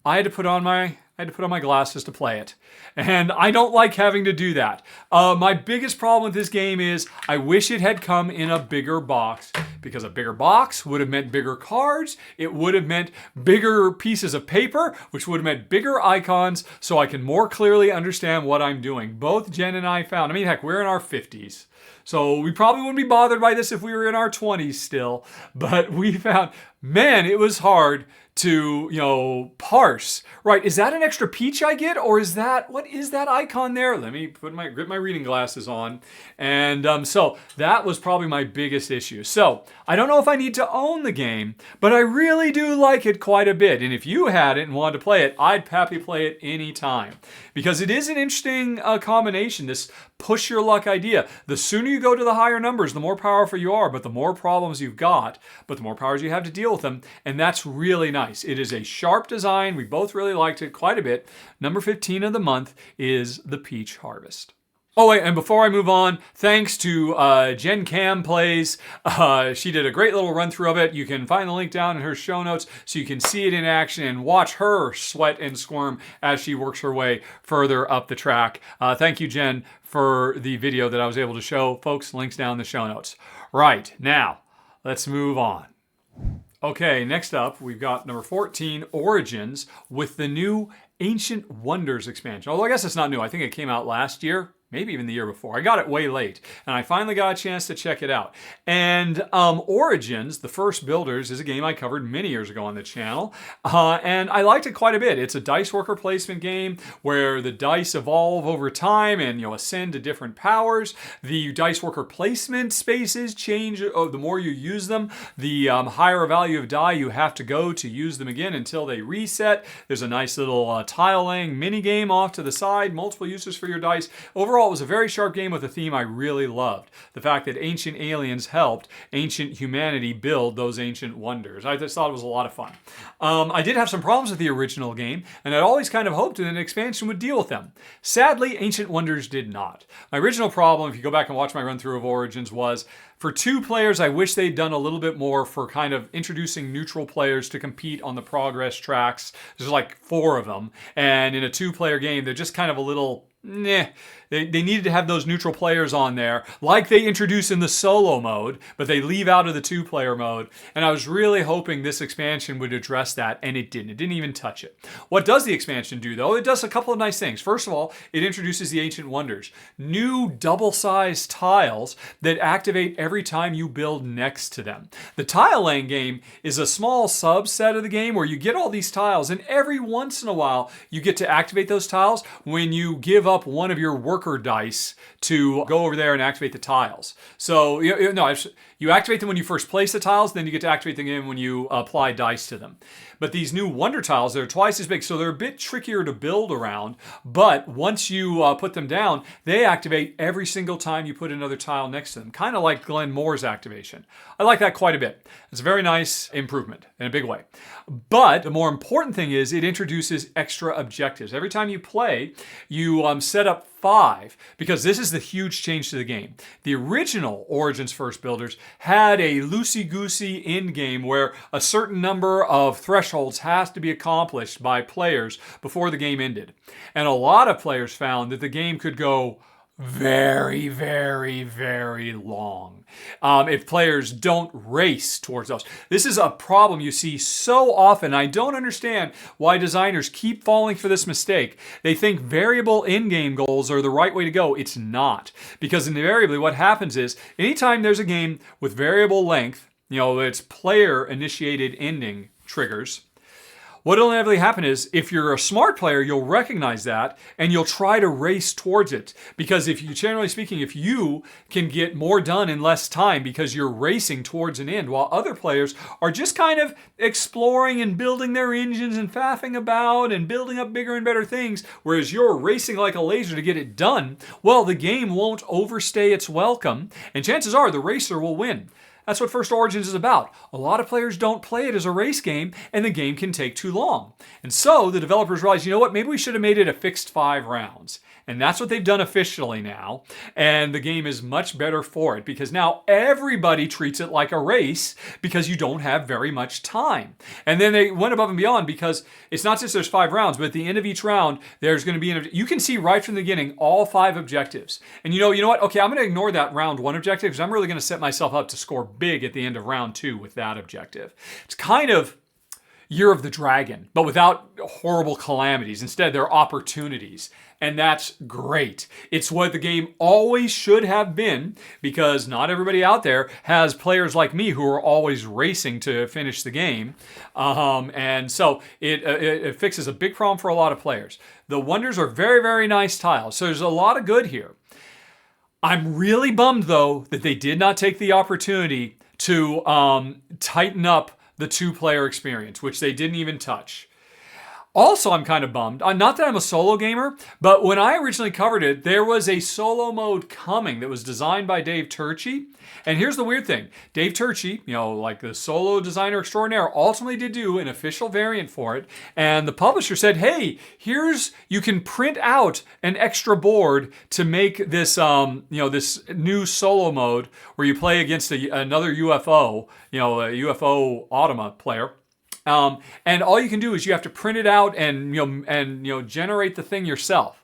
I had to put on my glasses to play it. And I don't like having to do that. My biggest problem with this game is I wish it had come in a bigger box, because a bigger box would have meant bigger cards. It would have meant bigger pieces of paper, which would have meant bigger icons, so I can more clearly understand what I'm doing. Both Jen and I found, heck, we're in our 50s. So we probably wouldn't be bothered by this if we were in our 20s still. But we found, man, it was hard to, parse. Right, is that an extra peach I get? Or is that, what is that icon there? Let me get my reading glasses on. And so that was probably my biggest issue. So I don't know if I need to own the game, but I really do like it quite a bit. And if you had it and wanted to play it, I'd happily play it anytime. Because it is an interesting combination, this push your luck idea. The sooner you go to the higher numbers, the more powerful you are, but the more problems you've got, but the more powers you have to deal with them. And that's really nice. It is a sharp design. We both really liked it quite a bit. Number 15 of the month is the Peach Harvest. Oh, wait, and before I move on, thanks to Jen Cam Plays. She did a great little run through of it. You can find the link down in her show notes so you can see it in action and watch her sweat and squirm as she works her way further up the track. Thank you, Jen, for the video that I was able to show. Folks, links down in the show notes. Right, now, let's move on. Okay, next up, we've got number 14, Origins, with the new Ancient Wonders expansion. Although I guess it's not new. I think it came out last year. Maybe even the year before. I got it way late, and I finally got a chance to check it out. And Origins, the First Builders, is a game I covered many years ago on the channel, and I liked it quite a bit. It's a dice worker placement game where the dice evolve over time and ascend to different powers. The dice worker placement spaces change. The more you use them, the higher value of die you have to go to use them again until they reset. There's a nice little tile laying mini game off to the side, multiple uses for your dice. Overall, it was a very sharp game with a theme I really loved. The fact that ancient aliens helped ancient humanity build those ancient wonders. I just thought it was a lot of fun. I did have some problems with the original game, and I'd always kind of hoped that an expansion would deal with them. Sadly, Ancient Wonders did not. My original problem, if you go back and watch my run through of Origins, was For 2 players, I wish they'd done a little bit more for kind of introducing neutral players to compete on the progress tracks. There's like 4 of them. And in a 2-player game, they're just kind of a little, They needed to have those neutral players on there, like they introduce in the solo mode, but they leave out of the 2-player mode. And I was really hoping this expansion would address that, and it didn't. It didn't even touch it. What does the expansion do, though? It does a couple of nice things. First of all, it introduces the Ancient Wonders. New double-sized tiles that activate every time you build next to them. The tile laying game is a small subset of the game where you get all these tiles, and every once in a while, you get to activate those tiles when you give up one of your worker dice to go over there and activate the tiles. So, you activate them when you first place the tiles, then you get to activate them again when you apply dice to them. But these new wonder tiles, they're twice as big, so they're a bit trickier to build around. But once you put them down, they activate every single time you put another tile next to them, kind of like Glenn Moore's activation. I like that quite a bit. It's a very nice improvement in a big way. But the more important thing is it introduces extra objectives. Every time you play, you set up 5, because this is the huge change to the game. The original Origins First builders had a loosey-goosey end game where a certain number of thresholds has to be accomplished by players before the game ended. And a lot of players found that the game could go very, very, very long if players don't race towards those. This is a problem you see so often. I don't understand why designers keep falling for this mistake. They think variable in-game goals are the right way to go. It's not. Because invariably what happens is anytime there's a game with variable length, it's player-initiated ending triggers, what'll inevitably happen is, if you're a smart player, you'll recognize that and you'll try to race towards it. Because generally speaking, if you can get more done in less time because you're racing towards an end, while other players are just kind of exploring and building their engines and faffing about and building up bigger and better things, whereas you're racing like a laser to get it done, well, the game won't overstay its welcome, and chances are the racer will win. That's what First Origins is about. A lot of players don't play it as a race game, and the game can take too long. And so the developers realized, you know what, maybe we should have made it a fixed 5 rounds. And that's what they've done officially now. And the game is much better for it, because now everybody treats it like a race because you don't have very much time. And then they went above and beyond, because it's not just there's 5 rounds, but at the end of each round, there's going to be you can see right from the beginning all 5 objectives. And you know what? Okay, I'm going to ignore that round 1 objective because I'm really going to set myself up to score big at the end of round 2 with that objective. It's kind of Year of the Dragon, but without horrible calamities. Instead, there are opportunities. And that's great. It's what the game always should have been, because not everybody out there has players like me who are always racing to finish the game. And so it fixes a big problem for a lot of players. The wonders are very, very nice tiles. So there's a lot of good here. I'm really bummed, though, that they did not take the opportunity to tighten up the 2-player experience, which they didn't even touch. Also, I'm kind of bummed. Not that I'm a solo gamer, but when I originally covered it, there was a solo mode coming that was designed by Dave Turczi. And here's the weird thing. Dave Turczi, like the solo designer extraordinaire, ultimately did do an official variant for it. And the publisher said, hey, you can print out an extra board to make this, this new solo mode where you play against another UFO, a UFO Automa player. And all you can do is you have to print it out and generate the thing yourself.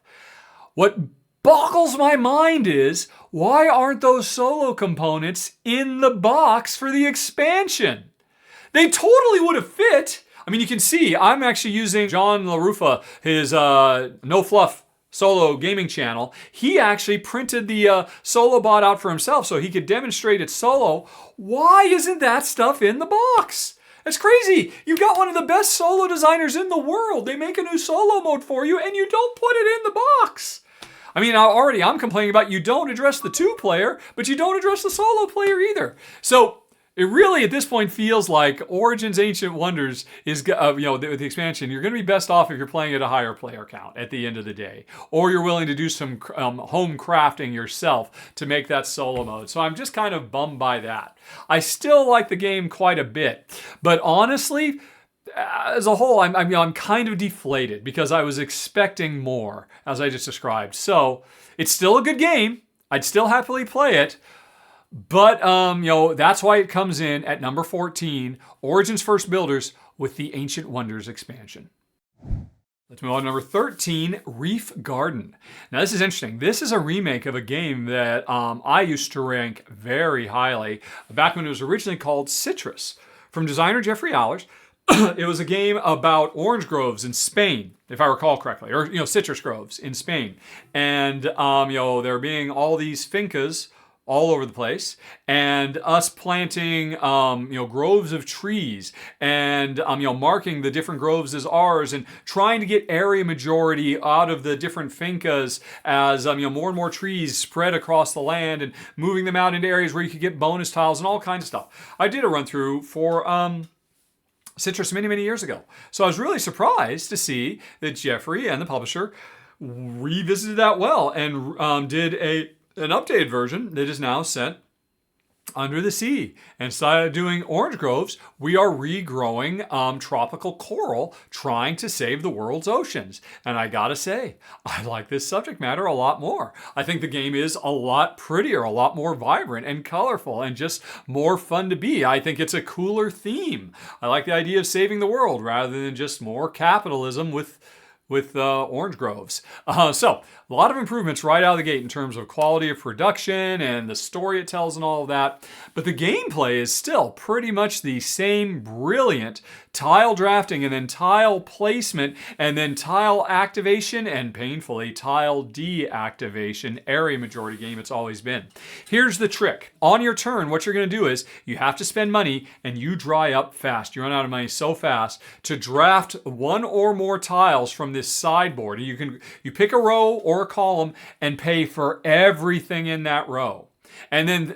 What boggles my mind is, why aren't those solo components in the box for the expansion? They totally would have fit. I mean, you can see I'm actually using John LaRufa, his No Fluff solo gaming channel. He actually printed the solo bot out for himself so he could demonstrate it solo. Why isn't that stuff in the box? That's crazy. You've got one of the best solo designers in the world. They make a new solo mode for you and you don't put it in the box. I mean, I'm complaining about you don't address the 2-player, but you don't address the solo player either. So it really, at this point, feels like Origins Ancient Wonders is, with the expansion, you're going to be best off if you're playing at a higher player count at the end of the day. Or you're willing to do some home crafting yourself to make that solo mode. So I'm just kind of bummed by that. I still like the game quite a bit. But honestly, as a whole, I'm kind of deflated because I was expecting more, as I just described. So it's still a good game. I'd still happily play it. But, that's why it comes in at number 14, Origin's First Builders with the Ancient Wonders expansion. Let's move on to number 13, Reef Garden. Now, this is interesting. This is a remake of a game that I used to rank very highly back when it was originally called Citrus from designer Jeffrey Allers. It was a game about orange groves in Spain, if I recall correctly, or, citrus groves in Spain. And, there being all these fincas all over the place, and us planting, groves of trees, and, marking the different groves as ours, and trying to get area majority out of the different fincas as, more and more trees spread across the land, and moving them out into areas where you could get bonus tiles and all kinds of stuff. I did a run through for, Citrus many, many years ago. So I was really surprised to see that Jeffrey and the publisher revisited that well and did an updated version that is now set under the sea. And instead of doing orange groves, we are regrowing tropical coral, trying to save the world's oceans. And I gotta say, I like this subject matter a lot more. I think the game is a lot prettier, a lot more vibrant and colorful, and just more fun to be. I think it's a cooler theme. I like the idea of saving the world rather than just more capitalism with orange groves. So a lot of improvements right out of the gate in terms of quality of production and the story it tells and all of that. But the gameplay is still pretty much the same brilliant tile drafting and then tile placement and then tile activation and painfully tile deactivation area majority game it's always been. Here's the trick. On your turn, what you're going to do is you have to spend money and you dry up fast. You run out of money so fast to draft one or more tiles from this sideboard. You pick a row or a column and pay for everything in that row. And then,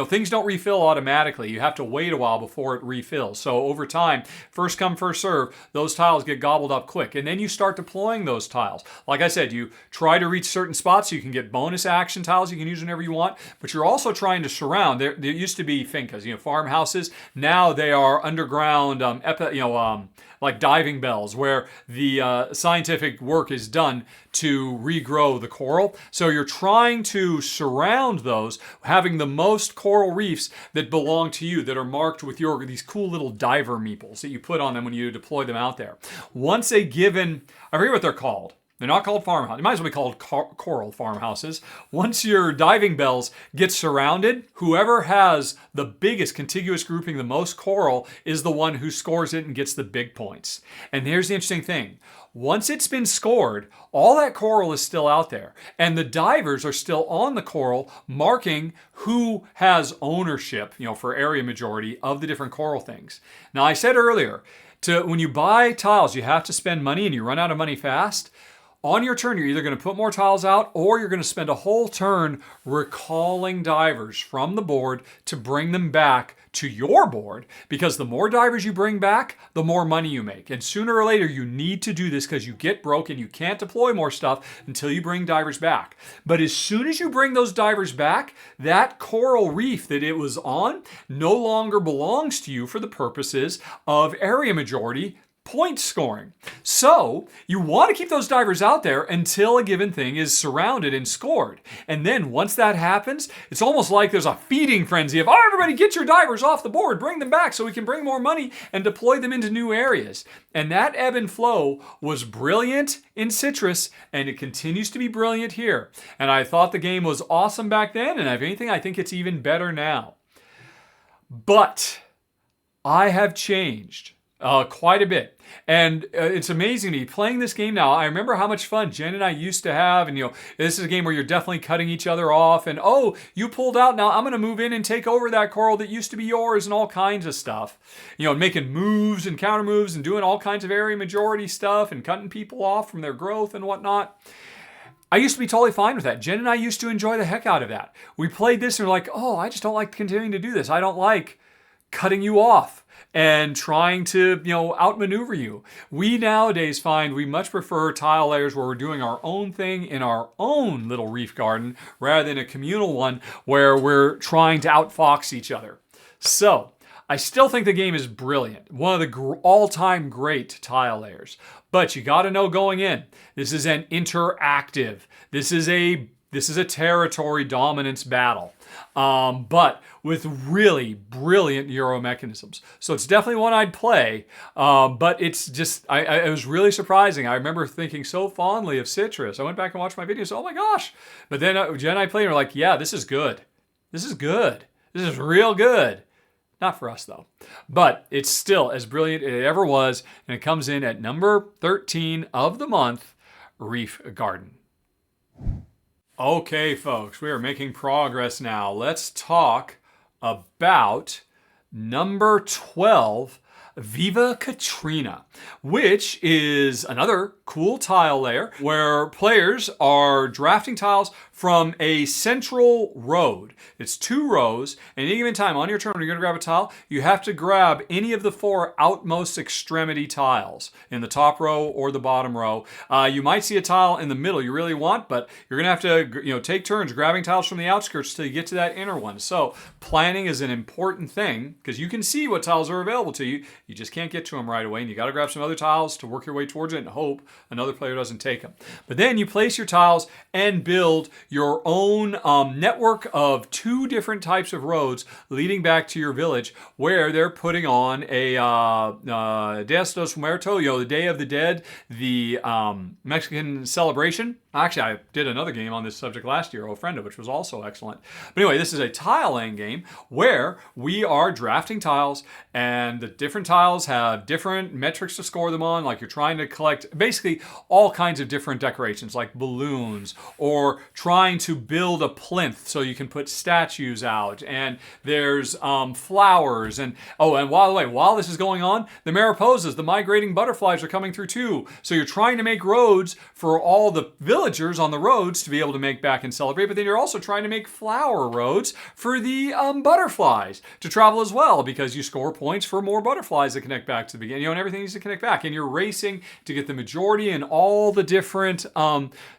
things don't refill automatically. You have to wait a while before it refills. So over time, first come, first serve, those tiles get gobbled up quick. And then you start deploying those tiles. Like I said, you try to reach certain spots so you can get bonus action tiles you can use whenever you want. But you're also trying to surround. There used to be fincas, farmhouses. Now they are underground, like diving bells, where the scientific work is done to regrow the coral. So you're trying to surround those, having the most coral reefs that belong to you, that are marked with these cool little diver meeples that you put on them when you deploy them out there. Once a given, I forget what they're called. They're not called farmhouses. They might as well be called coral farmhouses. Once your diving bells get surrounded, whoever has the biggest contiguous grouping, the most coral, is the one who scores it and gets the big points. And here's the interesting thing. Once it's been scored, all that coral is still out there. And the divers are still on the coral, marking who has ownership, for area majority of the different coral things. Now, I said earlier, when you buy tiles, you have to spend money and you run out of money fast. On your turn, you're either going to put more tiles out or you're going to spend a whole turn recalling divers from the board to bring them back to your board, because the more divers you bring back, the more money you make. And sooner or later, you need to do this because you get broke and you can't deploy more stuff until you bring divers back. But as soon as you bring those divers back, that coral reef that it was on no longer belongs to you for the purposes of area majority point scoring. So you want to keep those divers out there until a given thing is surrounded and scored. And then once that happens, it's almost like there's a feeding frenzy of, everybody get your divers off the board, bring them back so we can bring more money and deploy them into new areas. And that ebb and flow was brilliant in Citrus, and it continues to be brilliant here. And I thought the game was awesome back then, and if anything, I think it's even better now. But I have changed quite a bit. And it's amazing to me playing this game now. I remember how much fun Jen and I used to have. And, this is a game where you're definitely cutting each other off. And, you pulled out. Now I'm going to move in and take over that coral that used to be yours and all kinds of stuff. Making moves and counter moves and doing all kinds of area majority stuff and cutting people off from their growth and whatnot. I used to be totally fine with that. Jen and I used to enjoy the heck out of that. We played this and we're like, I just don't like continuing to do this. I don't like cutting you off and trying to, outmaneuver you. We nowadays find we much prefer tile layers where we're doing our own thing in our own little reef garden rather than a communal one where we're trying to outfox each other. So, I still think the game is brilliant. One of the all-time great tile layers. But you got to know going in, this is an interactive. This is a this is a territory dominance battle, but with really brilliant Euro mechanisms. So it's definitely one I'd play, but it's just, it was really surprising. I remember thinking so fondly of Citrus. I went back and watched my videos, oh my gosh. But then Jen and I played and we're like, yeah, this is good. This is good. This is real good. Not for us though. But it's still as brilliant as it ever was, and it comes in at number 13 of the month, Reef Garden. Okay, folks, we are making progress now. Let's talk about number 12, Viva Catrina, which is another cool tile layer where players are drafting tiles from a central road. It's 2 rows, and at any given time on your turn when you're going to grab a tile, you have to grab any of the 4 outmost extremity tiles in the top row or the bottom row. You might see a tile in the middle you really want, but you're going to have to take turns grabbing tiles from the outskirts till you get to that inner one. So planning is an important thing because you can see what tiles are available to you. You just can't get to them right away, and you got to grab some other tiles to work your way towards it and hope another player doesn't take them. But then you place your tiles and build your own network of 2 different types of roads leading back to your village, where they're putting on a Dias dos Muertos, the Day of the Dead, the Mexican celebration. Actually, I did another game on this subject last year, Ofrenda, which was also excellent. But anyway, this is a tile laying game where we are drafting tiles, and the different tiles have different metrics to score them on. Like you're trying to collect basically all kinds of different decorations, like balloons, or trying to build a plinth so you can put statues out. And there's flowers. And and by the way, while this is going on, the mariposas, the migrating butterflies, are coming through too. So you're trying to make roads for all the villagers on the roads to be able to make back and celebrate, but then you're also trying to make flower roads for the butterflies to travel as well, because you score points for more butterflies that connect back to the beginning, and everything needs to connect back, and you're racing to get the majority and all the different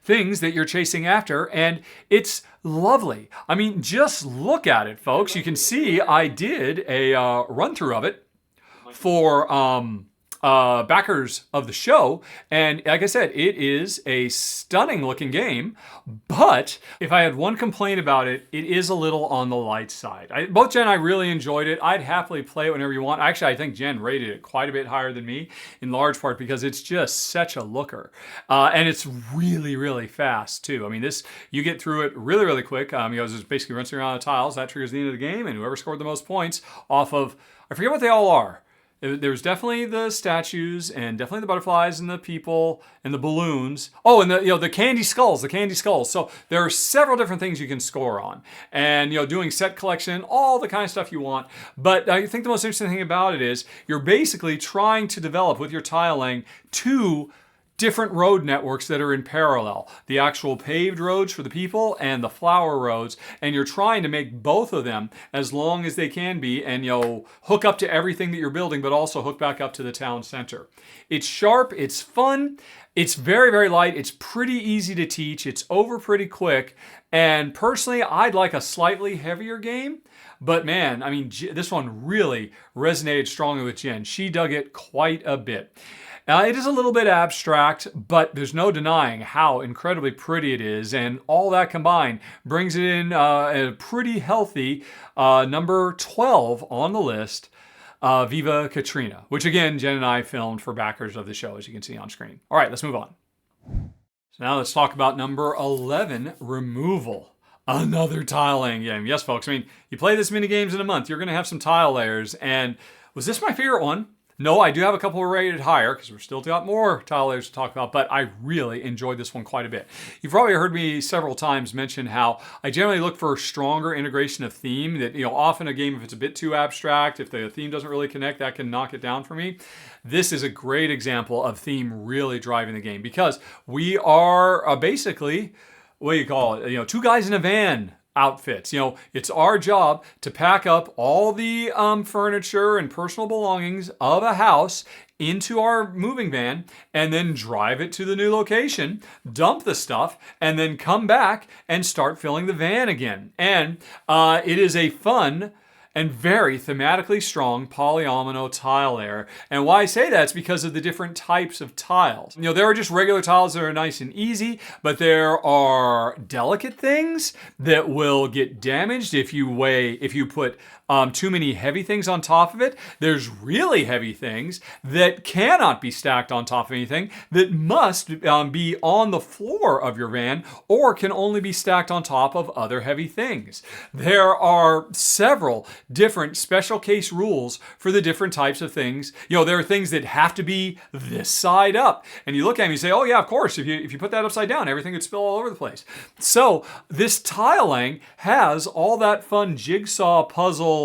things that you're chasing after, and it's lovely. I mean, just look at it, folks. You can see I did a run through of it for backers of the show, and like I said, it is a stunning looking game, but if I had one complaint about it, it is a little on the light side. Both Jen and I really enjoyed it. I'd happily play it whenever you want. Actually, I think Jen rated it quite a bit higher than me, in large part because it's just such a looker, and it's really, really fast too. I mean, you get through it really, really quick. It's basically rinsing around the tiles. That triggers the end of the game, and whoever scored the most points off of, I forget what they all are. There's definitely the statues, and definitely the butterflies, and the people, and the balloons. Oh, and the candy skulls, So there are several different things you can score on, and doing set collection, all the kind of stuff you want. But I think the most interesting thing about it is you're basically trying to develop with your tile laying 2 different road networks that are in parallel. The actual paved roads for the people and the flower roads, and you're trying to make both of them as long as they can be, and hook up to everything that you're building, but also hook back up to the town center. It's sharp, it's fun, it's very, very light, it's pretty easy to teach, it's over pretty quick, and personally, I'd like a slightly heavier game. But man, I mean, this one really resonated strongly with Jen. She dug it quite a bit. It is a little bit abstract, but there's no denying how incredibly pretty it is, and all that combined brings it in a pretty healthy number 12 on the list, Viva Catrina, which again, Jen and I filmed for backers of the show, as you can see on screen. All right, let's move on. So now let's talk about number 11, Removal. Another tile laying game. Yes, folks, I mean, you play this many games in a month, you're going to have some tile layers, and was this my favorite one? No, I do have a couple rated higher because we're still got more tile layers to talk about, but I really enjoyed this one quite a bit. You've probably heard me several times mention how I generally look for stronger integration of theme. That often a game, if it's a bit too abstract, if the theme doesn't really connect, that can knock it down for me. This is a great example of theme really driving the game, because we are basically, what do you call it? 2 guys in a van outfits. It's our job to pack up all the furniture and personal belongings of a house into our moving van, and then drive it to the new location, dump the stuff, and then come back and start filling the van again. And it is a fun and very thematically strong polyomino tile layer. And why I say that is because of the different types of tiles. There are just regular tiles that are nice and easy, but there are delicate things that will get damaged if you put too many heavy things on top of it. There's really heavy things that cannot be stacked on top of anything, that must be on the floor of your van, or can only be stacked on top of other heavy things. There are several different special case rules for the different types of things. There are things that have to be this side up, and you look at them and you say, oh yeah, of course, if you put that upside down, everything would spill all over the place. So this tiling has all that fun jigsaw puzzle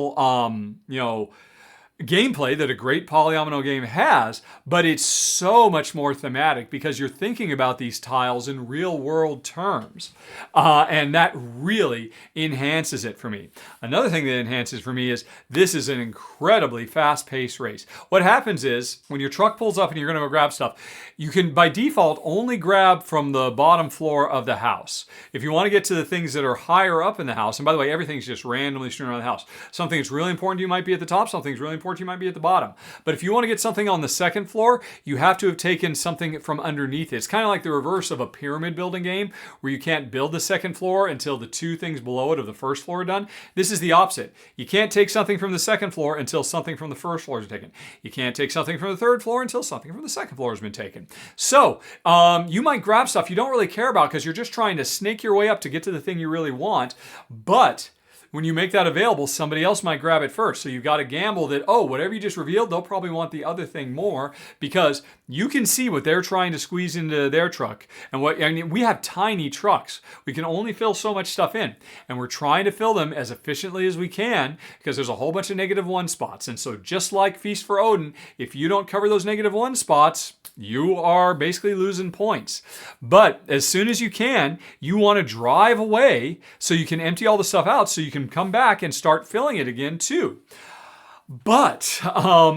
gameplay that a great polyomino game has, but it's so much more thematic because you're thinking about these tiles in real world terms. And that really enhances it for me. Another thing that enhances for me is this is an incredibly fast-paced race. What happens is when your truck pulls up and you're going to go grab stuff, you can by default only grab from the bottom floor of the house. If you want to get to the things that are higher up in the house, and by the way, everything's just randomly strewn around the house. Something that's really important to you might be at the top, something's really important you might be at the bottom. But if you want to get something on the second floor, you have to have taken something from underneath it. It's kind of like the reverse of a pyramid building game where you can't build the second floor until the two things below it of the first floor are done. This is the opposite. You can't take something from the second floor until something from the first floor is taken. You can't take something from the third floor until something from the second floor has been taken. So you might grab stuff you don't really care about because you're just trying to snake your way up to get to the thing you really want, but when you make that available, somebody else might grab it first. So you've got to gamble that, whatever you just revealed, they'll probably want the other thing more because you can see what they're trying to squeeze into their truck. And we have tiny trucks. We can only fill so much stuff in. And we're trying to fill them as efficiently as we can because there's a whole bunch of -1 spots. And so just like Feast for Odin, if you don't cover those -1 spots, you are basically losing points. But as soon as you can, you want to drive away so you can empty all the stuff out so you can come back and start filling it again too. But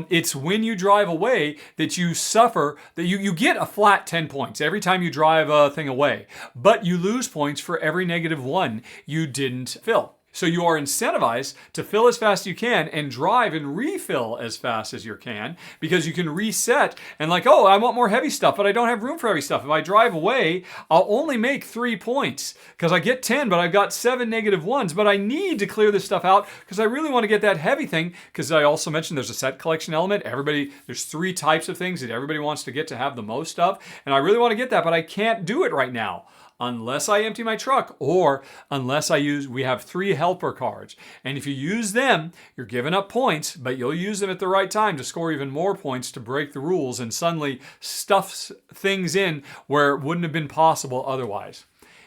it's when you drive away that you suffer, that you get a flat 10 points every time you drive a thing away. But you lose points for every -1 you didn't fill. So you are incentivized to fill as fast as you can and drive and refill as fast as you can because you can reset and I want more heavy stuff, but I don't have room for heavy stuff. If I drive away, I'll only make 3 points because I get 10, but I've got 7 -1s, but I need to clear this stuff out because I really want to get that heavy thing because I also mentioned there's a set collection element. There's 3 types of things that everybody wants to get to have the most of, and I really want to get that, but I can't do it right now. Unless I empty my truck or unless we have 3 helper cards. And if you use them, you're giving up points, but you'll use them at the right time to score even more points to break the rules and suddenly stuff things in where it wouldn't have been possible otherwise.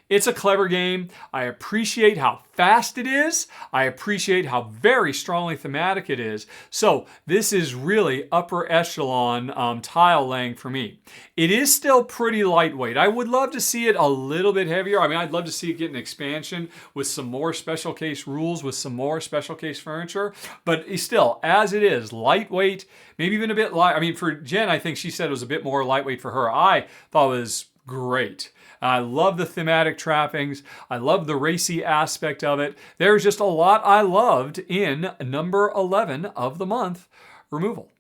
It's a clever game. I appreciate how fast it is. I appreciate how very strongly thematic it is. So this is really upper echelon tile laying for me. It is still pretty lightweight. I would love to see it a little bit heavier. I'd love to see it get an expansion with some more special case rules, with some more special case furniture. But still, as it is, lightweight, maybe even a bit light. For Jen, I think she said it was a bit more lightweight for her. I thought it was great. I love the thematic trappings. I love the racy aspect of it. There's just a lot I loved in number 11 of the month, Removal.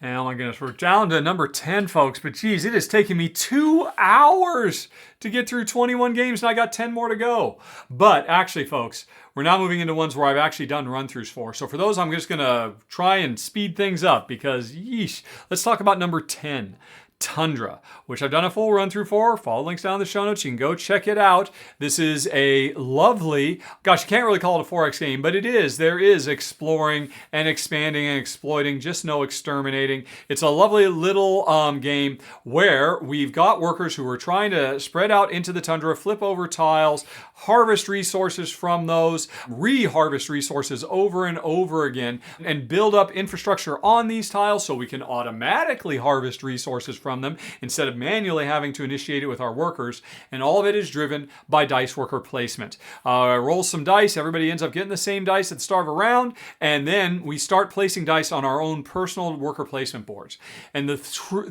And oh my goodness, we're down to number 10, folks. But geez, it has taken me 2 hours to get through 21 games, and I got 10 more to go. But actually, folks, we're now moving into ones where I've actually done run-throughs for. So for those, I'm just going to try and speed things up because, yeesh. Let's talk about number 10. Tundra, which I've done a full run through for. Follow links down in the show notes. You can go check it out. This is a lovely, gosh, you can't really call it a 4X game, but it is. There is exploring and expanding and exploiting, just no exterminating. It's a lovely little game where we've got workers who are trying to spread out into the tundra, flip over tiles, harvest resources from those, re-harvest resources over and over again, and build up infrastructure on these tiles so we can automatically harvest resources from them instead of manually having to initiate it with our workers. And all of it is driven by dice worker placement. Roll some dice, everybody ends up getting the same dice at the start of a round, and then we start placing dice on our own personal worker placement boards. And there's 2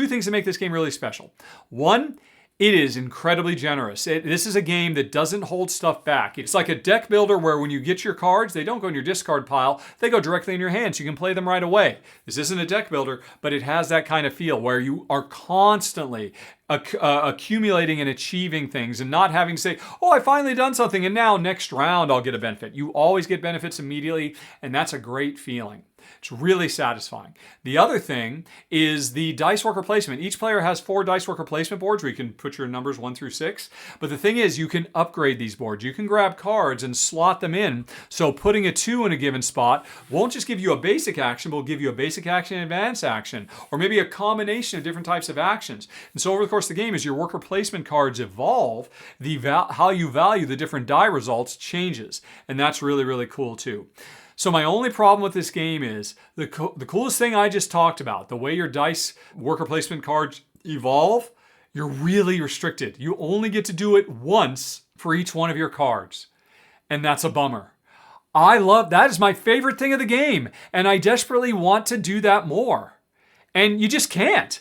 things that make this game really special. One, It is incredibly generous. This is a game that doesn't hold stuff back. It's like a deck builder where when you get your cards, they don't go in your discard pile. They go directly in your hands. You can play them right away. This isn't a deck builder, but it has that kind of feel where you are constantly accumulating and achieving things and not having to say, oh, I finally done something and now next round I'll get a benefit. You always get benefits immediately, and that's a great feeling. It's really satisfying. The other thing is the dice worker placement. Each player has 4 dice worker placement boards where you can put your numbers 1 through 6. But the thing is, you can upgrade these boards. You can grab cards and slot them in. So putting a 2 in a given spot won't just give you a basic action, but will give you a basic action and advanced action, or maybe a combination of different types of actions. And so over the course of the game, as your worker placement cards evolve, how you value the different die results changes. And that's really, really cool too. So my only problem with this game is the coolest thing I just talked about, the way your dice worker placement cards evolve, you're really restricted. You only get to do it once for each one of your cards. And that's a bummer. That is my favorite thing of the game. And I desperately want to do that more. And you just can't.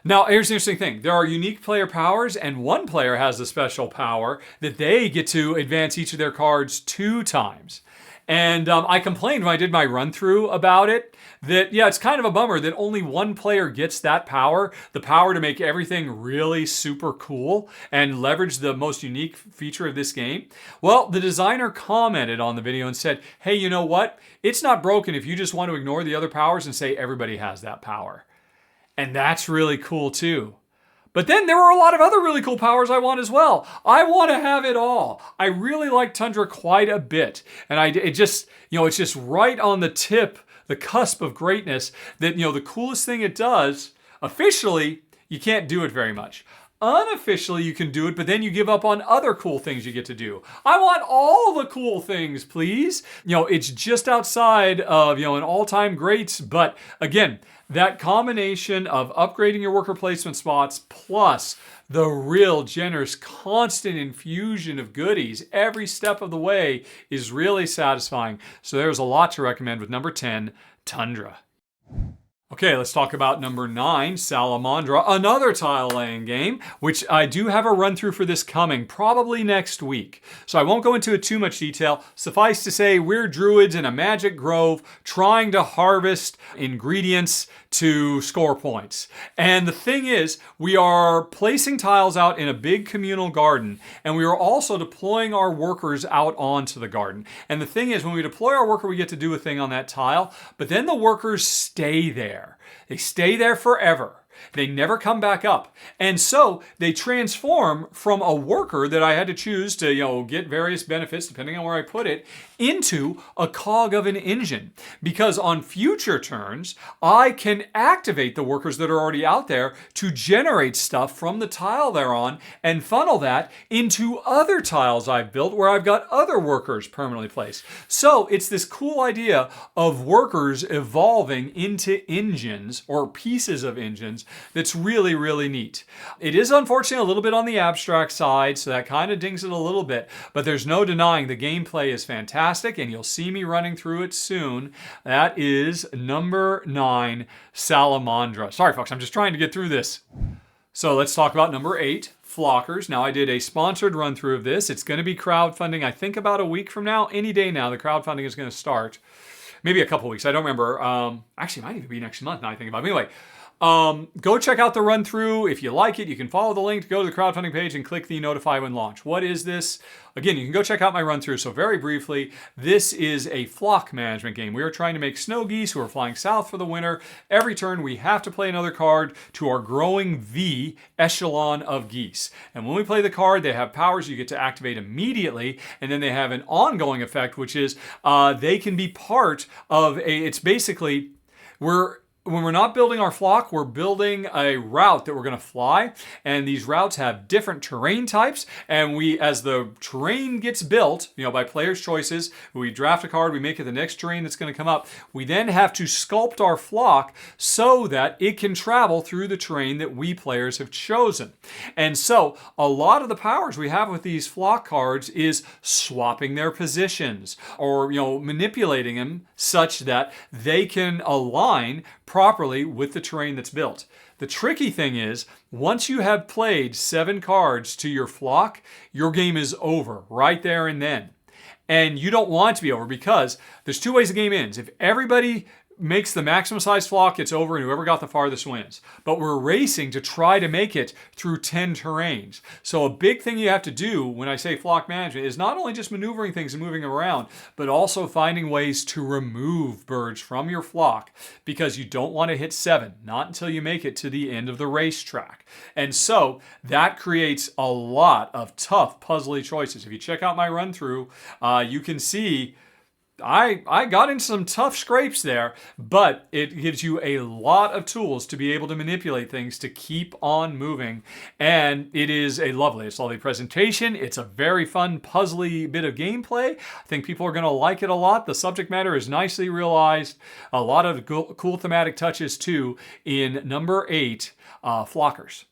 Now, here's the interesting thing. There are unique player powers, and one player has the special power that they get to advance each of their cards 2 times. And I complained when I did my run-through about it that, yeah, it's kind of a bummer that only one player gets that power, the power to make everything really super cool and leverage the most unique feature of this game. Well, the designer commented on the video and said, hey, you know what? It's not broken if you just want to ignore the other powers and say everybody has that power. And that's really cool too. But then there were a lot of other really cool powers I want as well. I want to have it all. I really like Tundra quite a bit. And it's just right on the cusp of greatness that, the coolest thing it does, officially, you can't do it very much. Unofficially, you can do it, but then you give up on other cool things you get to do. I want all the cool things, please. It's just outside of, an all-time greats. But again, that combination of upgrading your worker placement spots plus the real generous constant infusion of goodies every step of the way is really satisfying. So there's a lot to recommend with number 10, Tundra. Okay, let's talk about number 9, Salamandra, another tile-laying game, which I do have a run-through for this coming, probably next week. So I won't go into it too much detail. Suffice to say, we're druids in a magic grove trying to harvest ingredients to score points. And the thing is, we are placing tiles out in a big communal garden, and we are also deploying our workers out onto the garden. And the thing is, when we deploy our worker, we get to do a thing on that tile, but then the workers stay there. They stay there forever. They never come back up. And so they transform from a worker that I had to choose to, get various benefits depending on where I put it, into a cog of an engine. Because on future turns, I can activate the workers that are already out there to generate stuff from the tile they're on and funnel that into other tiles I've built where I've got other workers permanently placed. So it's this cool idea of workers evolving into engines or pieces of engines that's really, really neat. It is unfortunately a little bit on the abstract side, so that kind of dings it a little bit, but there's no denying the gameplay is fantastic, and you'll see me running through it soon. That is number 9, Salamandra. Sorry, folks, I'm just trying to get through this. So let's talk about number 8, Flockers. Now, I did a sponsored run through of this. It's going to be crowdfunding, I think about a week from now. Any day now, the crowdfunding is going to start. Maybe a couple weeks. I don't remember. Actually, it might even be next month now I think about it. Anyway, go check out the run through. If you like it, you can follow the link to go to the crowdfunding page and click the notify when launch. What is this? Again, you can go check out my run through. So very briefly, this is a flock management game. We are trying to make snow geese who are flying south for the winter. Every turn, we have to play another card to our growing V echelon of geese. And when we play the card, they have powers you get to activate immediately. And then they have an ongoing effect, which is they can be part of it's basically, when we're not building our flock, we're building a route that we're going to fly. And these routes have different terrain types. And as the terrain gets built, by players' choices, we draft a card, we make it the next terrain that's going to come up. We then have to sculpt our flock so that it can travel through the terrain that we players have chosen. And so a lot of the powers we have with these flock cards is swapping their positions or, manipulating them such that they can align properly with the terrain that's built. The tricky thing is, once you have played 7 cards to your flock, your game is over right there and then. And you don't want it to be over because there's 2 ways the game ends. If everybody makes the maximum size flock, it's over, and whoever got the farthest wins. But we're racing to try to make it through 10 terrains. So a big thing you have to do when I say flock management is not only just maneuvering things and moving around, but also finding ways to remove birds from your flock, because you don't want to hit 7, not until you make it to the end of the racetrack. And so that creates a lot of tough, puzzly choices. If you check out my run through, you can see I got in some tough scrapes there, but it gives you a lot of tools to be able to manipulate things to keep on moving. And it's a lovely presentation. It's a very fun, puzzly bit of gameplay. I think people are going to like it a lot. The subject matter is nicely realized. A lot of cool thematic touches too in number 8, Flockers.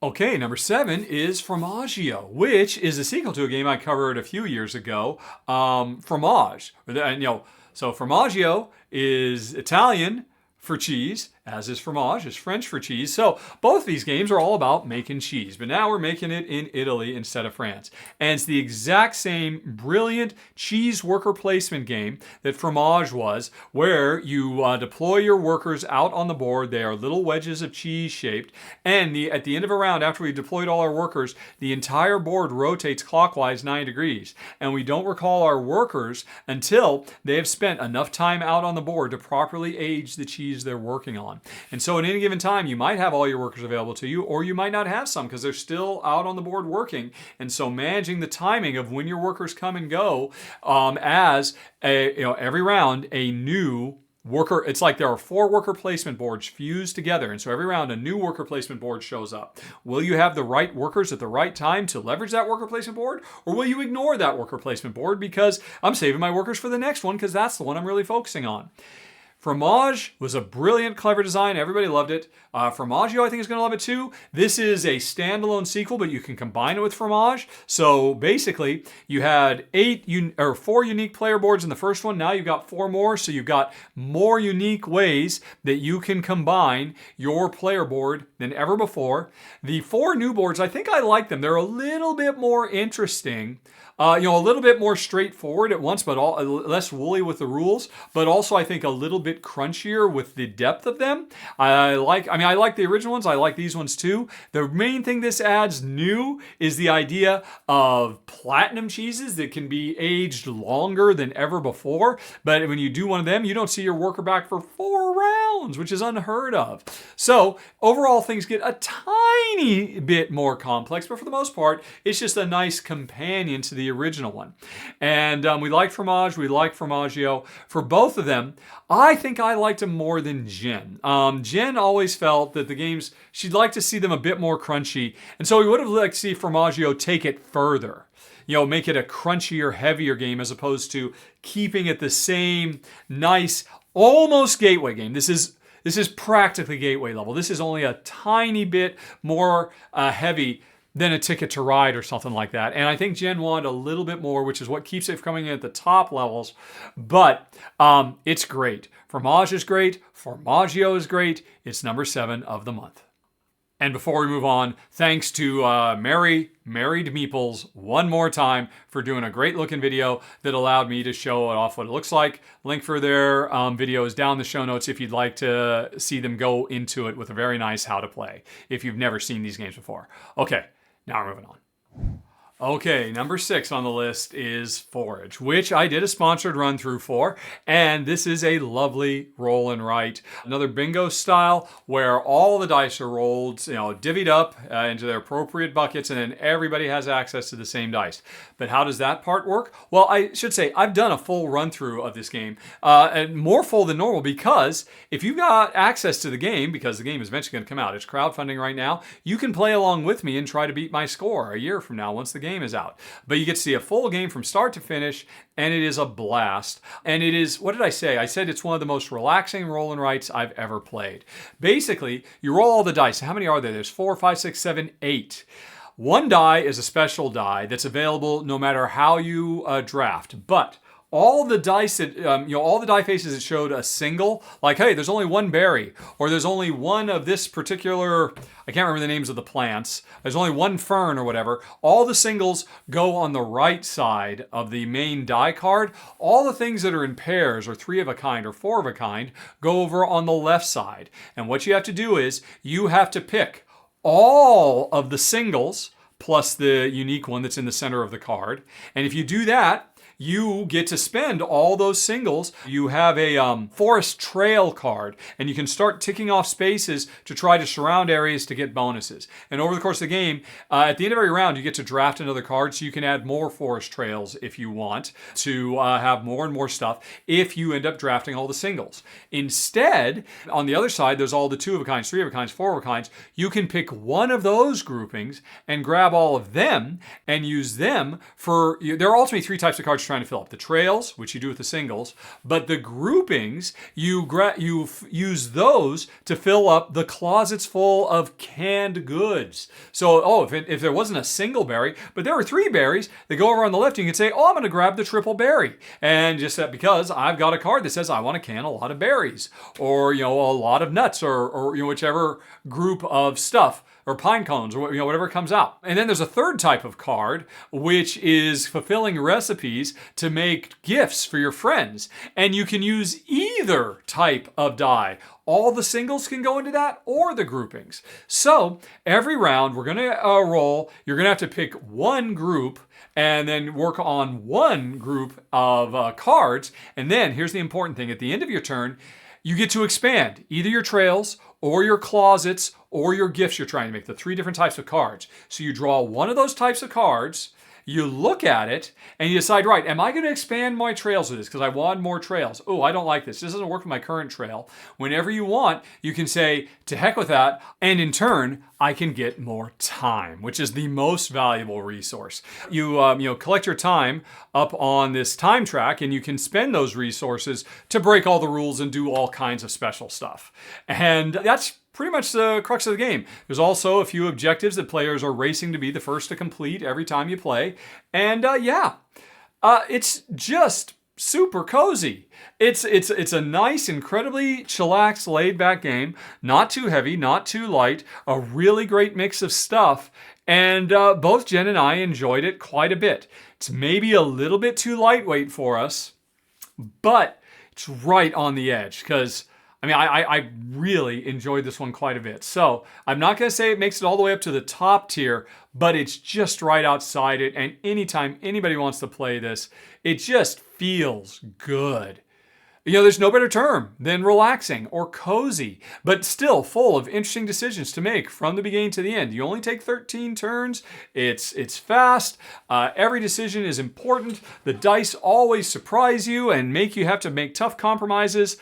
Okay, number 7 is Formaggio, which is a sequel to a game I covered a few years ago, Fromage. So Formaggio is Italian for cheese, as is fromage, is French for cheese. So both these games are all about making cheese, but now we're making it in Italy instead of France. And it's the exact same brilliant cheese worker placement game that Fromage was, where you deploy your workers out on the board. They are little wedges of cheese shaped. And at the end of a round, after we deployed all our workers, the entire board rotates clockwise 9 degrees. And we don't recall our workers until they have spent enough time out on the board to properly age the cheese they're working on. And so at any given time, you might have all your workers available to you, or you might not have some because they're still out on the board working. And so managing the timing of when your workers come and go, every round, a new worker, it's like there are 4 worker placement boards fused together. And so every round, a new worker placement board shows up. Will you have the right workers at the right time to leverage that worker placement board? Or will you ignore that worker placement board because I'm saving my workers for the next one because that's the one I'm really focusing on? Fromage was a brilliant, clever design. Everybody loved it. Formaggio, I think, is going to love it too. This is a standalone sequel, but you can combine it with Fromage. So basically, you had 4 unique player boards in the first one. Now you've got 4 more, so you've got more unique ways that you can combine your player board than ever before. The 4 new boards, I think I like them. They're a little bit more interesting. A little bit more straightforward at once, but less woolly with the rules, but also I think a little bit crunchier with the depth of them. I like the original ones. I like these ones too. The main thing this adds new is the idea of platinum cheeses that can be aged longer than ever before. But when you do one of them, you don't see your worker back for 4 rounds, which is unheard of. So overall, things get a tiny bit more complex, but for the most part, it's just a nice companion to the original one. And we like Fromage, we like Formaggio. For both of them, I think I liked them more than Jen. Jen always felt that the games, she'd like to see them a bit more crunchy. And so we would have liked to see Formaggio take it further. Make it a crunchier, heavier game as opposed to keeping it the same nice, almost gateway game. This is practically gateway level. This is only a tiny bit more heavy than a Ticket to Ride or something like that. And I think Gen wanted a little bit more, which is what keeps it coming in at the top levels. But it's great. Fromage is great. Formaggio is great. It's number 7 of the month. And before we move on, thanks to Married Meeples one more time for doing a great looking video that allowed me to show off what it looks like. Link for their video is down in the show notes if you'd like to see them go into it with a very nice how to play if you've never seen these games before. Okay, now we're moving on. Okay, number 6 on the list is Forage, which I did a sponsored run through for, and this is a lovely roll and write. Another bingo style where all the dice are rolled, divvied up into their appropriate buckets, and then everybody has access to the same dice. But how does that part work? Well, I should say I've done a full run through of this game, and more full than normal because if you've got access to the game, because the game is eventually going to come out, it's crowdfunding right now, you can play along with me and try to beat my score a year from now once the game is out. But you get to see a full game from start to finish, and it is a blast. And it is, what did I say? I said it's one of the most relaxing roll and writes I've ever played. Basically, you roll all the dice. How many are there? There's 4, 5, 6, 7, 8. One die is a special die that's available no matter how you draft. But all the dice that, all the die faces that showed a single, like, hey, there's only one berry, or there's only one of this particular, I can't remember the names of the plants, there's only one fern or whatever, all the singles go on the right side of the main die card. All the things that are in pairs, or 3 of a kind, or 4 of a kind, go over on the left side. And what you have to do is, you have to pick all of the singles, plus the unique one that's in the center of the card. And if you do that, you get to spend all those singles. You have a forest trail card, and you can start ticking off spaces to try to surround areas to get bonuses. And over the course of the game, at the end of every round, you get to draft another card, so you can add more forest trails if you want to have more and more stuff if you end up drafting all the singles. Instead, on the other side, there's all the 2 of a kinds, 3 of a kinds, 4 of a kinds. You can pick one of those groupings and grab all of them and use them for, there are ultimately 3 types of cards trying to fill up. The trails, which you do with the singles, but the groupings, you use those to fill up the closets full of canned goods. So, if there wasn't a single berry, but there were 3 berries, they go over on the left, you can say, I'm going to grab the triple berry. And just that because I've got a card that says I want to can a lot of berries, or, a lot of nuts, or whichever group of stuff, or pine cones, or whatever comes out. And then there's a third type of card, which is fulfilling recipes to make gifts for your friends. And you can use either type of die. All the singles can go into that, or the groupings. So every round we're going to roll. You're going to have to pick one group and then work on one group of cards. And then here's the important thing. At the end of your turn, you get to expand either your trails or your closets or your gifts you're trying to make, the 3 different types of cards. So you draw one of those types of cards, you look at it, and you decide, right, am I going to expand my trails with this because I want more trails? Oh, I don't like this. This doesn't work with my current trail. Whenever you want, you can say, to heck with that, and in turn, I can get more time, which is the most valuable resource. You collect your time up on this time track, and you can spend those resources to break all the rules and do all kinds of special stuff. And that's pretty much the crux of the game. There's also a few objectives that players are racing to be the first to complete every time you play. And it's just super cozy. It's a nice, incredibly chillaxed, laid-back game. Not too heavy, not too light. A really great mix of stuff. And both Jen and I enjoyed it quite a bit. It's maybe a little bit too lightweight for us, but it's right on the edge because I really enjoyed this one quite a bit. So I'm not going to say it makes it all the way up to the top tier, but it's just right outside it. And anytime anybody wants to play this, it just feels good. There's no better term than relaxing or cozy, but still full of interesting decisions to make from the beginning to the end. You only take 13 turns. It's fast. Every decision is important. The dice always surprise you and make you have to make tough compromises.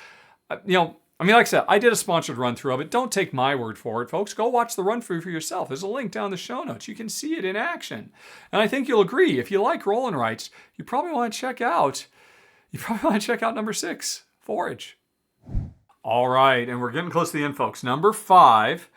Like I said, I did a sponsored run-through of it. Don't take my word for it, folks. Go watch the run-through for yourself. There's a link down in the show notes. You can see it in action. And I think you'll agree, if you like roll and writes, you probably want to check out number 6, Forage. All right, and we're getting close to the end, folks. Number 5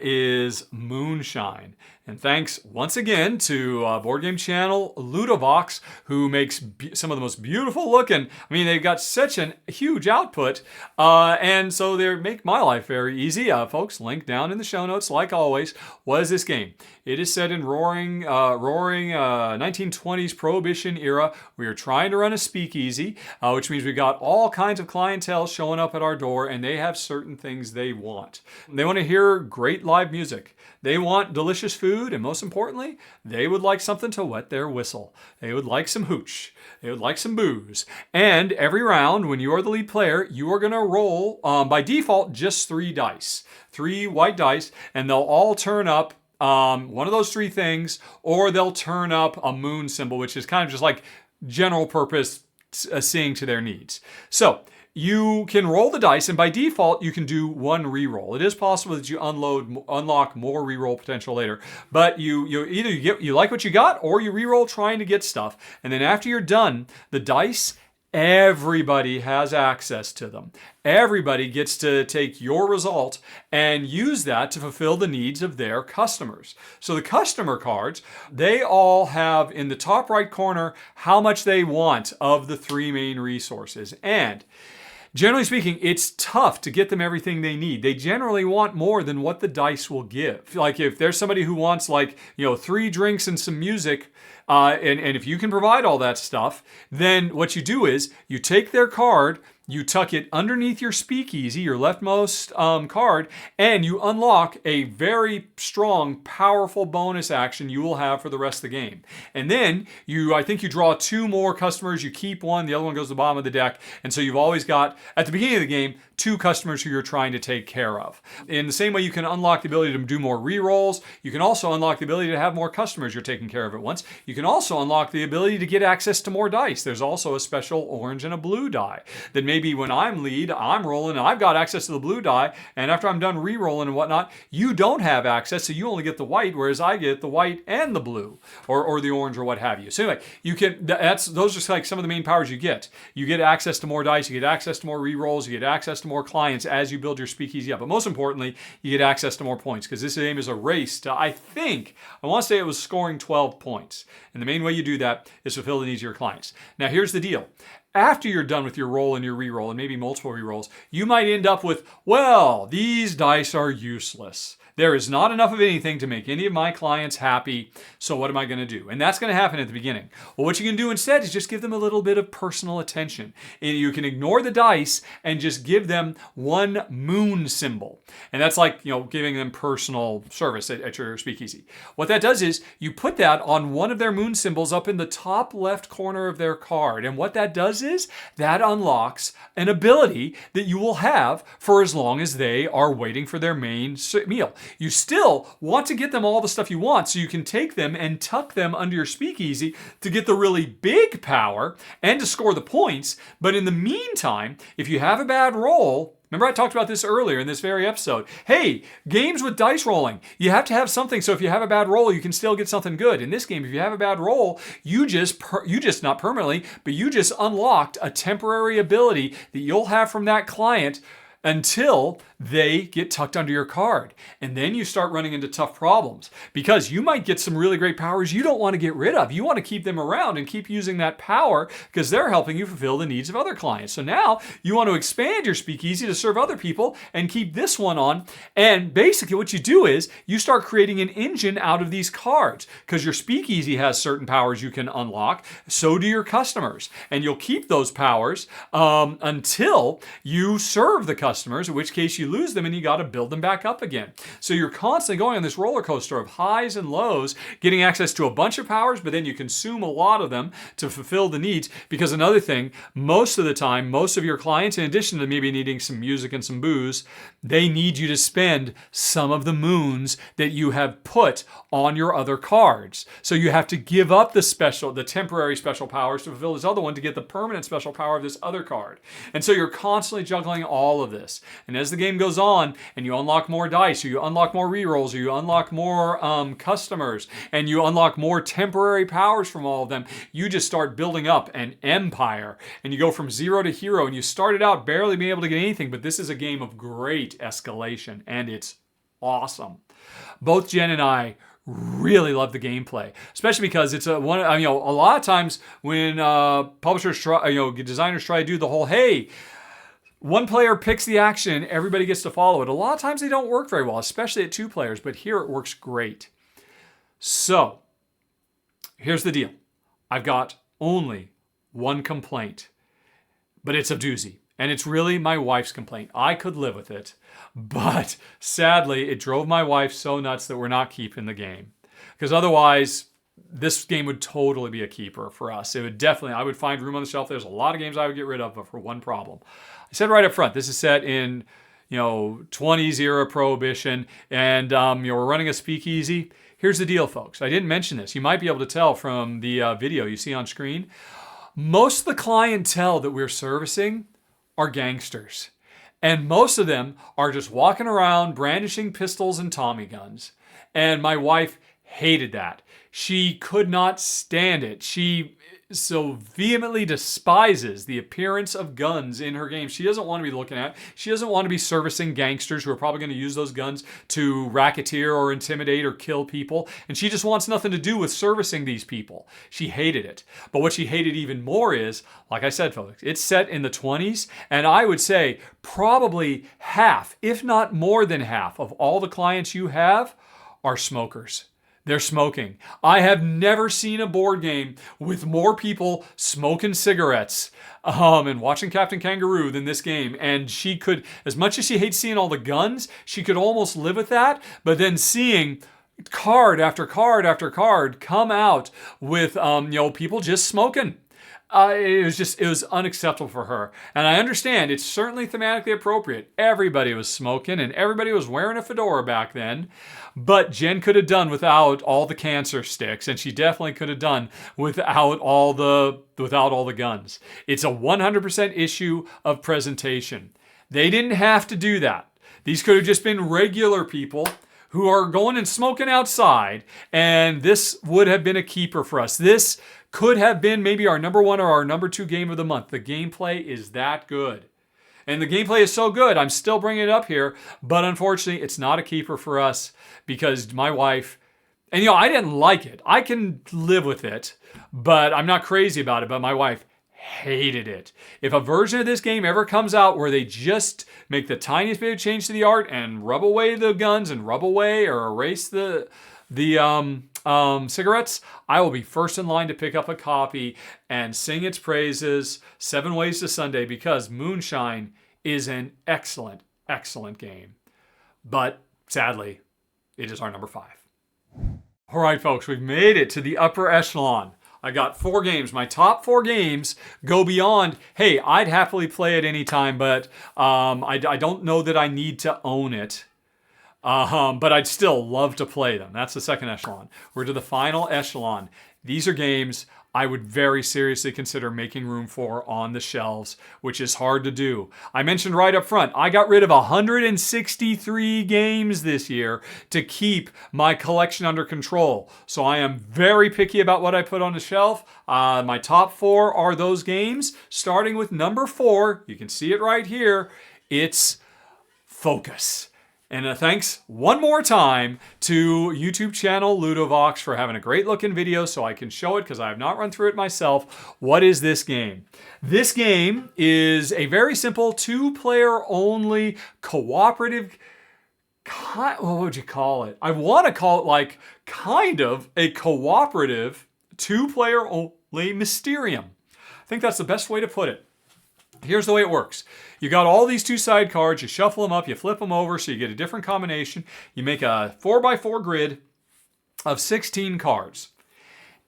is Moonshine. And thanks once again to board game channel Ludovox, who makes some of the most beautiful looking. They've got such a huge output, and so they make my life very easy. Folks, link down in the show notes, like always. What is this game? It is set in roaring 1920s Prohibition era. We are trying to run a speakeasy, which means we've got all kinds of clientele showing up at our door, and they have certain things they want. They want to hear great live music. They want delicious food, and most importantly, they would like something to wet their whistle. They would like some hooch. They would like some booze. And every round, when you are the lead player, you are going to roll, by default, just 3 dice. 3 white dice, and they'll all turn up one of those 3 things, or they'll turn up a moon symbol, which is kind of just like general purpose seeing to their needs. So you can roll the dice, and by default, you can do 1 reroll. It is possible that you unlock more reroll potential later, but you either you like what you got, or you reroll trying to get stuff, and then after you're done, the dice Everybody has access to them. Everybody gets to take your result and use that to fulfill the needs of their customers. So the customer cards, they all have in the top right corner how much they want of the three main resources. And generally speaking, it's tough to get them everything they need. They generally want more than what the dice will give. Like if there's somebody who wants 3 drinks and some music, and if you can provide all that stuff, then what you do is you take their card, you tuck it underneath your speakeasy, your leftmost card, and you unlock a very strong, powerful bonus action you will have for the rest of the game. And then I think you draw 2 more customers, you keep one, the other one goes to the bottom of the deck, and so you've always got, at the beginning of the game, 2 customers who you're trying to take care of. In the same way you can unlock the ability to do more rerolls, you can also unlock the ability to have more customers you're taking care of at once. You can also unlock the ability to get access to more dice. There's also a special orange and a blue die that maybe when I'm lead, I'm rolling and I've got access to the blue die, and after I'm done re-rolling and whatnot, you don't have access, so you only get the white, whereas I get the white and the blue, or the orange or what have you. So anyway, those are like some of the main powers you get. You get access to more dice, you get access to more re-rolls, you get access to more clients as you build your speakeasy up. But most importantly, you get access to more points, because this game is a race to, I want to say it was scoring 12 points. And the main way you do that is fulfill the needs of your clients. Now here's the deal. After you're done with your roll and your re-roll, and maybe multiple re-rolls, you might end up with, well, these dice are useless. There is not enough of anything to make any of my clients happy, so what am I going to do? And that's going to happen at the beginning. Well, what you can do instead is just give them a little bit of personal attention. And you can ignore the dice and just give them one moon symbol. And that's like, giving them personal service at your speakeasy. What that does is you put that on one of their moon symbols up in the top left corner of their card. And what that does is that unlocks an ability that you will have for as long as they are waiting for their main meal. You still want to get them all the stuff you want, so you can take them and tuck them under your speakeasy to get the really big power and to score the points. But in the meantime, if you have a bad roll, remember I talked about this earlier in this very episode. Hey, games with dice rolling, you have to have something, so if you have a bad roll, you can still get something good. In this game, if you have a bad roll, you just not permanently, but you just unlocked a temporary ability that you'll have from that client until they get tucked under your card. And then you start running into tough problems, because you might get some really great powers you don't want to get rid of. You want to keep them around and keep using that power because they're helping you fulfill the needs of other clients. So now you want to expand your speakeasy to serve other people and keep this one on. And basically what you do is you start creating an engine out of these cards, because your speakeasy has certain powers you can unlock. So do your customers. And you'll keep those powers until you serve the customers, in which case you lose them and you got to build them back up again. So you're constantly going on this roller coaster of highs and lows, getting access to a bunch of powers, but then you consume a lot of them to fulfill the needs. Because another thing, most of the time, most of your clients, in addition to maybe needing some music and some booze, they need you to spend some of the moons that you have put on your other cards. So you have to give up the temporary special powers to fulfill this other one to get the permanent special power of this other card. And so you're constantly juggling all of this. And as the game goes on and you unlock more dice, or you unlock more rerolls, or you unlock more customers, and you unlock more temporary powers from all of them, you just start building up an empire. And you go from 0 to hero, and you started out barely being able to get anything, but this is a game of great escalation, and it's awesome. Both Jen and I really love the gameplay, especially because it's a lot of times when publishers designers try to do the whole, hey, one player picks the action, everybody gets to follow it. A lot of times they don't work very well, especially at 2 players, but here it works great. So, here's the deal. I've got only one complaint, but it's a doozy. And it's really my wife's complaint. I could live with it, but sadly, it drove my wife so nuts that we're not keeping the game. Because otherwise, this game would totally be a keeper for us. I would find room on the shelf. There's a lot of games I would get rid of, but for one problem. I said right up front, this is set in 20s era Prohibition, and we're running a speakeasy. Here's the deal, folks. I didn't mention this. You might be able to tell from the video you see on screen. Most of the clientele that we're servicing are gangsters. And most of them are just walking around brandishing pistols and Tommy guns. And my wife hated that. She could not stand it. She so vehemently despises the appearance of guns in her game. She doesn't want to be looking at. She doesn't want to be servicing gangsters who are probably going to use those guns to racketeer or intimidate or kill people. And she just wants nothing to do with servicing these people. She hated it. But what she hated even more is, like I said, folks, it's set in the 20s. And I would say probably half, if not more than half, of all the clients you have are smokers. They're smoking. I have never seen a board game with more people smoking cigarettes and watching Captain Kangaroo than this game. And she could, as much as she hates seeing all the guns, she could almost live with that. But then seeing card after card after card come out with people just smoking. It was unacceptable for her. And I understand it's certainly thematically appropriate. Everybody was smoking and everybody was wearing a fedora back then. But Jen could have done without all the cancer sticks, and she definitely could have done without all the guns. It's a 100% issue of presentation. They didn't have to do that. These could have just been regular people who are going and smoking outside, and this would have been a keeper for us. This could have been maybe our number 1 or our number 2 game of the month. The gameplay is that good. And the gameplay is so good, I'm still bringing it up here, but unfortunately, it's not a keeper for us because my wife, and I didn't like it. I can live with it, but I'm not crazy about it, but my wife hated it. If a version of this game ever comes out where they just make the tiniest bit of change to the art and rub away the guns and rub away or erase the cigarettes, I will be first in line to pick up a copy and sing its praises 7 Ways to Sunday, because Moonshine is an excellent, excellent game. But sadly, it is our number 5. All right, folks, we've made it to the upper echelon. I got 4 games. My top 4 games go beyond, hey, I'd happily play it anytime, but I don't know that I need to own it. But I'd still love to play them. That's the second echelon. We're to the final echelon. These are games I would very seriously consider making room for on the shelves, which is hard to do. I mentioned right up front, I got rid of 163 games this year to keep my collection under control. So I am very picky about what I put on the shelf. My top 4 are those games, starting with number 4. You can see it right here. It's Focus. And thanks one more time to YouTube channel Ludovox for having a great looking video so I can show it, because I have not run through it myself. What is this game? This game is a very simple 2-player only cooperative, what would you call it? I want to call it like kind of a cooperative 2-player only Mysterium. I think that's the best way to put it. Here's the way it works. You got all these 2 side cards, you shuffle them up, you flip them over so you get a different combination. You make a 4x4 grid of 16 cards.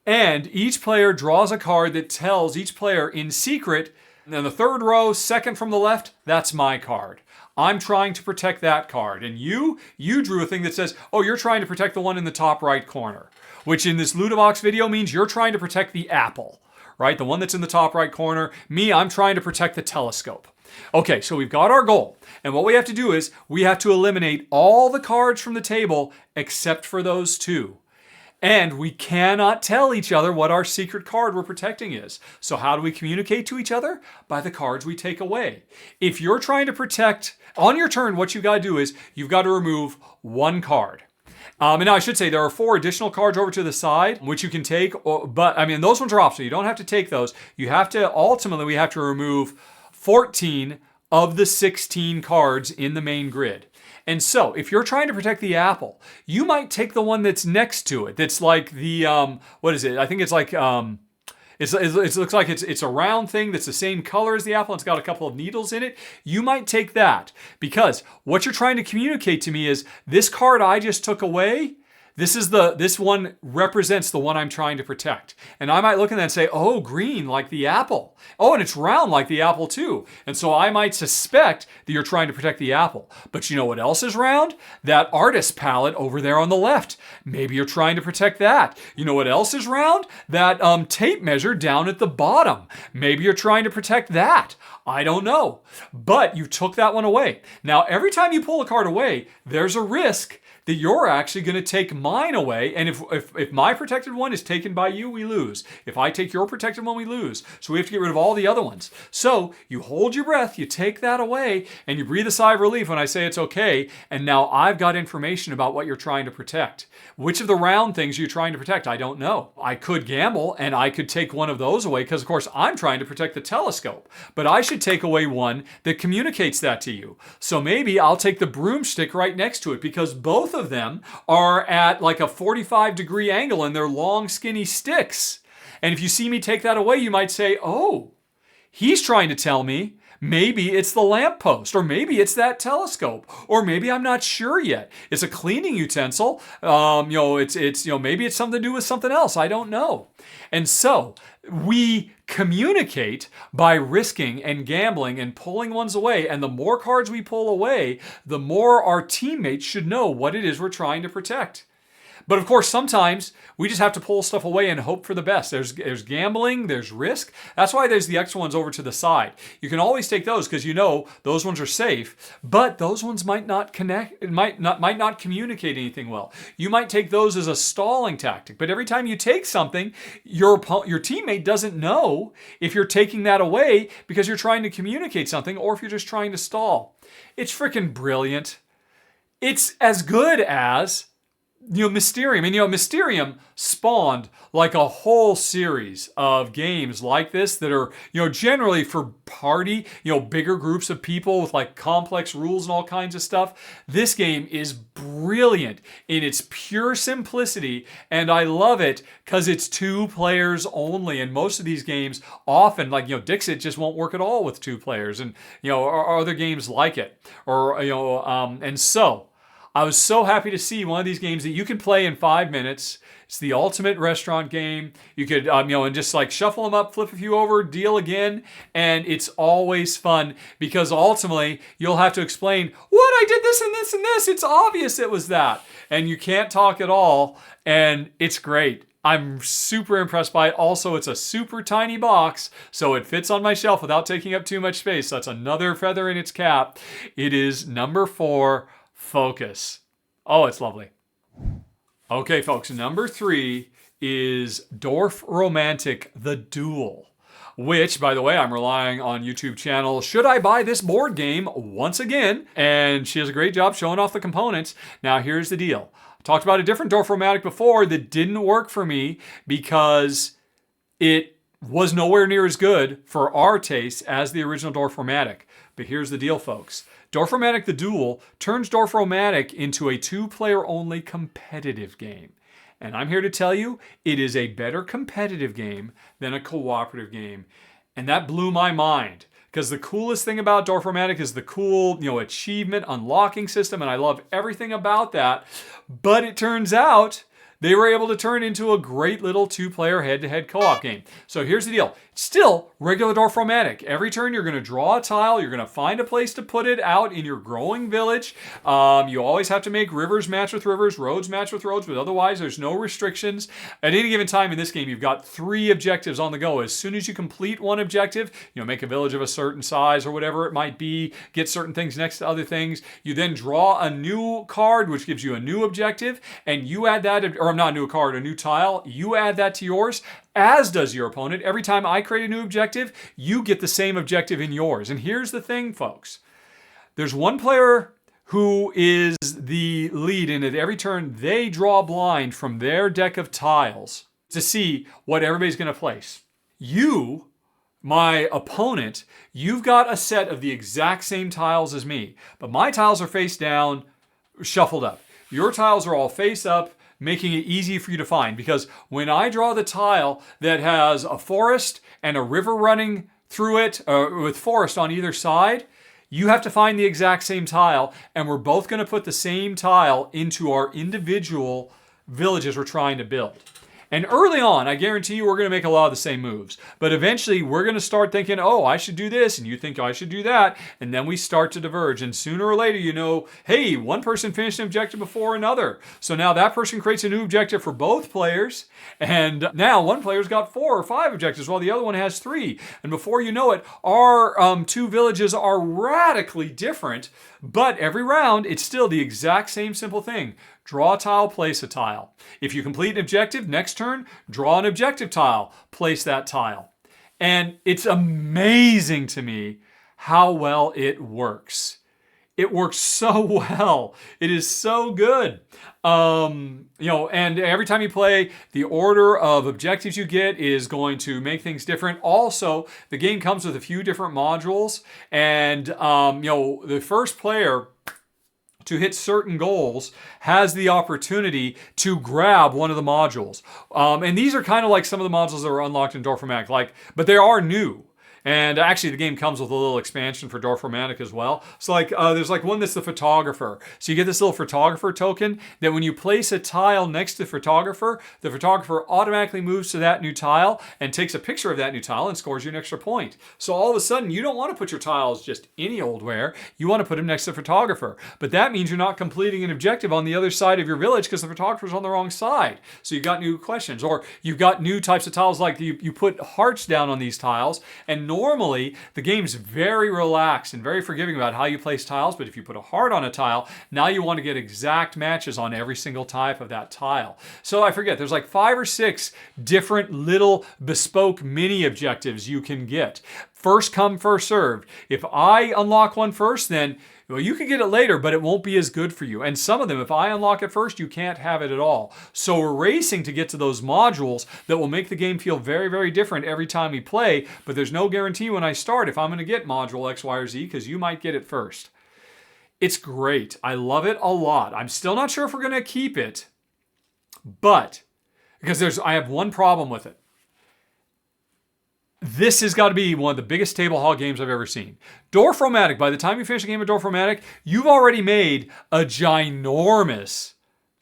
And each player draws a card that tells each player in secret, and then the 3rd row, second from the left, that's my card. I'm trying to protect that card. And you drew a thing that says, oh, you're trying to protect the one in the top right corner, which in this Ludovox video means you're trying to protect the apple. Right? The one that's in the top right corner. Me, I'm trying to protect the telescope. Okay, so we've got our goal. And what we have to do is we have to eliminate all the cards from the table except for those 2. And we cannot tell each other what our secret card we're protecting is. So how do we communicate to each other? By the cards we take away. If you're trying to protect, on your turn, what you've got to do is you've got to remove 1 card. And now I should say there are 4 additional cards over to the side, which you can take, but I mean, those ones are optional. You don't have to take those. You have to, ultimately, we have to remove 14 of the 16 cards in the main grid. And so, if you're trying to protect the apple, you might take the one that's next to it. That's like the, what is it? I think it's like, it looks like it's a round thing that's the same color as the apple. It's got a couple of needles in it. You might take that, because what you're trying to communicate to me is this card I just took away, this one represents the one I'm trying to protect. And I might look at that and say, oh, green, like the apple. Oh, and it's round like the apple too. And so I might suspect that you're trying to protect the apple. But you know what else is round? That artist palette over there on the left. Maybe you're trying to protect that. You know what else is round? That tape measure down at the bottom. Maybe you're trying to protect that. I don't know. But you took that one away. Now, every time you pull a card away, there's a risk that you're actually going to take mine away. And if my protected one is taken by you, we lose. If I take your protected one, we lose. So we have to get rid of all the other ones. So you hold your breath, you take that away, and you breathe a sigh of relief when I say it's okay. And now I've got information about what you're trying to protect. Which of the round things you're trying to protect, I don't know. I could gamble and I could take one of those away because, of course, I'm trying to protect the telescope. But I should take away one that communicates that to you. So maybe I'll take the broomstick right next to it because both of them are at like a 45-degree angle and they're long, skinny sticks. And if you see me take that away, you might say, oh, he's trying to tell me maybe it's the lamppost, or maybe it's that telescope, or maybe I'm not sure yet. It's a cleaning utensil. Maybe it's something to do with something else. I don't know. And so we communicate by risking and gambling and pulling ones away. And the more cards we pull away, the more our teammates should know what it is we're trying to protect. But of course, sometimes we just have to pull stuff away and hope for the best. There's gambling, there's risk. That's why there's the extra ones over to the side. You can always take those because you know those ones are safe, but those ones might not connect, might not communicate anything well. You might take those as a stalling tactic, but every time you take something, your teammate doesn't know if you're taking that away because you're trying to communicate something or if you're just trying to stall. It's freaking brilliant. It's as good as Mysterium. And Mysterium spawned like a whole series of games like this that are, generally for party, bigger groups of people with like complex rules and all kinds of stuff. This game is brilliant in its pure simplicity, and I love it because it's 2 players only. And most of these games often, like, Dixit just won't work at all with 2 players, and, or other games like it. And so I was so happy to see one of these games that you can play in 5 minutes. It's the ultimate restaurant game. You could, and just like shuffle them up, flip a few over, deal again. And it's always fun because ultimately you'll have to explain, what, I did this and this and this. It's obvious it was that. And you can't talk at all. And it's great. I'm super impressed by it. Also, it's a super tiny box, so it fits on my shelf without taking up too much space. So that's another feather in its cap. It is number 4. Focus. Oh, it's lovely. Okay, folks, number 3 is Dorfromantik, the Duel, which, by the way, I'm relying on YouTube channel Should I Buy This Board Game once again, and she does a great job showing off the components. Now, here's the deal. I talked about a different Dorfromantik before that didn't work for me because it was nowhere near as good for our taste as the original Dorfromantik. But here's the deal, folks. Dorfromantik the Duel turns Dorfromantik into a 2-player only competitive game. And I'm here to tell you, it is a better competitive game than a cooperative game. And that blew my mind. Because the coolest thing about Dorfromantik is the cool, achievement unlocking system, and I love everything about that. But it turns out they were able to turn into a great little 2-player head-to-head co-op game. So here's the deal. It's still regular Dorfromantik. Every turn you're going to draw a tile. You're going to find a place to put it out in your growing village. You always have to make rivers match with rivers, roads match with roads, but otherwise there's no restrictions. At any given time in this game, you've got 3 objectives on the go. As soon as you complete one objective, make a village of a certain size or whatever it might be, get certain things next to other things. You then draw a new card, which gives you a new objective, and you add that, or not a new card, a new tile. You add that to yours, as does your opponent. Every time I create a new objective, you get the same objective in yours. And here's the thing, folks. There's one player who is the lead, and at every turn, they draw blind from their deck of tiles to see what everybody's going to place. You, my opponent, you've got a set of the exact same tiles as me, but my tiles are face down, shuffled up. Your tiles are all face up, making it easy for you to find. Because when I draw the tile that has a forest and a river running through it, with forest on either side, you have to find the exact same tile, and we're both going to put the same tile into our individual villages we're trying to build. And early on, I guarantee you we're going to make a lot of the same moves. But eventually we're going to start thinking, oh, I should do this, and you think I should do that. And then we start to diverge. And sooner or later, you know, hey, one person finished an objective before another. So now that person creates a new objective for both players. And now one player's got 4 or 5 objectives while the other one has 3. And before you know it, our 2 villages are radically different. But every round, it's still the exact same simple thing. Draw a tile, place a tile. If you complete an objective, next turn, draw an objective tile, place that tile. And it's amazing to me how well it works. It works so well. It is so good. And every time you play, the order of objectives you get is going to make things different. Also, the game comes with a few different modules, and the first player to hit certain goals has the opportunity to grab one of the modules. And these are kind of like some of the modules that were unlocked in Dorfromantik, but they are new. And actually, the game comes with a little expansion for Dorfromantik as well. So there's one that's the photographer. So you get this little photographer token that when you place a tile next to the photographer automatically moves to that new tile and takes a picture of that new tile and scores you an extra point. So all of a sudden, you don't want to put your tiles just any old where. You want to put them next to the photographer. But that means you're not completing an objective on the other side of your village because the photographer's on the wrong side. So you've got new questions. Or you've got new types of tiles, like you put hearts down on these tiles, and normally, the game's very relaxed and very forgiving about how you place tiles, but if you put a heart on a tile, now you want to get exact matches on every single type of that tile. So I forget, there's 5 or 6 different little bespoke mini objectives you can get. First come, first served. If I unlock one first, then you can get it later, but it won't be as good for you. And some of them, if I unlock it first, you can't have it at all. So we're racing to get to those modules that will make the game feel very, very different every time we play, but there's no guarantee when I start if I'm going to get module X, Y, or Z, because you might get it first. It's great. I love it a lot. I'm still not sure if we're going to keep it, but because I have one problem with it. This has got to be one of the biggest table hog games I've ever seen. Dorfromantik, by the time you finish a game of Dorfromantik, you've already made a ginormous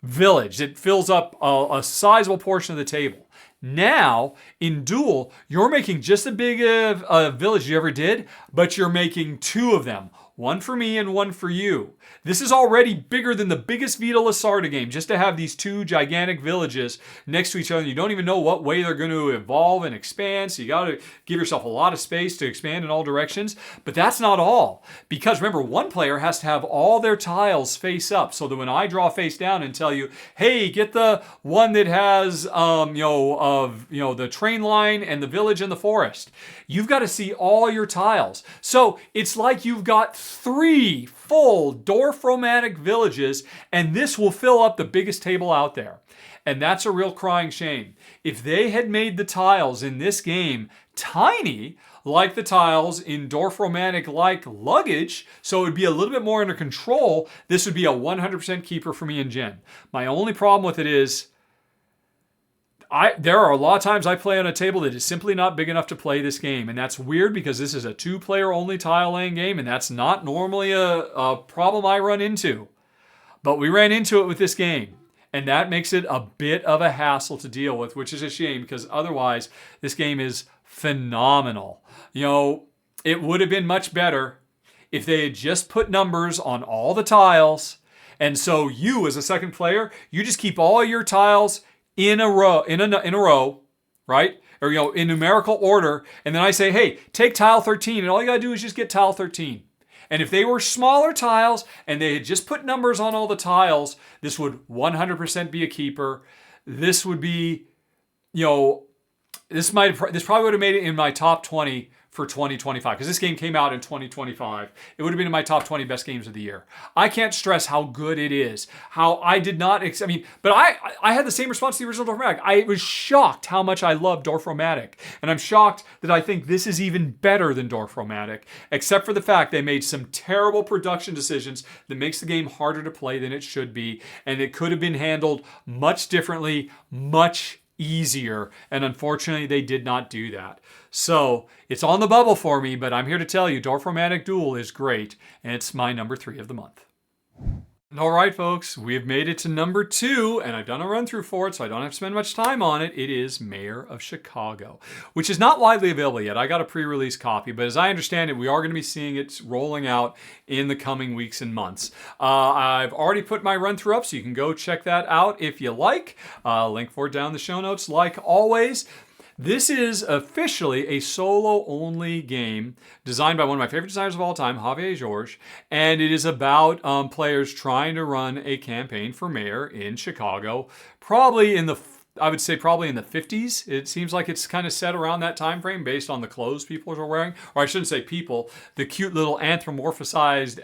village. It fills up a sizable portion of the table. Now, in Duel, you're making just as big of a village you ever did, but you're making 2 of them. One for me and one for you. This is already bigger than the biggest Vita Lasarda game, just to have these 2 gigantic villages next to each other. You don't even know what way they're going to evolve and expand, so you got to give yourself a lot of space to expand in all directions. But that's not all, because remember, one player has to have all their tiles face up, so that when I draw face down and tell you, hey, get the one that has the train line and the village and the forest, you've got to see all your tiles. So it's like you've got 3 full Dorfromantik villages, and this will fill up the biggest table out there. And that's a real crying shame. If they had made the tiles in this game tiny, like the tiles in Dorfromantik, like Luggage, so it would be a little bit more under control, this would be a 100% keeper for me and Jen. My only problem with it is, there are a lot of times I play on a table that is simply not big enough to play this game. And that's weird because this is a 2-player only tile laying game, and that's not normally a problem I run into. But we ran into it with this game. And that makes it a bit of a hassle to deal with, which is a shame because otherwise this game is phenomenal. It would have been much better if they had just put numbers on all the tiles. And so you, as a second player, you just keep all your tiles in a row, right? Or, in numerical order. And then I say, hey, take tile 13. And all you got to do is just get tile 13. And if they were smaller tiles and they had just put numbers on all the tiles, this would 100% be a keeper. This would be, this probably would have made it in my top 20 for 2025, because this game came out in 2025. It would have been in my top 20 best games of the year. I can't stress how good it is. How I did not, but I had the same response to the original Dorfromantik. I was shocked how much I love Dorfromantik. And I'm shocked that I think this is even better than Dorfromantik, except for the fact they made some terrible production decisions that makes the game harder to play than it should be. And it could have been handled much differently, much easier, and unfortunately they did not do that. So it's on the bubble for me, but I'm here to tell you Dorfromantik Duel is great, and it's my number 3 of the month. All right, folks, we have made it to number 2, and I've done a run through for it, so I don't have to spend much time on it. It is Mayor of Chicago, which is not widely available yet. I got a pre-release copy, but as I understand it, we are going to be seeing it rolling out in the coming weeks and months. I've already put my run through up, so you can go check that out if you like. Link for it down in the show notes, like always. This is officially a solo-only game designed by one of my favorite designers of all time, Javier Jorge, and it is about players trying to run a campaign for mayor in Chicago, probably in the 50s. It seems like it's kind of set around that time frame based on the clothes people are wearing. Or I shouldn't say people, the cute little anthropomorphized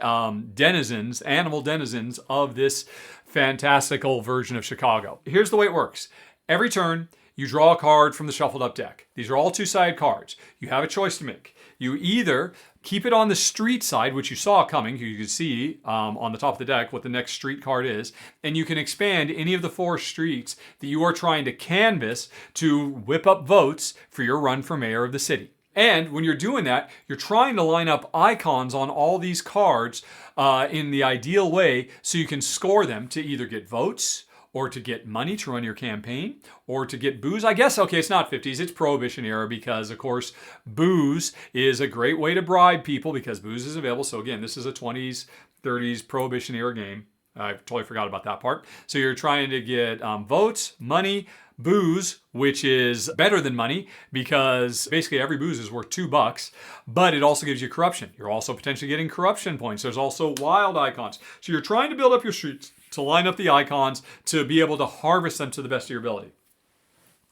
animal denizens of this fantastical version of Chicago. Here's the way it works. Every turn, you draw a card from the shuffled up deck. These are all two-sided cards. You have a choice to make. You either keep it on the street side, which you saw coming. You can see on the top of the deck what the next street card is. And you can expand any of the 4 streets that you are trying to canvass to whip up votes for your run for mayor of the city. And when you're doing that, you're trying to line up icons on all these cards in the ideal way so you can score them to either get votes, or to get money to run your campaign, or to get booze. I guess, okay, it's not 50s, it's Prohibition era because, of course, booze is a great way to bribe people because booze is available. So again, this is a 20s, 30s Prohibition era game. I totally forgot about that part. So you're trying to get votes, money, booze, which is better than money because basically every booze is worth $2, but it also gives you corruption. You're also potentially getting corruption points. There's also wild icons. So you're trying to build up your streets to line up the icons to be able to harvest them to the best of your ability.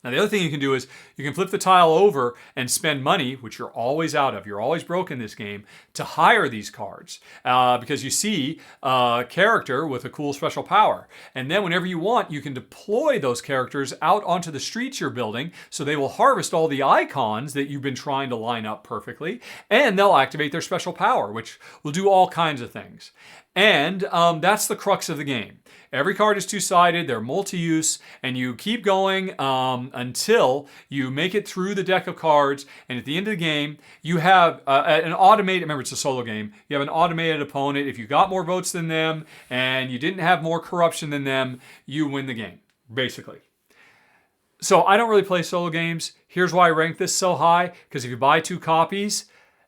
Now, the other thing you can do is you can flip the tile over and spend money, which you're always out of. You're always broke in this game, to hire these cards because you see a character with a cool special power. And then whenever you want, you can deploy those characters out onto the streets you're building so they will harvest all the icons that you've been trying to line up perfectly, and they'll activate their special power, which will do all kinds of things. And that's the crux of the game. Every card is two-sided, they're multi-use, and you keep going until you make it through the deck of cards, and at the end of the game, you have an automated, remember it's a solo game, you have an automated opponent. If you got more votes than them, and you didn't have more corruption than them, you win the game, basically. So I don't really play solo games. Here's why I rank this so high, because if you buy 2 copies,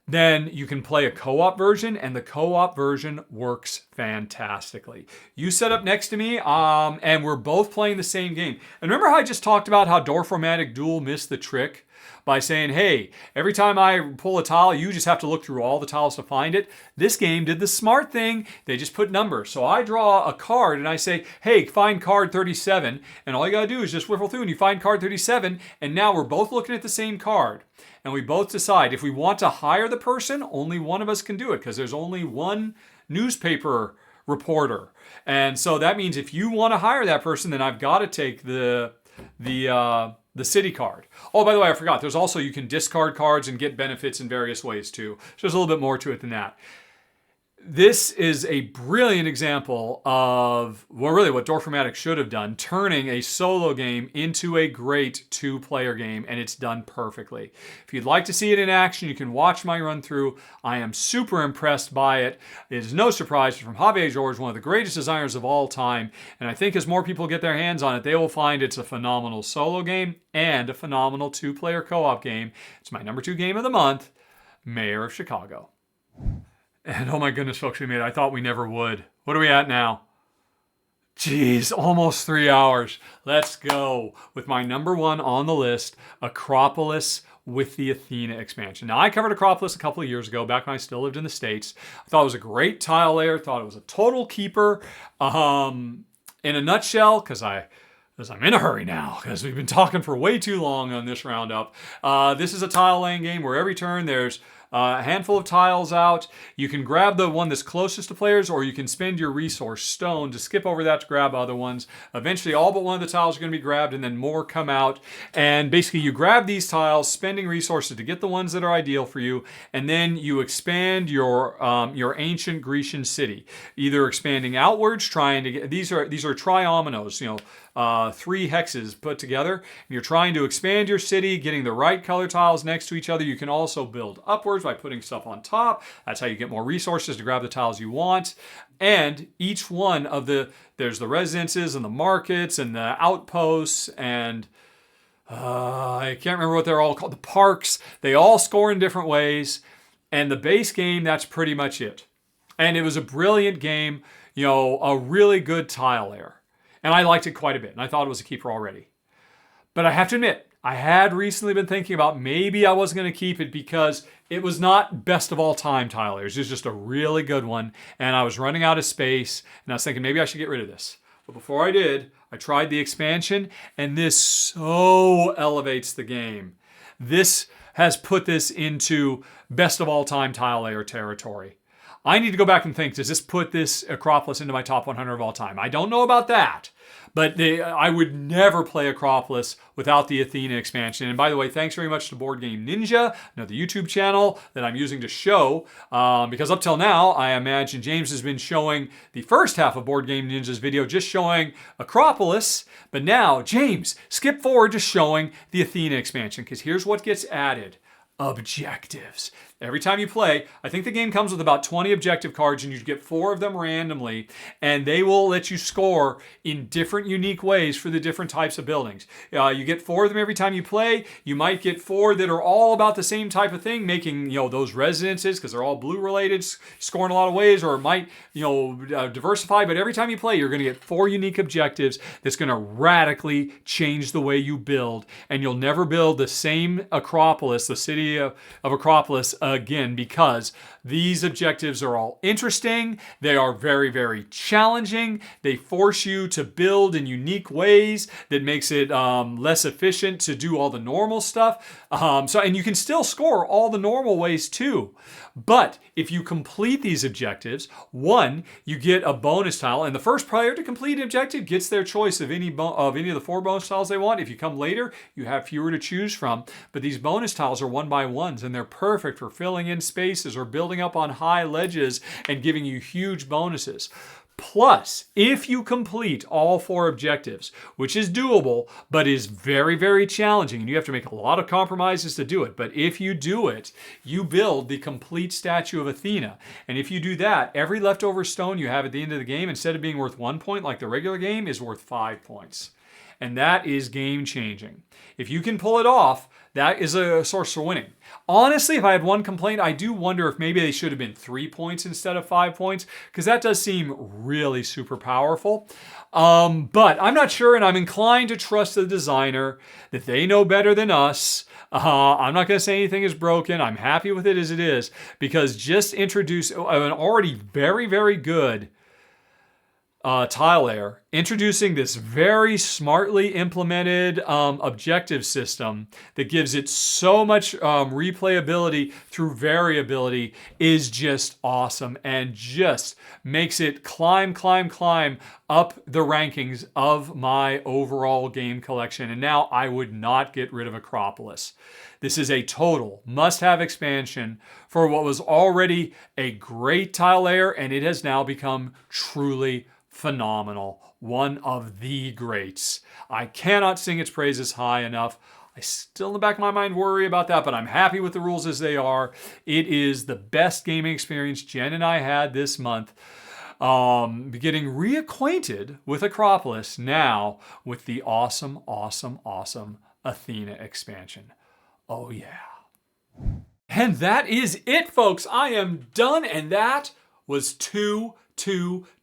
then you can play a co-op version, and the co-op version works fantastically. You set up next to me, and we're both playing the same game. And remember how I just talked about how Dorfromantik Duel missed the trick by saying, hey, every time I pull a tile, you just have to look through all the tiles to find it? This game did the smart thing. They just put numbers. So I draw a card, and I say, hey, find card 37, and all you gotta do is just whiffle through, and you find card 37, and now we're both looking at the same card. And we both decide if we want to hire the person, only one of us can do it because there's only one newspaper reporter. And so that means if you want to hire that person, then I've got to take the city card. Oh, by the way, I forgot. There's also, you can discard cards and get benefits in various ways too. So there's a little bit more to it than that. This is a brilliant example of, well, really what Dorfromantik should have done, turning a solo game into a great 2-player game, and it's done perfectly. If you'd like to see it in action, you can watch my run through. I am super impressed by it. It is no surprise from Javier Jorge, one of the greatest designers of all time, and I think as more people get their hands on it, they will find it's a phenomenal solo game and a phenomenal 2-player co-op game. It's my number 2 game of the month, Mayor of Chicago. And oh my goodness, folks, we made it. I thought we never would. What are we at now? Jeez, almost 3 hours. Let's go with my number 1 on the list, Akropolis with the Athena expansion. Now, I covered Akropolis a couple of years ago, back when I still lived in the States. I thought it was a great tile layer. Thought it was a total keeper. In a nutshell, because I'm in a hurry now, because we've been talking for way too long on this roundup. This is a tile laying game where every turn there's a handful of tiles out. You can grab the one that's closest to players, or you can spend your resource stone to skip over that to grab other ones. Eventually, all but one of the tiles are going to be grabbed, and then more come out. And basically, you grab these tiles, spending resources to get the ones that are ideal for you, and then you expand your ancient Grecian city, either expanding outwards, trying to get these are triominoes, 3 hexes put together, and you're trying to expand your city, getting the right color tiles next to each other. You can also build upwards towers by putting stuff on top. That's how you get more resources to grab the tiles you want. And each one of there's the residences and the markets and the outposts and I can't remember what they're all called. The parks, they all score in different ways. And the base game, that's pretty much it. And it was a brilliant game, a really good tile layer. And I liked it quite a bit. And I thought it was a keeper already. But I have to admit, I had recently been thinking about maybe I wasn't going to keep it because it was not best of all time tile layers. It was just a really good one. And I was running out of space. And I was thinking maybe I should get rid of this. But before I did, I tried the expansion, and this so elevates the game. This has put this into best of all time tile layer territory. I need to go back and think, does this put this Akropolis into my top 100 of all time? I don't know about that. But I would never play Akropolis without the Athena expansion. And by the way, thanks very much to Board Game Ninja, another YouTube channel that I'm using to show. Because up till now, I imagine James has been showing the first half of Board Game Ninja's video, just showing Akropolis. But now, James, skip forward to showing the Athena expansion. Because here's what gets added. Objectives. Every time you play, I think the game comes with about 20 objective cards and you get 4 of them randomly and they will let you score in different unique ways for the different types of buildings. You get 4 of them every time you play. You might get 4 that are all about the same type of thing, making those residences because they're all blue related, scoring a lot of ways, or it might diversify. But every time you play, you're going to get 4 unique objectives that's going to radically change the way you build, and you'll never build the same Akropolis, the city of Akropolis, again, because these objectives are all interesting. They are very, very challenging. They force you to build in unique ways that makes it less efficient to do all the normal stuff. And you can still score all the normal ways too. But if you complete these objectives, one, you get a bonus tile, and the first player to complete an objective gets their choice of any of the 4 bonus tiles they want. If you come later, you have fewer to choose from. But these bonus tiles are 1x1s, and they're perfect for filling in spaces or building up on high ledges and giving you huge bonuses. Plus, if you complete all 4 objectives, which is doable, but is very, very challenging, and you have to make a lot of compromises to do it, but if you do it, you build the complete statue of Athena. And if you do that, every leftover stone you have at the end of the game, instead of being worth 1 point like the regular game, is worth 5 points. And that is game changing. If you can pull it off, that is a source for winning. Honestly, if I had one complaint, I do wonder if maybe they should have been 3 points instead of 5 points, because that does seem really super powerful. But I'm not sure, and I'm inclined to trust the designer that they know better than us. I'm not going to say anything is broken. I'm happy with it as it is, because just introduce an already very, very good tile layer, introducing this very smartly implemented objective system that gives it so much replayability through variability is just awesome and just makes it climb up the rankings of my overall game collection. And now I would not get rid of Akropolis. This is a total must-have expansion for what was already a great tile layer, and it has now become truly phenomenal. One of the greats. I cannot sing its praises high enough. I still in the back of my mind worry about that, but I'm happy with the rules as they are. It is the best gaming experience Jen and I had this month. Getting reacquainted with Akropolis now with the awesome Athena expansion. Oh yeah. And that is it, folks. I am done, and that was two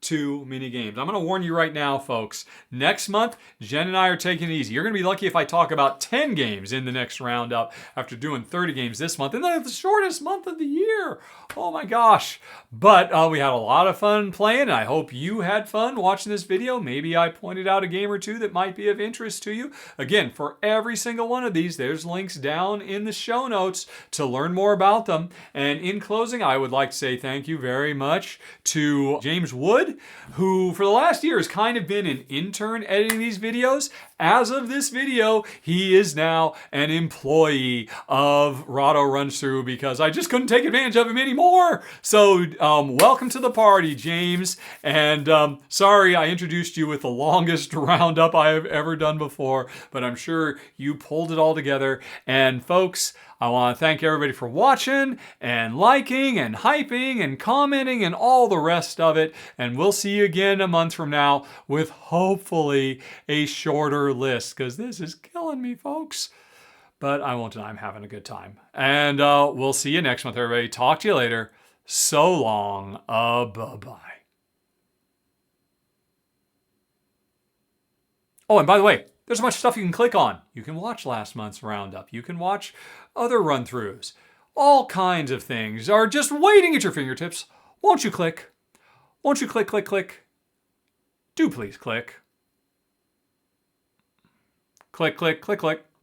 mini games. I'm going to warn you right now, folks. Next month, Jen and I are taking it easy. You're going to be lucky if I talk about 10 games in the next roundup after doing 30 games this month. And the shortest month of the year. Oh my gosh. But we had a lot of fun playing. I hope you had fun watching this video. Maybe I pointed out a game or two that might be of interest to you. Again, for every single one of these, there's links down in the show notes to learn more about them. And in closing, I would like to say thank you very much to James Wood, who for the last year has kind of been an intern editing these videos. As of this video, he is now an employee of Rahdo Runs Through because I just couldn't take advantage of him anymore. So welcome to the party, James. And sorry I introduced you with the longest roundup I have ever done before, but I'm sure you pulled it all together. And folks, I want to thank everybody for watching and liking and hyping and commenting and all the rest of it. And we'll see you again a month from now with hopefully a shorter list, because this is killing me, folks. But I won't deny I'm having a good time. And we'll see you next month, everybody. Talk to you later. So long. Bye-bye. Oh, and by the way, there's a bunch of stuff you can click on. You can watch last month's roundup. You can watch other run-throughs. All kinds of things are just waiting at your fingertips. Won't you click? Won't you click, click, click? Do please click. Click, click, click, click.